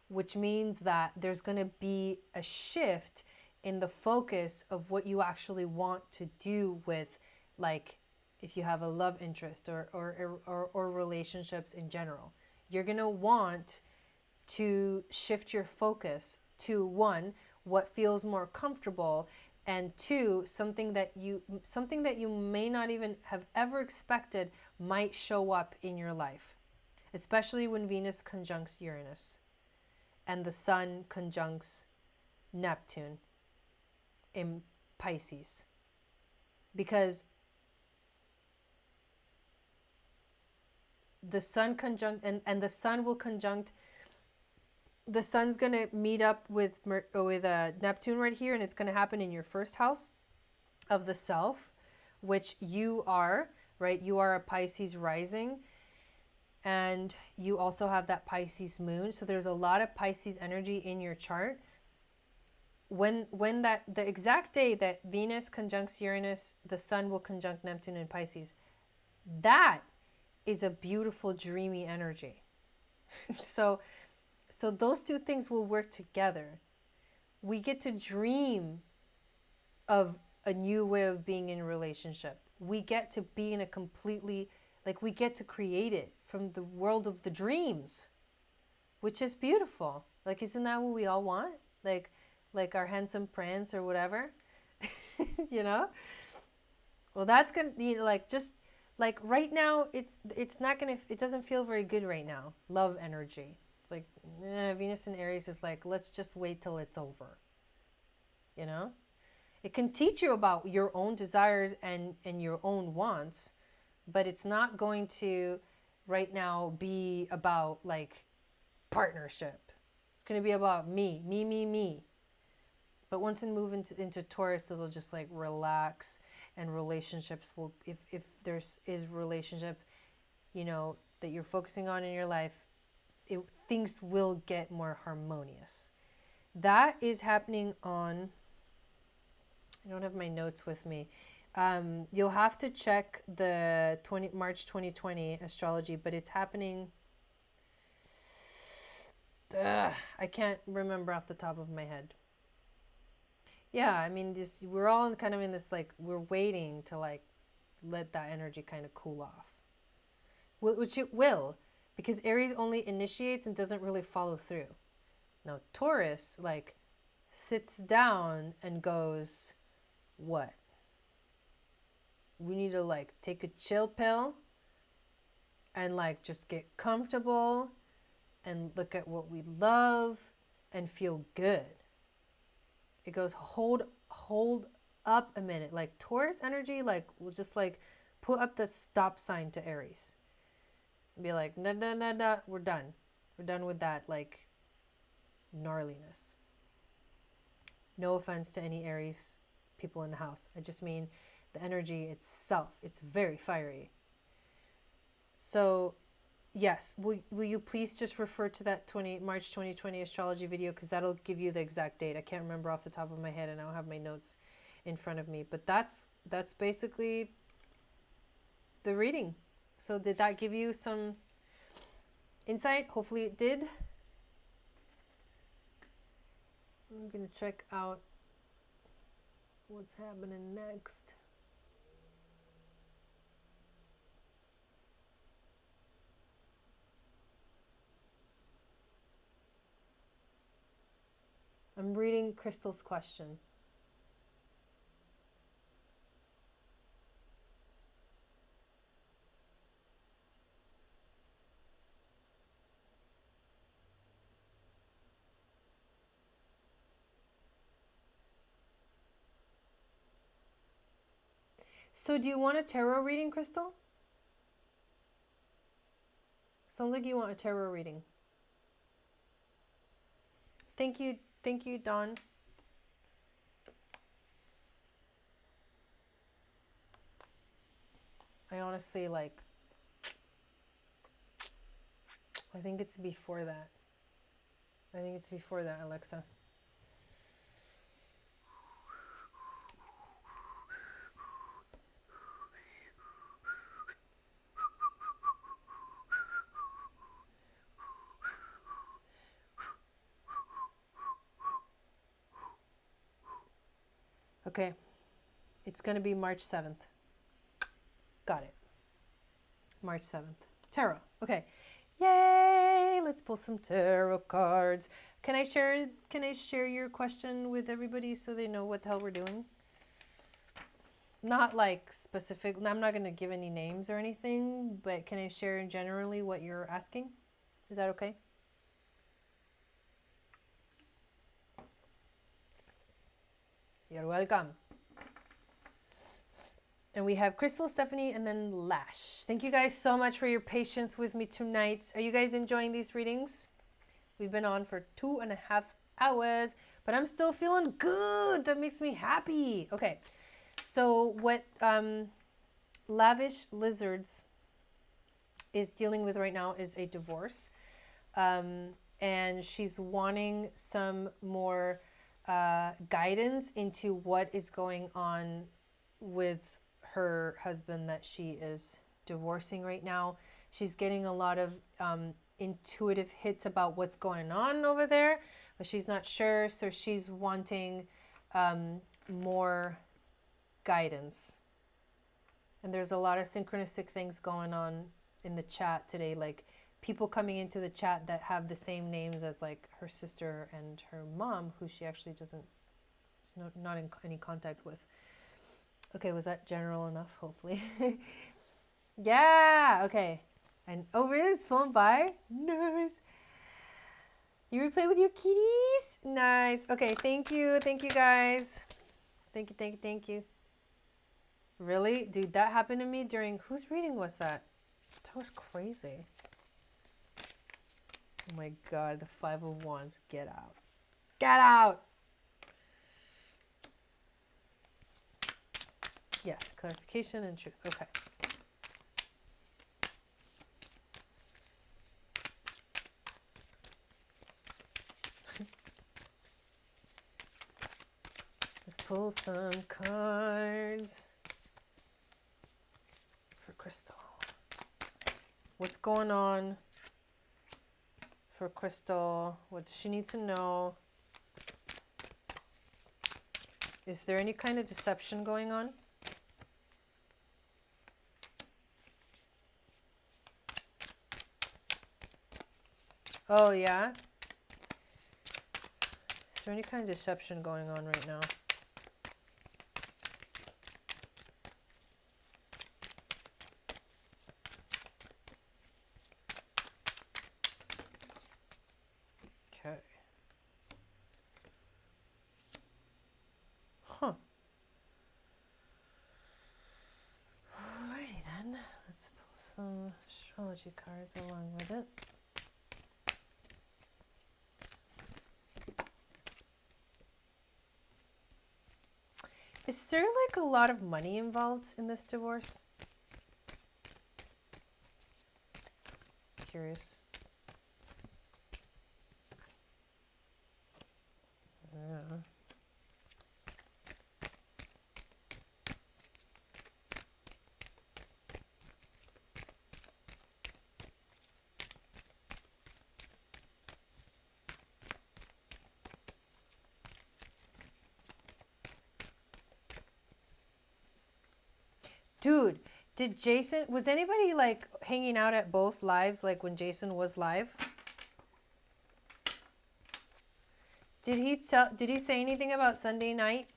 which means that there's going to be a shift in the focus of what you actually want to do with, like, if you have a love interest or relationships in general. You're going to want to shift your focus to one, what feels more comfortable, and two, something that you may not even have ever expected might show up in your life, especially when Venus conjuncts Uranus and the Sun conjuncts Neptune in Pisces. Because the Sun conjunct and the Sun will conjunct, the Sun's going to meet up with Neptune right here, and it's going to happen in your first house of the self, which you are, right? You are a Pisces rising, and you also have that Pisces moon. So there's a lot of Pisces energy in your chart. When the exact day that Venus conjuncts Uranus, the Sun will conjunct Neptune in Pisces. That is a beautiful, dreamy energy. So those two things will work together. We get to dream of a new way of being in a relationship. We get to be in a completely, like, we get to create it from the world of the dreams, which is beautiful. Like, isn't that what we all want? Like our handsome prince or whatever, you know? Well, that's gonna, you know, like, just like right now, it's not gonna, it doesn't feel very good right now. Love energy. It's like, Venus in Aries is like, let's just wait till it's over, you know? It can teach you about your own desires and your own wants, but it's not going to right now be about like partnership. It's going to be about me, me, me, me. But once it move into Taurus, it'll just like relax, and relationships will, if there's is relationship, you know, that you're focusing on in your life, things will get more harmonious. That is happening on, I don't have my notes with me. You'll have to check the March 2020 astrology, but it's happening. I can't remember off the top of my head. Yeah, I mean, we're all kind of in this, like, we're waiting to like let that energy kind of cool off, which it will, because Aries only initiates and doesn't really follow through. Now Taurus like sits down and goes, what? We need to like take a chill pill and like just get comfortable and look at what we love and feel good. It goes, hold up a minute. Like Taurus energy, like will just like put up the stop sign to Aries. And be like, nah, we're done. We're done with that like gnarliness. No offense to any Aries people in the house. I just mean the energy itself. It's very fiery. So yes, will you please just refer to that March 2020 astrology video, because that'll give you the exact date. I can't remember off the top of my head, and I don't have my notes in front of me. But that's basically the reading. So did that give you some insight? Hopefully it did. I'm going to check out what's happening next. I'm reading Crystal's question. So do you want a tarot reading, Crystal? Sounds like you want a tarot reading. Thank you, Dawn. I honestly like, I think it's before that. Alexa. Okay, it's going to be March 7th. Got it. March 7th. Tarot. Okay. Yay! Let's pull some tarot cards. Can I share your question with everybody so they know what the hell we're doing? Not like specific. I'm not going to give any names or anything, but can I share generally what you're asking? Is that okay? You're welcome. And we have Crystal, Stephanie, and then Lash. Thank you guys so much for your patience with me tonight. Are you guys enjoying these readings? We've been on for 2.5 hours, but I'm still feeling good. That makes me happy. Okay, so what Lavish Lizards is dealing with right now is a divorce. And she's wanting some more guidance into what is going on with her husband that she is divorcing right now. She's getting a lot of intuitive hits about what's going on over there, but she's not sure, so she's wanting more guidance. And there's a lot of synchronistic things going on in the chat today, like people coming into the chat that have the same names as like her sister and her mom, who she actually she's not in any contact with. Okay, was that general enough? Hopefully. Yeah, okay. And really, it's flown by. Nice. You replay with your kitties? Nice. Okay, thank you guys. Thank you, thank you, thank you. Really? Dude, that happened to me during... Whose reading was that? That was crazy. Oh my god, the Five of Wands. Get out. Get out! Yes, clarification and truth. Okay. Let's pull some cards for Crystal. What's going on for Crystal? What does she need to know? Is there any kind of deception going on? Oh, yeah? Is there any kind of deception going on right now? Okay. Huh. Alrighty then. Let's pull some astrology cards along with it. Is there like a lot of money involved in this divorce? Curious. Yeah. Dude, was anybody like hanging out at both lives, like when Jason was live? Did he say anything about Sunday night?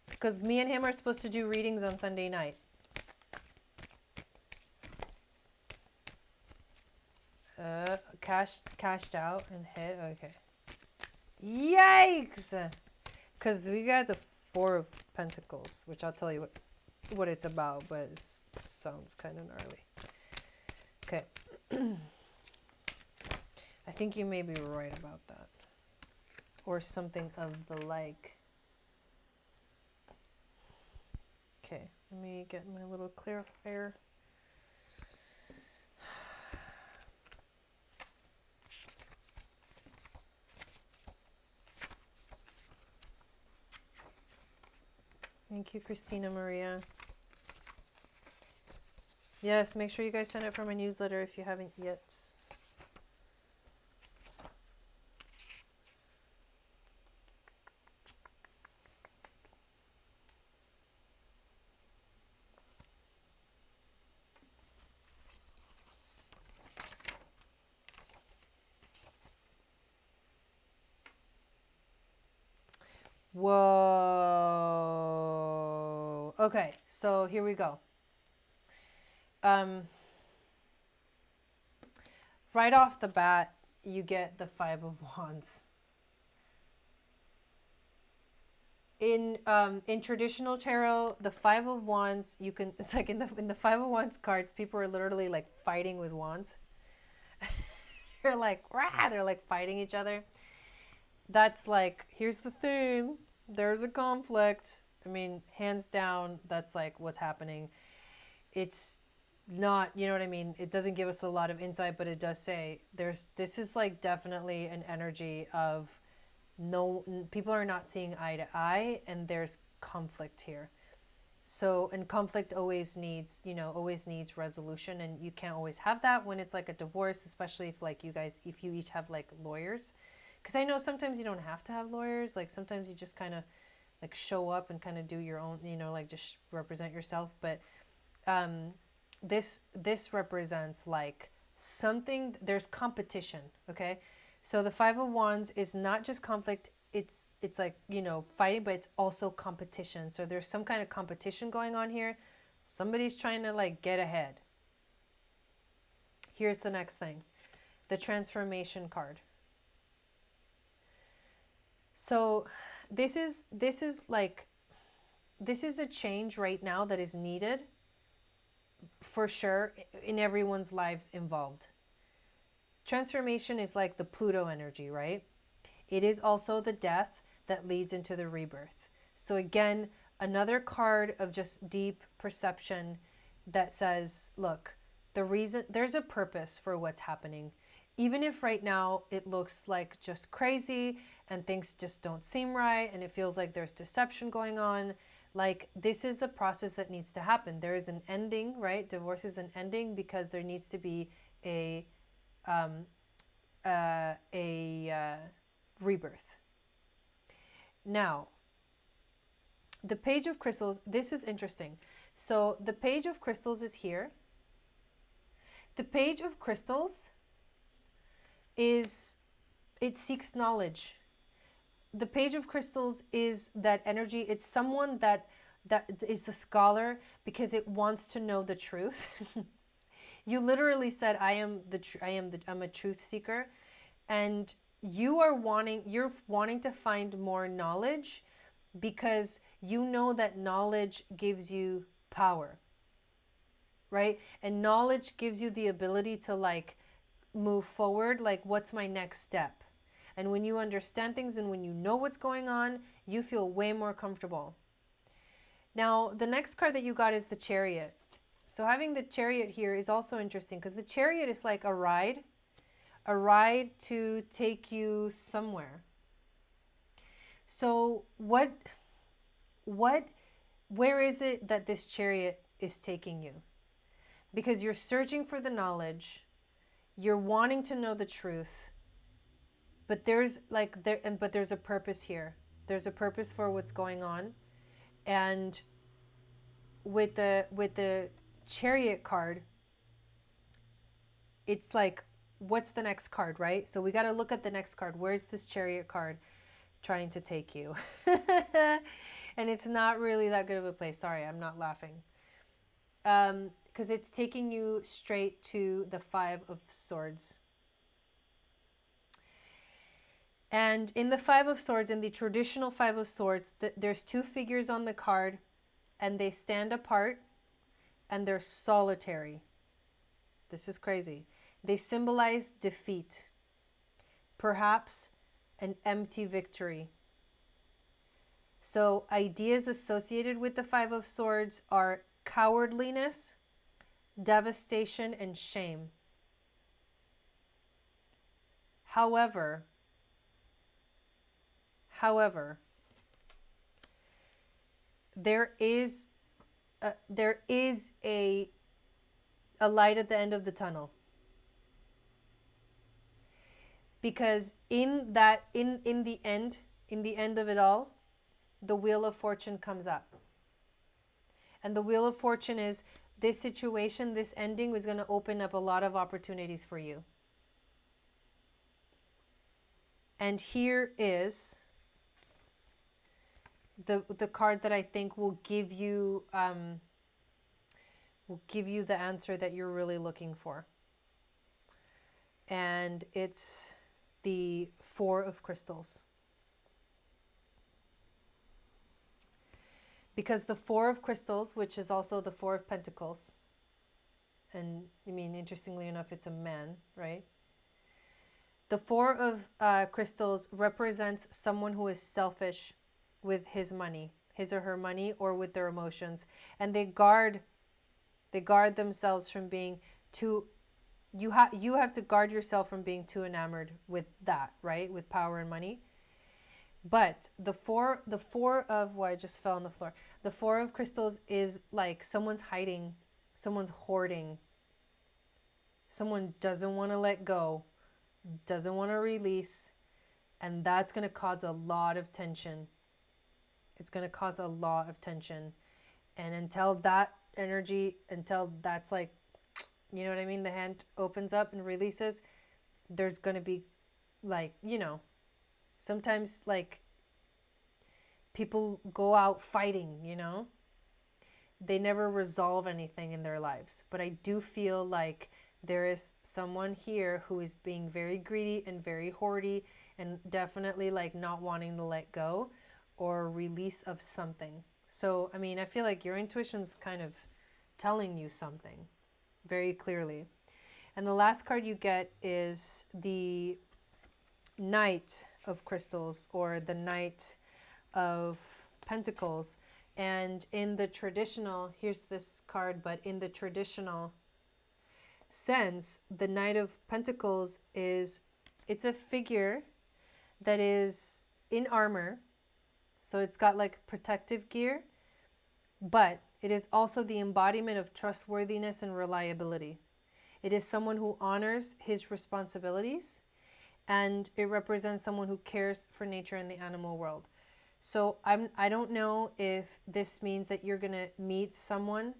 Because me and him are supposed to do readings on Sunday night. Cashed out and hit. Okay. Yikes! Because we got the Four of Pentacles, which I'll tell you what it's about, but it sounds kind of gnarly. Okay. I think you may be right about that. Or something of the like. Okay, let me get my little clarifier. Thank you, Christina Maria. Yes, make sure you guys sign up for my newsletter if you haven't yet. Whoa. Okay, so here we go. Right off the bat, you get the Five of Wands. In traditional tarot, the Five of Wands, it's like in the Five of Wands cards, people are literally like fighting with wands. They're like, rah, they're like fighting each other. That's like, here's the thing, there's a conflict. I mean, hands down, that's like what's happening. It's not, you know what I mean? It doesn't give us a lot of insight, but it does say this is like definitely an energy of people are not seeing eye to eye, and there's conflict here. So, and conflict always needs resolution, and you can't always have that when it's like a divorce, especially if like if you each have like lawyers. Because I know sometimes you don't have to have lawyers. Like sometimes you just kind of like show up and kind of do your own, like just represent yourself. But this represents like something, there's competition, okay? So the Five of Wands is not just conflict, it's like, fighting, but it's also competition. So there's some kind of competition going on here. Somebody's trying to like get ahead. Here's the next thing. The transformation card. So this is like, this is a change right now that is needed for sure in everyone's lives involved. Transformation is like the Pluto energy, right? It is also the death that leads into the rebirth. So again, another card of just deep perception that says, look, there's a purpose for what's happening. Even if right now it looks like just crazy and things just don't seem right and it feels like there's deception going on, like this is the process that needs to happen. There is an ending, right? Divorce is an ending because there needs to be a rebirth. Now, the Page of Crystals, this is interesting. So the Page of Crystals is here. The Page of Crystals it seeks knowledge. The Page of Crystals is that energy. It's someone that is a scholar because it wants to know the truth. You literally said, I'm a truth seeker, and you're wanting to find more knowledge because you know that knowledge gives you power, right? And knowledge gives you the ability to like move forward, like what's my next step? And when you understand things and when you know what's going on, you feel way more comfortable. Now, the next card that you got is the Chariot. So having the Chariot here is also interesting because the Chariot is like a ride to take you somewhere. So where is it that this Chariot is taking you? Because you're searching for the knowledge, you're wanting to know the truth, but there's a purpose here. There's a purpose for what's going on. And with the Chariot card, it's like, what's the next card, right? So we got to look at the next card. Where's this Chariot card trying to take you? And it's not really that good of a place. Sorry, I'm not laughing. Because it's taking you straight to the Five of Swords. And in the Five of Swords, in the traditional Five of Swords, there's two figures on the card, and they stand apart, and they're solitary. This is crazy. They symbolize defeat, perhaps an empty victory. So ideas associated with the Five of Swords are cowardliness, devastation, and shame. However, there is a light at the end of the tunnel. Because in the end of it all, the Wheel of Fortune comes up. And the Wheel of Fortune is this situation, this ending was going to open up a lot of opportunities for you. And here is the card that I think will give you the answer that you're really looking for. And it's the Four of Crystals. Because the Four of Crystals, which is also the Four of Pentacles, and I mean, interestingly enough, it's a man, right? The Four of Crystals represents someone who is selfish with his money, his or her money, or with their emotions. And they guard themselves from being too, you have to guard yourself from being too enamored with that, right? With power and money. But the four of, I just fell on the floor. The Four of Crystals is like someone's hiding, someone's hoarding. Someone doesn't want to let go, doesn't want to release, and that's going to cause a lot of tension. It's going to cause a lot of tension. And until that energy, until that's like, you know what I mean? The hand opens up and releases, there's going to be like, you know, sometimes like people go out fighting, you know, they never resolve anything in their lives. But I do feel like there is someone here who is being very greedy and very hoardy and definitely like not wanting to let go or release of something. So, I mean, I feel like your intuition's kind of telling you something very clearly. And the last card you get is the Knight of Crystals, or the Knight of Pentacles. And in the traditional, here's this card, but in the traditional sense, the Knight of Pentacles it's a figure that is in armor. So it's got like protective gear, but it is also the embodiment of trustworthiness and reliability. It is someone who honors his responsibilities, and it represents someone who cares for nature and the animal world. So I don't know if this means that you're going to meet someone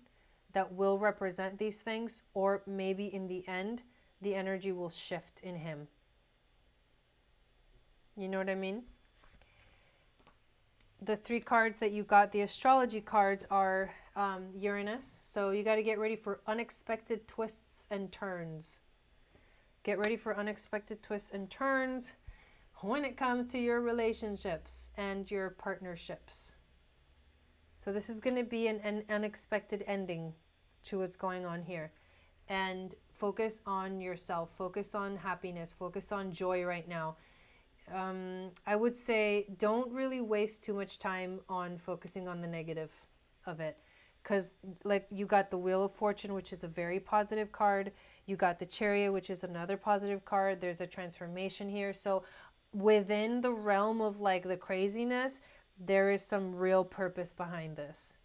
that will represent these things, or maybe in the end, the energy will shift in him. You know what I mean? The 3 cards that you got, the astrology cards, are Uranus. So you got to get ready for unexpected twists and turns. Get ready for unexpected twists and turns when it comes to your relationships and your partnerships. So this is going to be an unexpected ending to what's going on here. And focus on yourself. Focus on happiness. Focus on joy right now. I would say don't really waste too much time on focusing on the negative of it. Because like you got the Wheel of Fortune, which is a very positive card. You got the Chariot, which is another positive card. There's a transformation here. So within the realm of like the craziness, there is some real purpose behind this.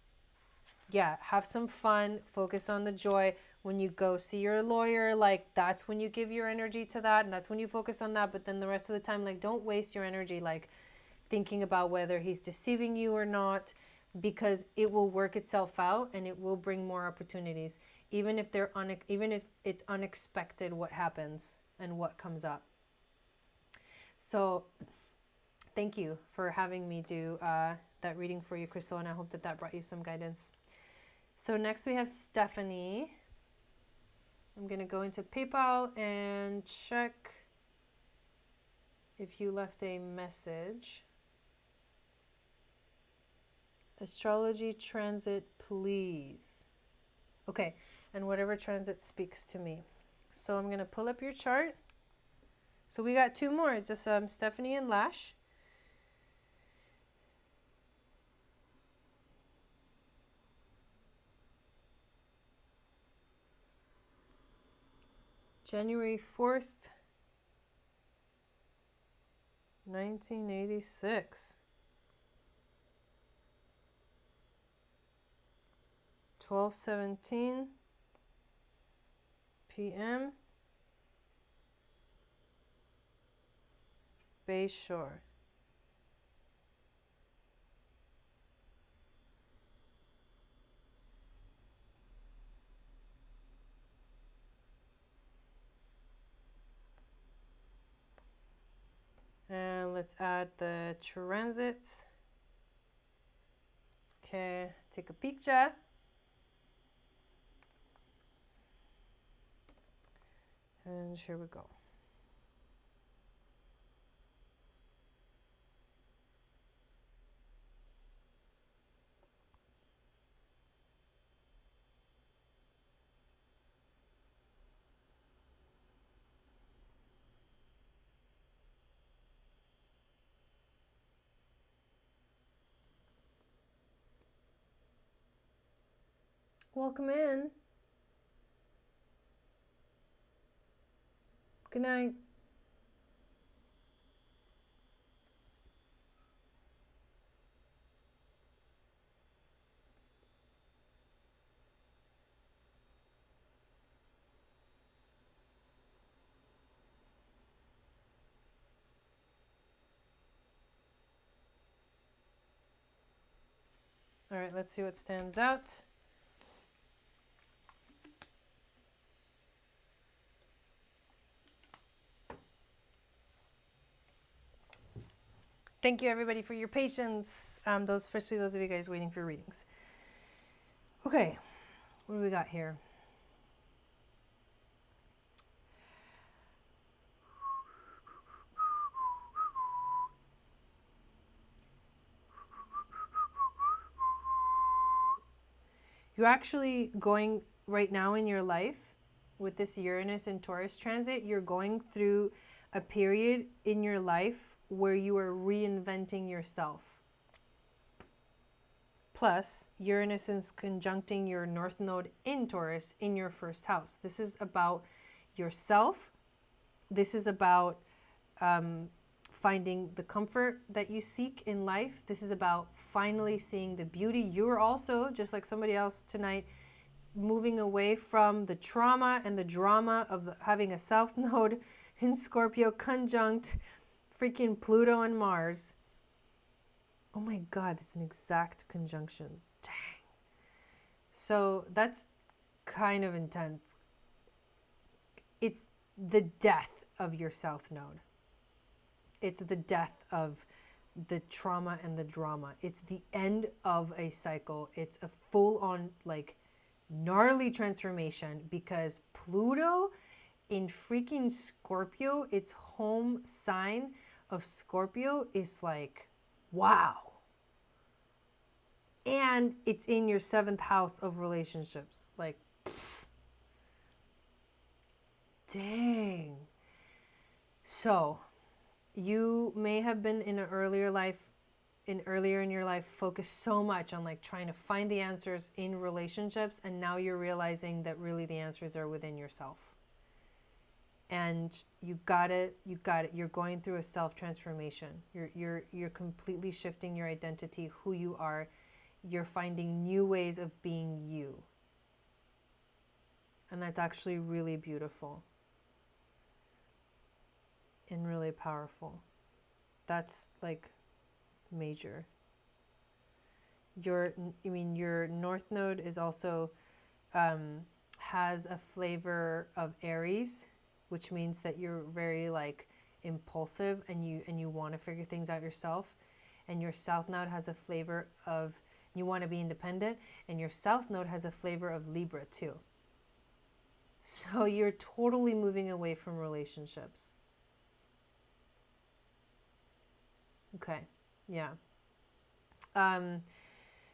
Yeah, have some fun. Focus on the joy. When you go see your lawyer, like that's when you give your energy to that, and that's when you focus on that. But then the rest of the time, like don't waste your energy like thinking about whether he's deceiving you or not, because it will work itself out and it will bring more opportunities, even if it's unexpected what happens and what comes up. So thank you for having me do that reading for you, Crystal, and I hope that brought you some guidance. So next we have Stephanie. I'm going to go into PayPal and check if you left a message. Astrology transit, please. Okay, and whatever transit speaks to me. So I'm going to pull up your chart. So we got 2 more, just Stephanie and Lash. January 4th, 1986. 12:17 p.m. Bay Shore. And let's add the transits. Okay, take a picture. And here we go. Welcome in. Good night. All right, let's see what stands out. Thank you, everybody, for your patience. Especially those of you guys waiting for readings. Okay, what do we got here? You're actually going right now in your life with this Uranus and Taurus transit, you're going through a period in your life where you are reinventing yourself. Plus, Uranus is conjuncting your North Node in Taurus in your first house. This is about yourself. This is about finding the comfort that you seek in life. This is about finally seeing the beauty. You're also, just like somebody else tonight, moving away from the trauma and the drama of having a South Node in Scorpio conjunct freaking Pluto and Mars. Oh my God, it's an exact conjunction. Dang. So that's kind of intense. It's the death of your South Node. It's the death of the trauma and the drama. It's the end of a cycle. It's a full-on, like, gnarly transformation, because Pluto in freaking Scorpio, its home sign of Scorpio, is like, wow. And it's in your 7th house of relationships. Like, dang. So you may have been in an earlier in your life focused so much on like trying to find the answers in relationships, and now you're realizing that really the answers are within yourself. And you got it. You're going through a self-transformation. You're completely shifting your identity, who you are. You're finding new ways of being you. And that's actually really beautiful and really powerful. That's like major. Your North Node is also has a flavor of Aries, which means that you're very like impulsive and you want to figure things out yourself. And your South Node has a flavor of you want to be independent, and your South Node has a flavor of Libra too. So you're totally moving away from relationships. Okay, yeah.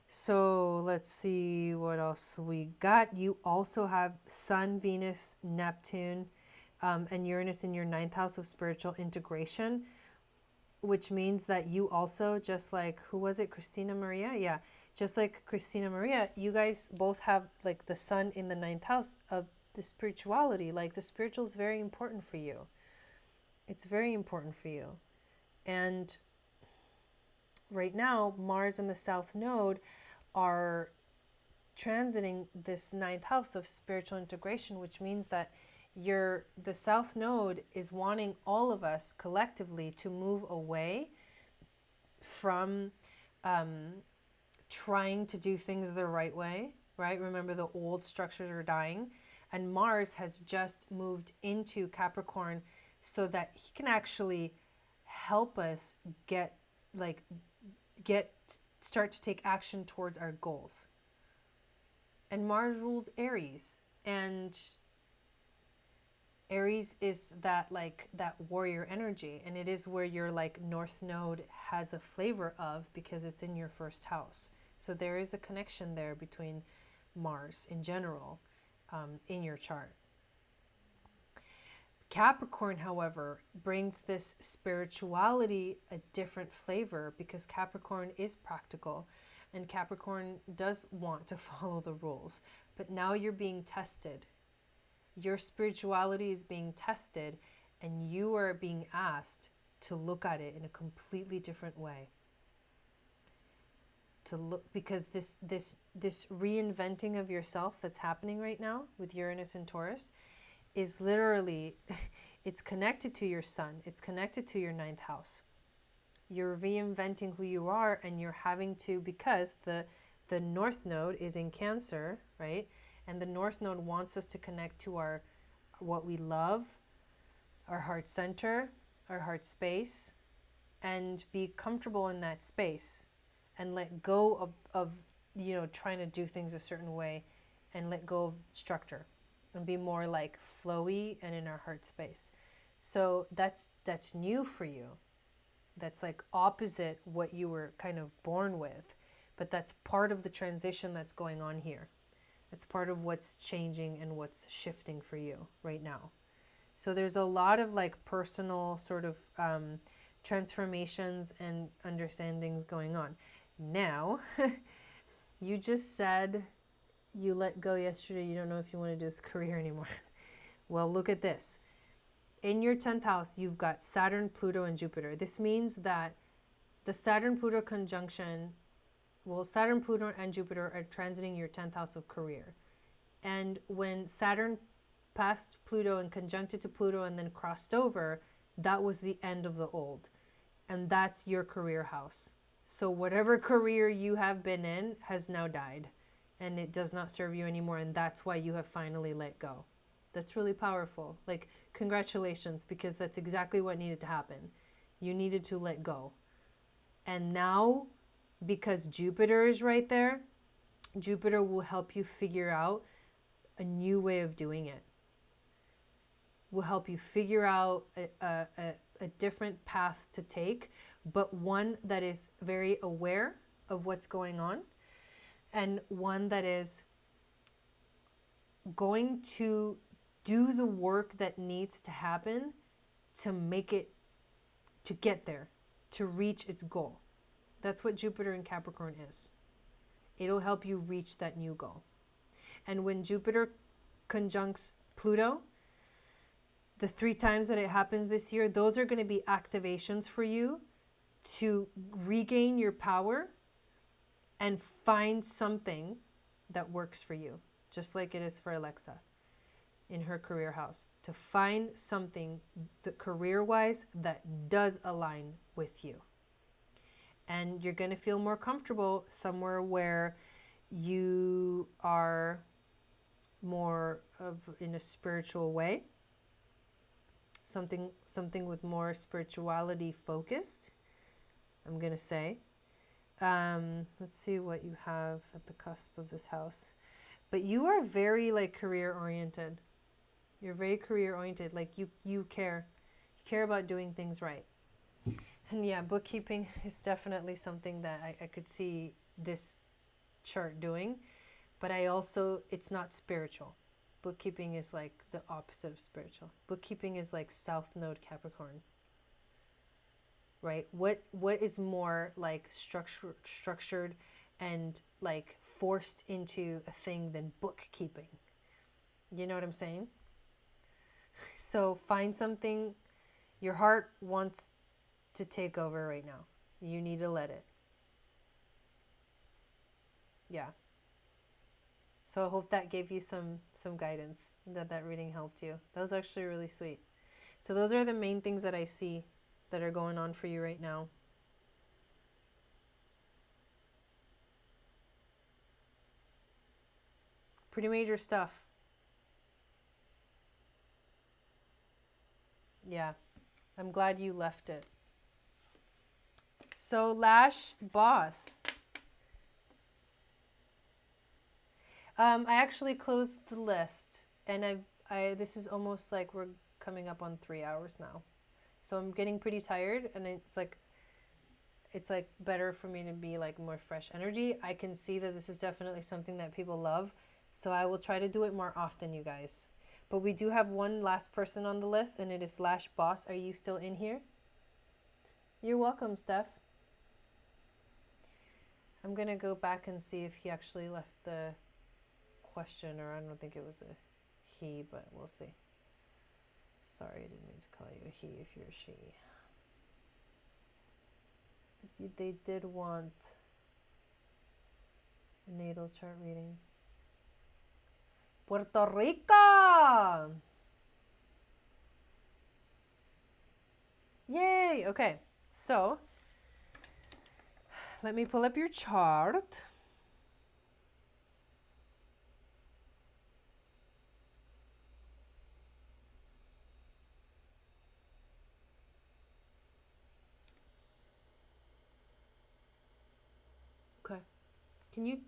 So let's see what else we got. You also have Sun, Venus, Neptune, and Uranus in your 9th house of spiritual integration, which means that you also, just like, who was it? Christina Maria? Yeah. Just like Christina Maria, you guys both have like the Sun in the 9th house of the spirituality. Like, the spiritual is very important for you. It's very important for you. And right now, Mars and the South Node are transiting this 9th house of spiritual integration, which means that the South Node is wanting all of us collectively to move away from trying to do things the right way, right? Remember, the old structures are dying, and Mars has just moved into Capricorn so that he can actually help us start to take action towards our goals. And Mars rules Aries, and Aries is that warrior energy, and it is where your like North Node has a flavor of, because it's in your 1st house. So there is a connection there between Mars in general in your chart. Capricorn, however, brings this spirituality a different flavor, because Capricorn is practical and Capricorn does want to follow the rules. But now you're being tested. Your spirituality is being tested, and you are being asked to look at it in a completely different way. To look, because this reinventing of yourself that's happening right now with Uranus and Taurus is literally, it's connected to your Sun. It's connected to your 9th house. You're reinventing who you are, and you're having to, because the North Node is in Cancer, right? And the North Node wants us to connect to what we love, our heart center, our heart space, and be comfortable in that space, and let go of trying to do things a certain way, and let go of structure, and be more like flowy and in our heart space. So that's new for you. That's like opposite what you were kind of born with, but that's part of the transition that's going on here. It's part of what's changing and what's shifting for you right now. So there's a lot of like personal sort of transformations and understandings going on. Now, you just said you let go yesterday. You don't know if you want to do this career anymore. Well, look at this. In your 10th house, you've got Saturn, Pluto, and Jupiter. This means that the Saturn-Pluto conjunction, well, Saturn, Pluto, and Jupiter are transiting your 10th house of career. And when Saturn passed Pluto and conjuncted to Pluto and then crossed over, that was the end of the old. And that's your career house. So whatever career you have been in has now died. And it does not serve you anymore. And that's why you have finally let go. That's really powerful. Like, congratulations, because that's exactly what needed to happen. You needed to let go. And now, because Jupiter is right there, Jupiter will help you figure out a new way of doing it. Will help you figure out a different path to take, but one that is very aware of what's going on, and one that is going to do the work that needs to happen to make it, to get there, to reach its goal. That's what Jupiter in Capricorn is. It'll help you reach that new goal. And when Jupiter conjuncts Pluto, the 3 times that it happens this year, those are going to be activations for you to regain your power and find something that works for you, just like it is for Alexa in her career house, to find something that career-wise that does align with you. And you're going to feel more comfortable somewhere where you are more of in a spiritual way, something with more spirituality focused, I'm going to say. Let's see what you have at the cusp of this house. But you are very like career oriented. You're very career oriented. Like you care. You care about doing things right. And yeah, bookkeeping is definitely something that I could see this chart doing. But I also, it's not spiritual. Bookkeeping is like the opposite of spiritual. Bookkeeping is like South Node Capricorn. Right? What is more like structured and like forced into a thing than bookkeeping? You know what I'm saying? So find something your heart wants to take over right now. You need to let it. Yeah. So I hope that gave you some guidance, that reading helped you. That was actually really sweet. So those are the main things that I see that are going on for you right now. Pretty major stuff. Yeah, I'm glad you left it. So Lash Boss. I actually closed the list, and I this is almost like we're coming up on 3 hours now. So I'm getting pretty tired, and it's like better for me to be like more fresh energy. I can see that this is definitely something that people love, so I will try to do it more often, you guys. But we do have one last person on the list, and it is Lash Boss. Are you still in here? You're welcome, Steph. I'm gonna go back and see if he actually left the question, or I don't think it was a he, but we'll see. Sorry, I didn't mean to call you a he if you're a she. They did want a natal chart reading. Puerto Rico! Yay! Okay, so let me pull up your chart. Okay. Can you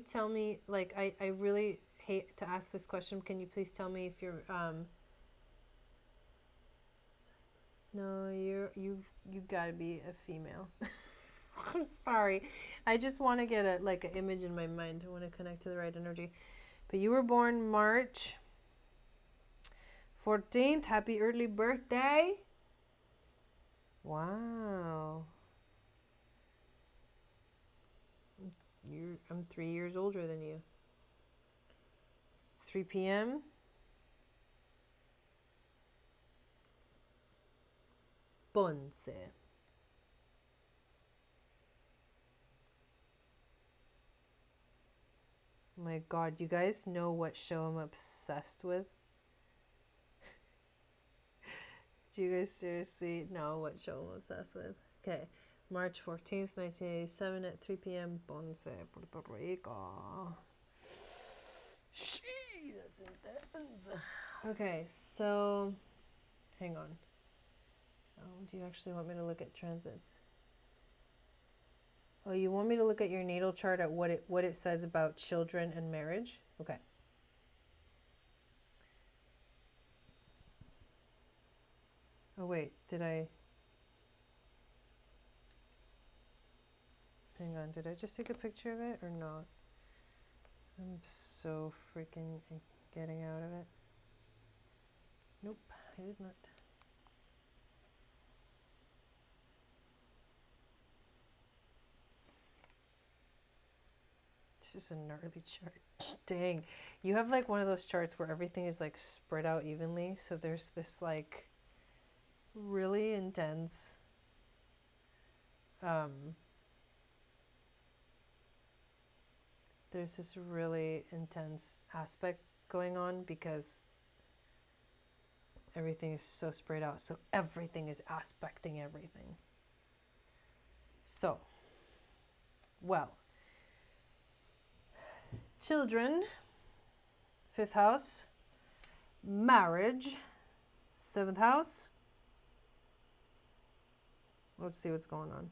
tell me, like, I really hate to ask this question. Can you please tell me if you're no, you gotta be a female. I'm sorry. I just want to get an image in my mind. I want to connect to the right energy. But you were born March 14th. Happy early birthday. Wow. I'm 3 years older than you. 3 p.m. Ponce. Oh my God, you guys know what show I'm obsessed with? Do you guys seriously know what show I'm obsessed with? Okay, March 14th, 1987 at 3 p.m. Ponce, Puerto Rico. Shee, that's intense. Okay, so hang on. Oh, do you actually want me to look at transits? Oh, you want me to look at your natal chart at what it says about children and marriage? Okay. Oh wait, did I? Hang on, did I just take a picture of it or not? I'm so freaking getting out of it. Nope, I did not. This is a gnarly chart. Dang. You have like one of those charts where everything is like spread out evenly. So there's this like really intense there's this really intense aspect going on because everything is so spread out. So everything is aspecting everything. So, well, children, 5th house, marriage, 7th house. Let's see what's going on.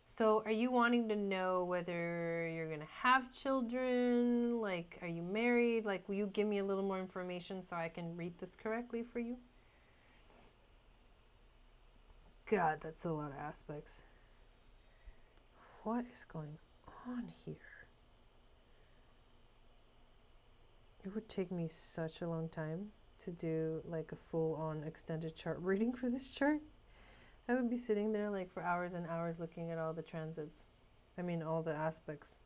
So are you wanting to know whether you're going to have children? Like, are you married? Like, will you give me a little more information so I can read this correctly for you? God, that's a lot of aspects. What is going on here? It would take me such a long time to do like a full-on extended chart reading for this chart. I would be sitting there like for hours and hours looking at all the transits. I mean, all the aspects.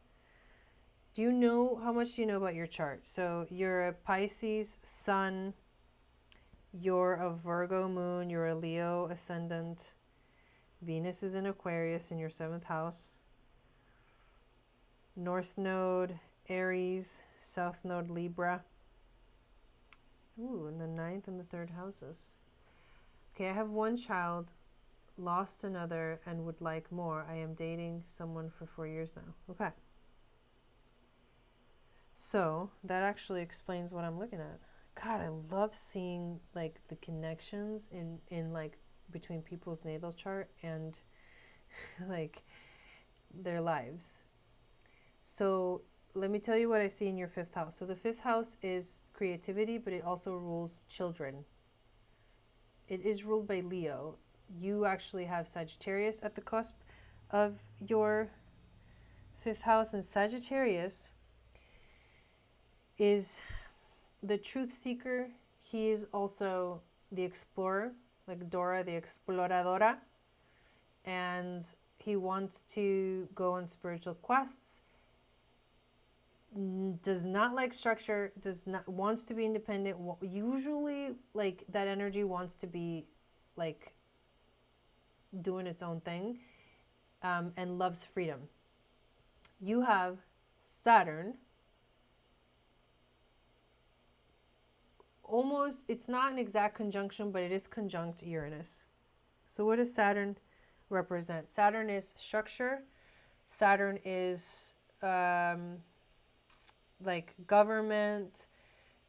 Do you know, how much do you know about your chart? So you're a Pisces sun, you're a Virgo moon, you're a Leo ascendant. Venus is in Aquarius in your 7th house. North node, Aries, South node, Libra. Ooh, in the 9th and the 3rd houses. Okay, I have one child, lost another, and would like more. I am dating someone for 4 years now. Okay. So that actually explains what I'm looking at. God, I love seeing like the connections in like between people's natal chart and like their lives. So let me tell you what I see in your 5th house. So the 5th house is creativity, but it also rules children. It is ruled by Leo. You actually have Sagittarius at the cusp of your 5th house, and Sagittarius is the truth seeker. He is also the explorer, like Dora the Exploradora, and he wants to go on spiritual quests. Does not like structure, wants to be independent. Usually like that energy wants to be like doing its own thing, and loves freedom. You have Saturn, almost, it's not an exact conjunction, but it is conjunct Uranus. So what does Saturn represent? Saturn is structure. Saturn is like government,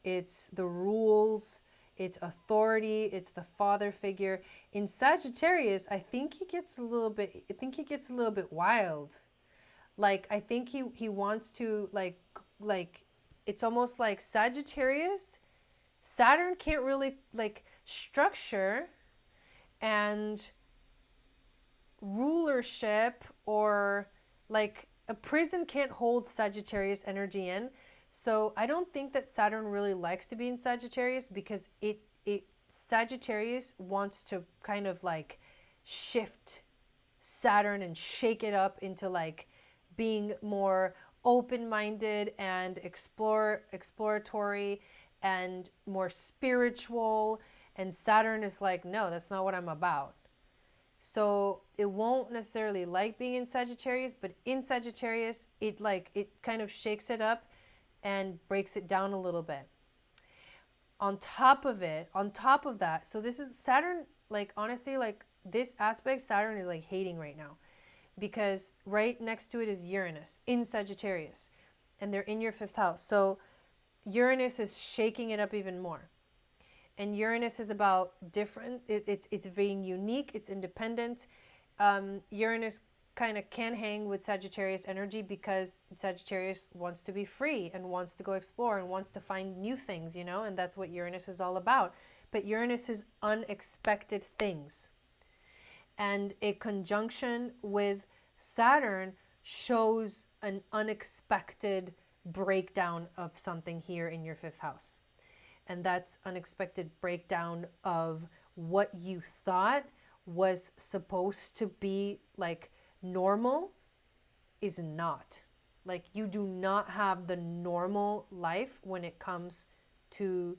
it's the rules, it's authority, it's the father figure. In Sagittarius, I think he gets a little bit wild. Like I think he wants to like it's almost like Sagittarius, Saturn can't really like structure, and rulership, or like a prison can't hold Sagittarius energy in. So I don't think that Saturn really likes to be in Sagittarius, because it Sagittarius wants to kind of like shift Saturn and shake it up into like being more open-minded and exploratory and more spiritual. And Saturn is like, no, that's not what I'm about. So it won't necessarily like being in Sagittarius, but in Sagittarius, it kind of shakes it up and breaks it down a little bit. On top of that, so this is Saturn, like honestly, like this aspect, Saturn is like hating right now, because right next to it is Uranus in Sagittarius, and they're in your 5th house. So Uranus is shaking it up even more. And Uranus is about different, it's being unique, it's independent. Uranus kind of can hang with Sagittarius energy, because Sagittarius wants to be free and wants to go explore and wants to find new things, you know, and that's what Uranus is all about. But Uranus is unexpected things. And a conjunction with Saturn shows an unexpected breakdown of something here in your 5th house. And that's unexpected breakdown of what you thought was supposed to be like normal is not. Like, you do not have the normal life when it comes to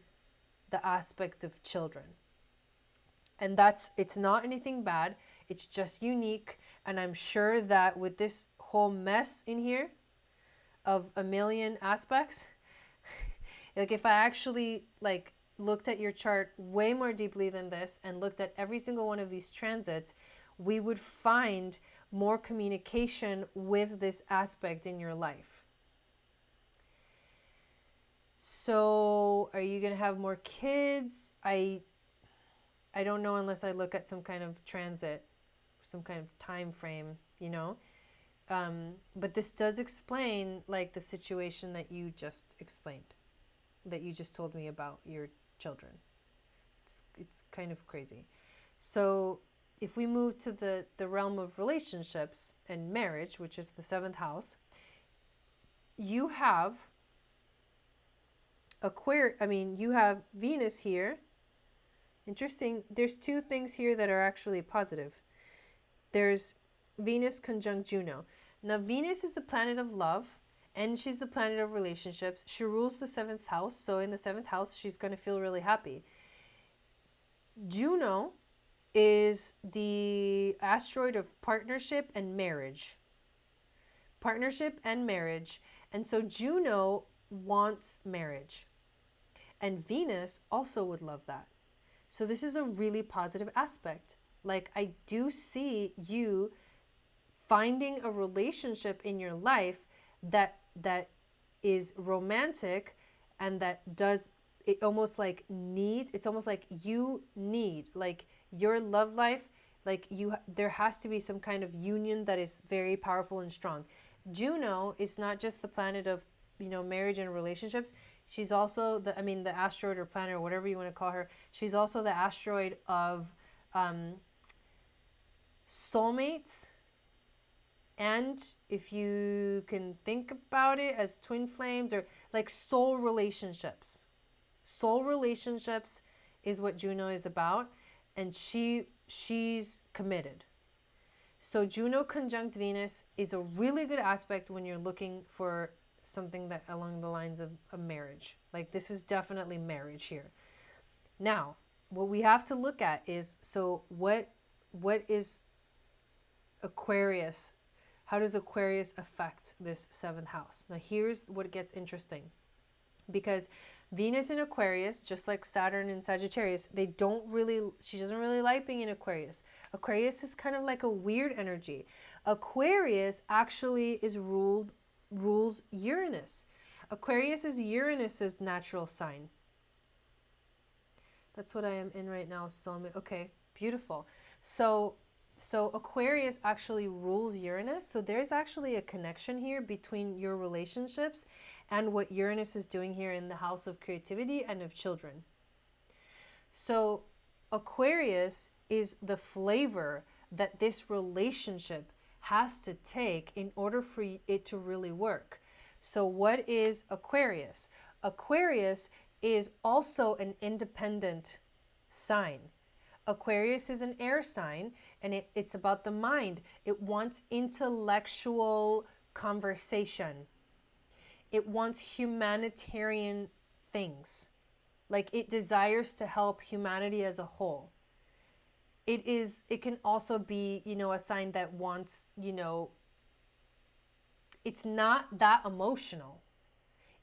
the aspect of children. And it's not anything bad. It's just unique. And I'm sure that with this whole mess in here of a million aspects, like if I actually like looked at your chart way more deeply than this and looked at every single one of these transits, we would find more communication with this aspect in your life. So are you going to have more kids? I don't know, unless I look at some kind of transit, some kind of time frame, you know. But this does explain like the situation that you just explained, that you just told me about your children. It's kind of crazy. So if we move to the realm of relationships and marriage, which is the 7th house, you have you have Venus here. Interesting. There's 2 things here that are actually positive. There's Venus conjunct Juno. Now, Venus is the planet of love, and she's the planet of relationships. She rules the 7th house. So in the 7th house, she's going to feel really happy. Juno is the asteroid of partnership and marriage. Partnership and marriage. And so Juno wants marriage. And Venus also would love that. So this is a really positive aspect. Like, I do see you finding a relationship in your life that is romantic, and that does it almost like needs, it's almost like you need, like your love life, like there has to be some kind of union that is very powerful and strong. Juno is not just the planet of, you know, marriage and relationships. She's also the asteroid or planet or whatever you want to call her. She's also the asteroid of soulmates. And if you can think about it as twin flames or like soul relationships. Soul relationships is what Juno is about, and she's committed. So Juno conjunct Venus is a really good aspect when you're looking for something that along the lines of a marriage. Like, this is definitely marriage here. Now, what we have to look at is, so what is Aquarius? How does Aquarius affect this 7th house? Now, here's what gets interesting. Because Venus in Aquarius, just like Saturn in Sagittarius, she doesn't really like being in Aquarius. Aquarius is kind of like a weird energy. Aquarius actually rules Uranus. Aquarius is Uranus's natural sign. That's what I am in right now. Okay, beautiful. So Aquarius actually rules Uranus. So there's actually a connection here between your relationships and what Uranus is doing here in the house of creativity and of children. So Aquarius is the flavor that this relationship has to take in order for it to really work. So what is Aquarius? Aquarius is also an independent sign. Aquarius is an air sign, and it's about the mind. It wants intellectual conversation. It wants humanitarian things. Like, it desires to help humanity as a whole. It can also be, a sign that wants, it's not that emotional.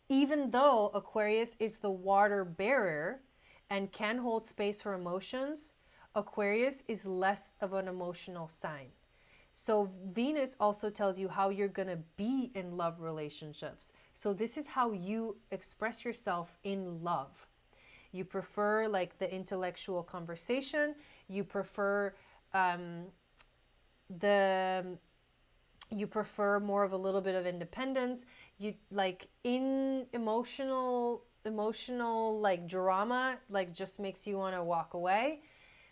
Even though Aquarius is the water bearer and can hold space for emotions, Aquarius is less of an emotional sign. So Venus also tells you how you're going to be in love relationships. So this is how you express yourself in love. You prefer like the intellectual conversation. You prefer you prefer more of a little bit of independence. You like in emotional like drama, like just makes you want to walk away.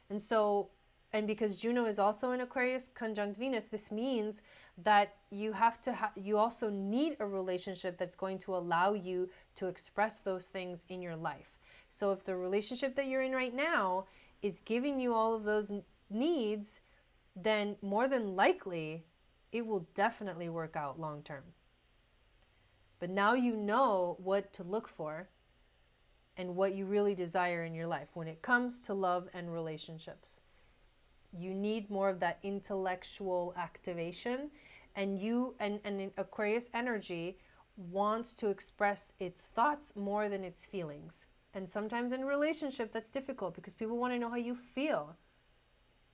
And so, and because Juno is also in Aquarius conjunct Venus, this means that you have to you also need a relationship that's going to allow you to express those things in your life. So if the relationship that you're in right now is giving you all of those needs, then more than likely it will definitely work out long term. But now you know what to look for and what you really desire in your life when it comes to love and relationships. You need more of that intellectual activation, and in Aquarius energy wants to express its thoughts more than its feelings. And sometimes in a relationship that's difficult because people want to know how you feel.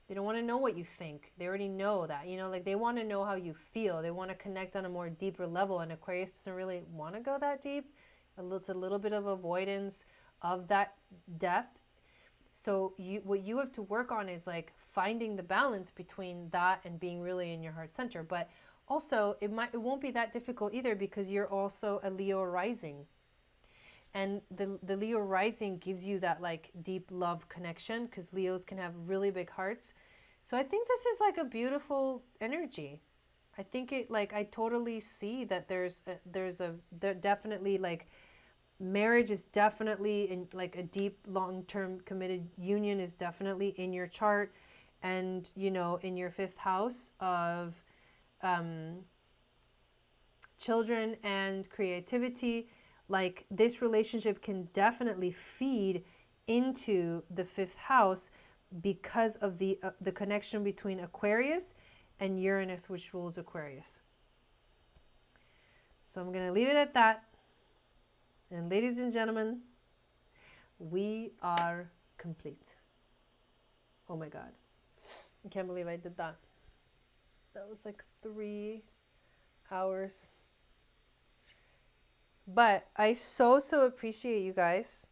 They don't want to know what you think. They already know that, like they want to know how you feel. They want to connect on a more deeper level, and Aquarius doesn't really want to go that deep. It's a little bit of avoidance of that depth. So what you have to work on is like finding the balance between that and being really in your heart center. But also it won't be that difficult either because you're also a Leo rising. And the Leo rising gives you that like deep love connection because Leos can have really big hearts. So I think this is like a beautiful energy. I think I totally see that there's definitely like marriage is definitely in like a deep long-term committed union is definitely in your chart, and in your 5th house of children and creativity. Like this relationship can definitely feed into the 5th house because of the connection between Aquarius and Uranus, which rules Aquarius. So I'm going to leave it at that. And ladies and gentlemen, we are complete. Oh my God. I can't believe I did that. That was like 3 hours. But I so appreciate you guys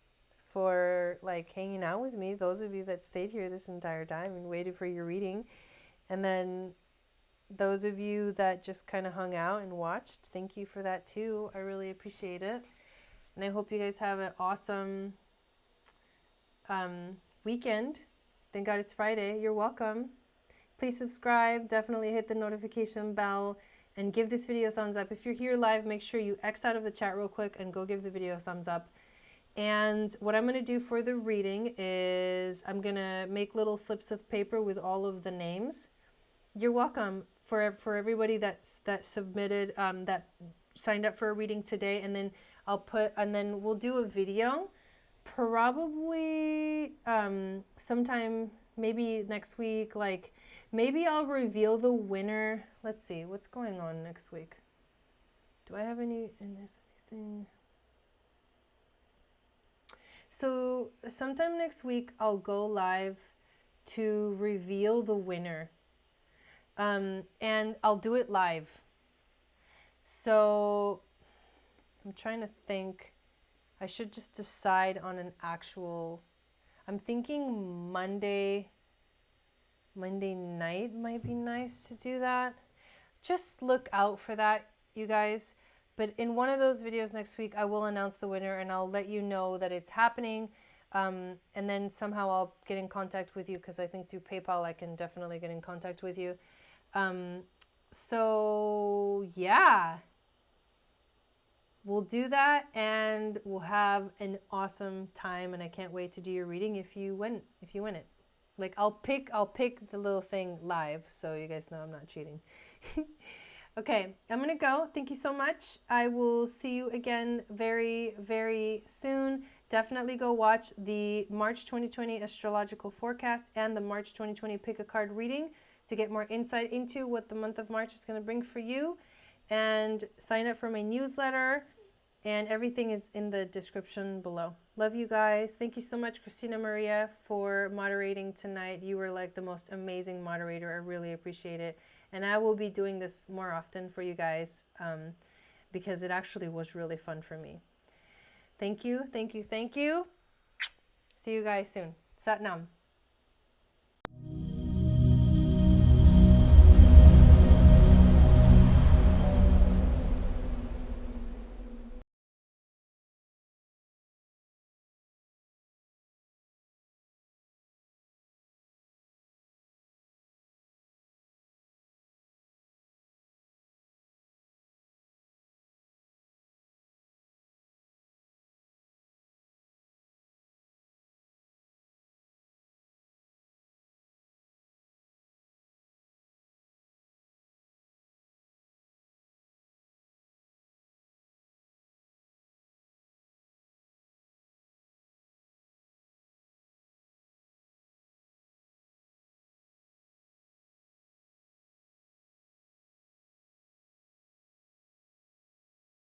for like hanging out with me. Those of you that stayed here this entire time and waited for your reading. And then those of you that just kind of hung out and watched, thank you for that too. I really appreciate it. And I hope you guys have an awesome weekend. Thank God it's Friday. You're welcome. Please subscribe. Definitely hit the notification bell. And give this video a thumbs up. If you're here live, make sure you X out of the chat real quick and go give the video a thumbs up. And what I'm going to do for the reading is I'm going to make little slips of paper with all of the names. You're welcome for everybody that submitted, that signed up for a reading today. And then we'll do a video probably sometime maybe next week. Like maybe I'll reveal the winner. Let's see what's going on next week. Do I have anything? So sometime next week I'll go live to reveal the winner. And I'll do it live. So I'm trying to think. I should just decide on an actual, I'm thinking Monday night might be nice to do that. Just look out for that, you guys. But in one of those videos next week, I will announce the winner and I'll let you know that it's happening. And then somehow I'll get in contact with you, because I think through PayPal I can definitely get in contact with you. So yeah, we'll do that, and we'll have an awesome time, and I can't wait to do your reading if you win it. Like I'll pick the little thing live, so you guys know I'm not cheating. Okay, I'm gonna go. Thank you so much. I will see you again very, very soon. Definitely go watch the March 2020 astrological forecast and the March 2020 pick a card reading to get more insight into what the month of March is going to bring for you. And sign up for my newsletter, and everything is in the description below. Love you guys. Thank you so much, Christina Maria, for moderating tonight. You were like the most amazing moderator. I really appreciate it. And I will be doing this more often for you guys, because it actually was really fun for me. Thank you, thank you, thank you. See you guys soon. Sat Nam.